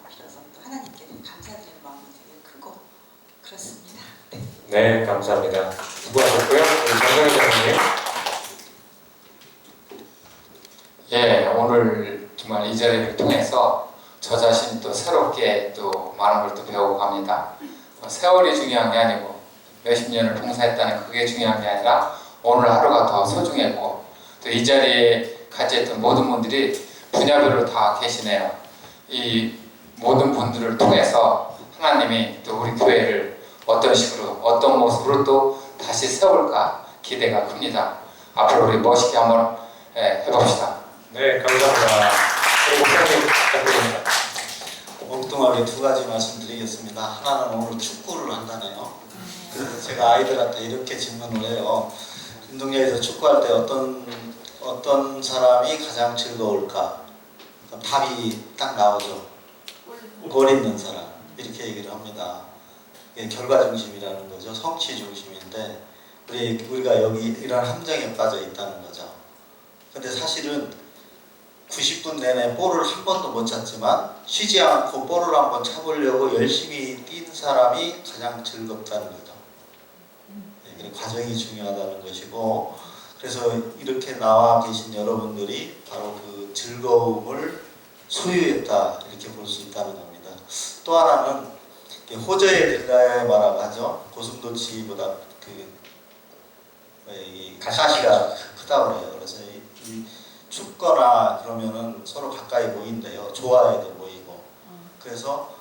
빌어서 또 하나님께 감사드리는 마음이 되게 크고 그렇습니다. 네, 감사합니다. 수고하셨고요. 우리 장정희 장로님. 예, 오늘 정말 이 자리를 통해서 저 자신이 또 새롭게 또 많은 걸 또 배우고 갑니다. 세월이 중요한 게 아니고 몇십 년을 봉사했다는 그게 중요한 게 아니라 오늘 하루가 더 소중했고 또 이 자리에 같이 했던 모든 분들이 분야별로 다 계시네요. 이 모든 분들을 통해서 하나님이 또 우리 교회를 어떤 식으로 어떤 모습으로 또 다시 세울까 기대가 큽니다. 앞으로 우리 멋있게 한번 해봅시다. 네, 감사합니다. 우리 목사님 부탁드립니다. 엉뚱하게 두 가지 말씀드리겠습니다. 하나는 오늘 축구를 한다네요. 그래서 제가 아이들한테 이렇게 질문을 해요. 운동장에서 축구할 때 어떤 사람이 가장 즐거울까? 그럼 답이 딱 나오죠. 골 있는 사람. 이렇게 얘기를 합니다. 이게 결과 중심이라는 거죠. 성취 중심인데 우리가 여기 이런 함정에 빠져 있다는 거죠. 근데 사실은 90분 내내 볼을 한 번도 못 찼지만 쉬지 않고 볼을 한번 차보려고 열심히 뛴 사람이 가장 즐겁다는 거죠. 네, 과정이 중요하다는 것이고, 그래서 이렇게 나와 계신 여러분들이 바로 그 즐거움을 소유했다 이렇게 볼 수 있다는 겁니다. 또 하나는 호저의 딜라마라고 하죠. 고슴도치보다 이 가시가 크다고 해요. 그래서 이 춥거나 그러면은 서로 가까이 모인대요. 좋아해도 모이고. 그래서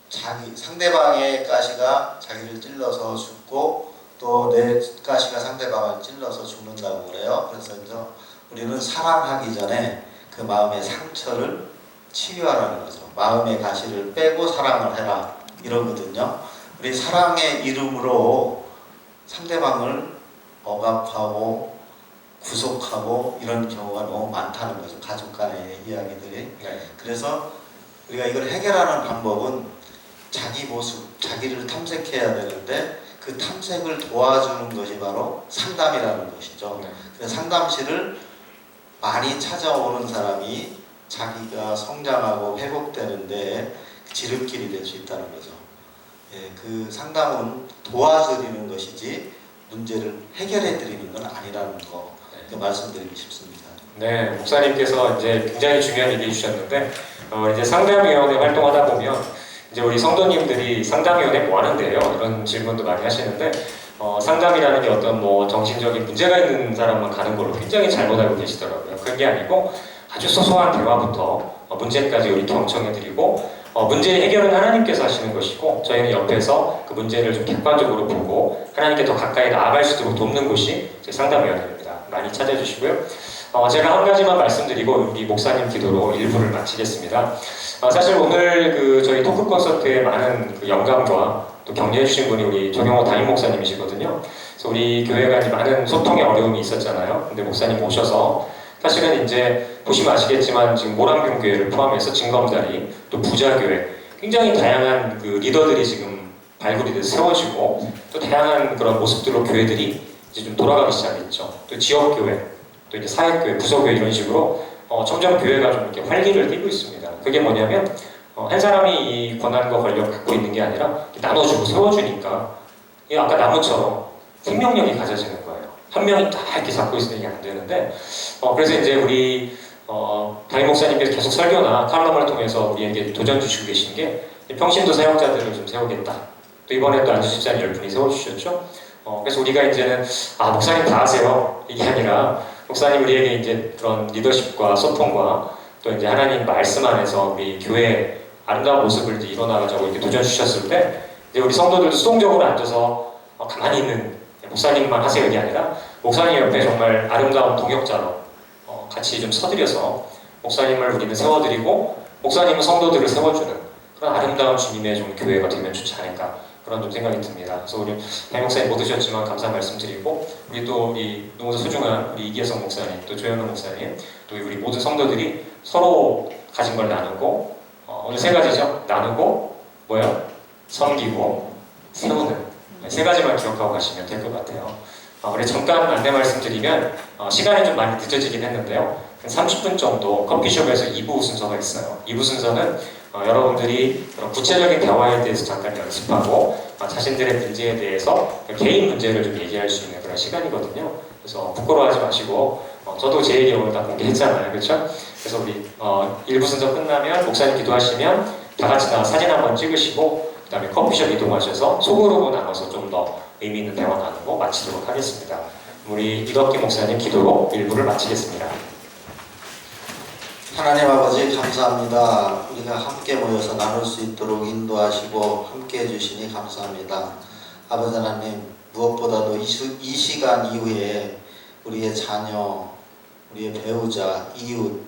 상대방의 가시가 자기를 찔러서 죽고 또 내 가시가 상대방을 찔러서 죽는다고 그래요. 그래서 우리는 사랑하기 전에 그 마음의 상처를 치유하라는 거죠. 마음의 가시를 빼고 사랑을 해라 이러거든요. 우리 사랑의 이름으로 상대방을 억압하고 구속하고 이런 경우가 너무 많다는 거죠. 가족 간의 이야기들이. 그래서 우리가 이걸 해결하는 방법은 자기 모습, 자기를 탐색해야 되는데 그 탐색을 도와주는 것이 바로 상담이라는 것이죠. 그래서 상담실을 많이 찾아오는 사람이 자기가 성장하고 회복되는데 지름길이 될 수 있다는 거죠. 예, 그 상담은 도와드리는 것이지 문제를 해결해 드리는 건 아니라는 거 말씀드리고 싶습니다. 네, 목사님께서 이제 굉장히 중요한 얘기 해주셨는데 이제 상담위원회 활동하다 보면 이제 우리 성도님들이 상담위원회 뭐 하는데요? 이런 질문도 많이 하시는데 상담이라는 게 어떤 뭐 정신적인 문제가 있는 사람만 가는 걸로 굉장히 잘못 알고 계시더라고요. 그런 게 아니고 아주 소소한 대화부터 문제까지 우리 경청해드리고 문제 해결은 하나님께서 하시는 것이고 저희는 옆에서 그 문제를 좀 객관적으로 보고 하나님께 더 가까이 나아갈 수 있도록 돕는 곳이 제 상담위원회입니다. 많이 찾아주시고요. 제가 한 가지만 말씀드리고 우리 목사님 기도로 일부를 마치겠습니다. 사실 오늘 저희 토크 콘서트에 많은 영감과 또 격려해주신 분이 우리 조경호 담임 목사님이시거든요. 그래서 우리 교회가 이제 많은 소통의 어려움이 있었잖아요. 근데 목사님 오셔서 사실은 이제 보시면 아시겠지만 지금 모란병 교회를 포함해서 진검다리 또 부자교회 굉장히 다양한 그 리더들이 지금 발굴이 돼서 세워지고 또 다양한 그런 모습들로 교회들이 이제 좀 돌아가기 시작했죠. 또 지역교회 또 이제 사회교회, 부서교회 이런 식으로 점점 교회가 좀 이렇게 활기를 띠고 있습니다. 그게 뭐냐면 한 사람이 이 권한과 권력을 갖고 있는 게 아니라 나눠주고 세워주니까 아까 나무처럼 생명력이 가져지는 거예요. 한 명이 다 이렇게 잡고 있으면 이게 안 되는데 그래서 이제 우리 담임 목사님께서 계속 설교나 칼럼을 통해서 우리에게 도전 주시고 계신 게 평신도 사역자들을 좀 세우겠다. 또 이번에 또 안주집사님 10분이 세워주셨죠. 그래서 우리가 이제는 목사님 다 하세요. 이게 아니라 목사님 우리에게 이제 그런 리더십과 소통과 또 이제 하나님 말씀 안에서 우리 교회의 아름다운 모습을 이제 이뤄나가자고 이렇게 도전 주셨을 때 이제 우리 성도들도 수동적으로 앉아서 가만히 있는 목사님만 하세요 이게 아니라 목사님 옆에 정말 아름다운 동역자로 같이 좀 서드려서 목사님을 우리는 세워드리고 목사님은 성도들을 세워주는 그런 아름다운 주님의 좀 교회가 되면 좋지 않을까 그런 좀 생각이 듭니다. 그래서 우리 담임 목사님 못 오셨지만 감사 말씀드리고 우리 또 우리 너무 소중한 우리 이기성 목사님 또 조현우 목사님 또 우리 모든 성도들이 서로 가진 걸 나누고 오늘 세 가지죠. 나누고 뭐요? 섬기고 세우는 세 가지만 기억하고 가시면 될 것 같아요. 우리 잠깐 안내 말씀드리면 시간이 좀 많이 늦어지긴 했는데요. 한 30분 정도 커피숍에서 2부 순서가 있어요. 2부 순서는 여러분들이 그런 구체적인 대화에 대해서 잠깐 연습하고 자신들의 문제에 대해서 개인 문제를 좀 얘기할 수 있는 그런 시간이거든요. 그래서 부끄러워하지 마시고 저도 제 얘기 오늘 다 공개했잖아요. 그렇죠? 그래서 우리 1부 순서 끝나면 목사님 기도하시면 다 같이 사진 한번 찍으시고 그 다음에 커피숍 이동하셔서 소그룹으로 나눠서 좀 더 의미 있는 대화 나누고 마치도록 하겠습니다. 우리 이덕기 목사님 기도로 1부를 마치겠습니다. 하나님 아버지 감사합니다. 우리가 함께 모여서 나눌 수 있도록 인도하시고 함께 해주시니 감사합니다. 아버지 하나님 무엇보다도 이 시간 이후에 우리의 자녀, 우리의 배우자, 이웃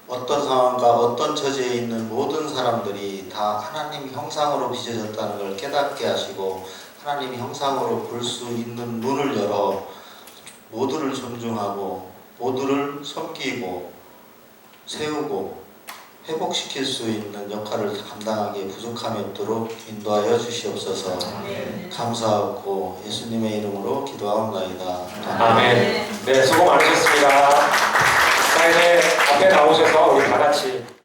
어떤 상황과 어떤 처지에 있는 모든 사람들이 다 하나님 형상으로 빚어졌다는 걸 깨닫게 하시고 하나님 형상으로 볼 수 있는 문을 열어 모두를 존중하고 모두를 섬기고 세우고 회복시킬 수 있는 역할을 감당하기에 부족함이 없도록 인도하여 주시옵소서. 감사하고 예수님의 이름으로 기도하옵나이다. 아멘. 네, 수고 많으셨습니다. 자, 이제 앞에 나오셔서 우리 다 같이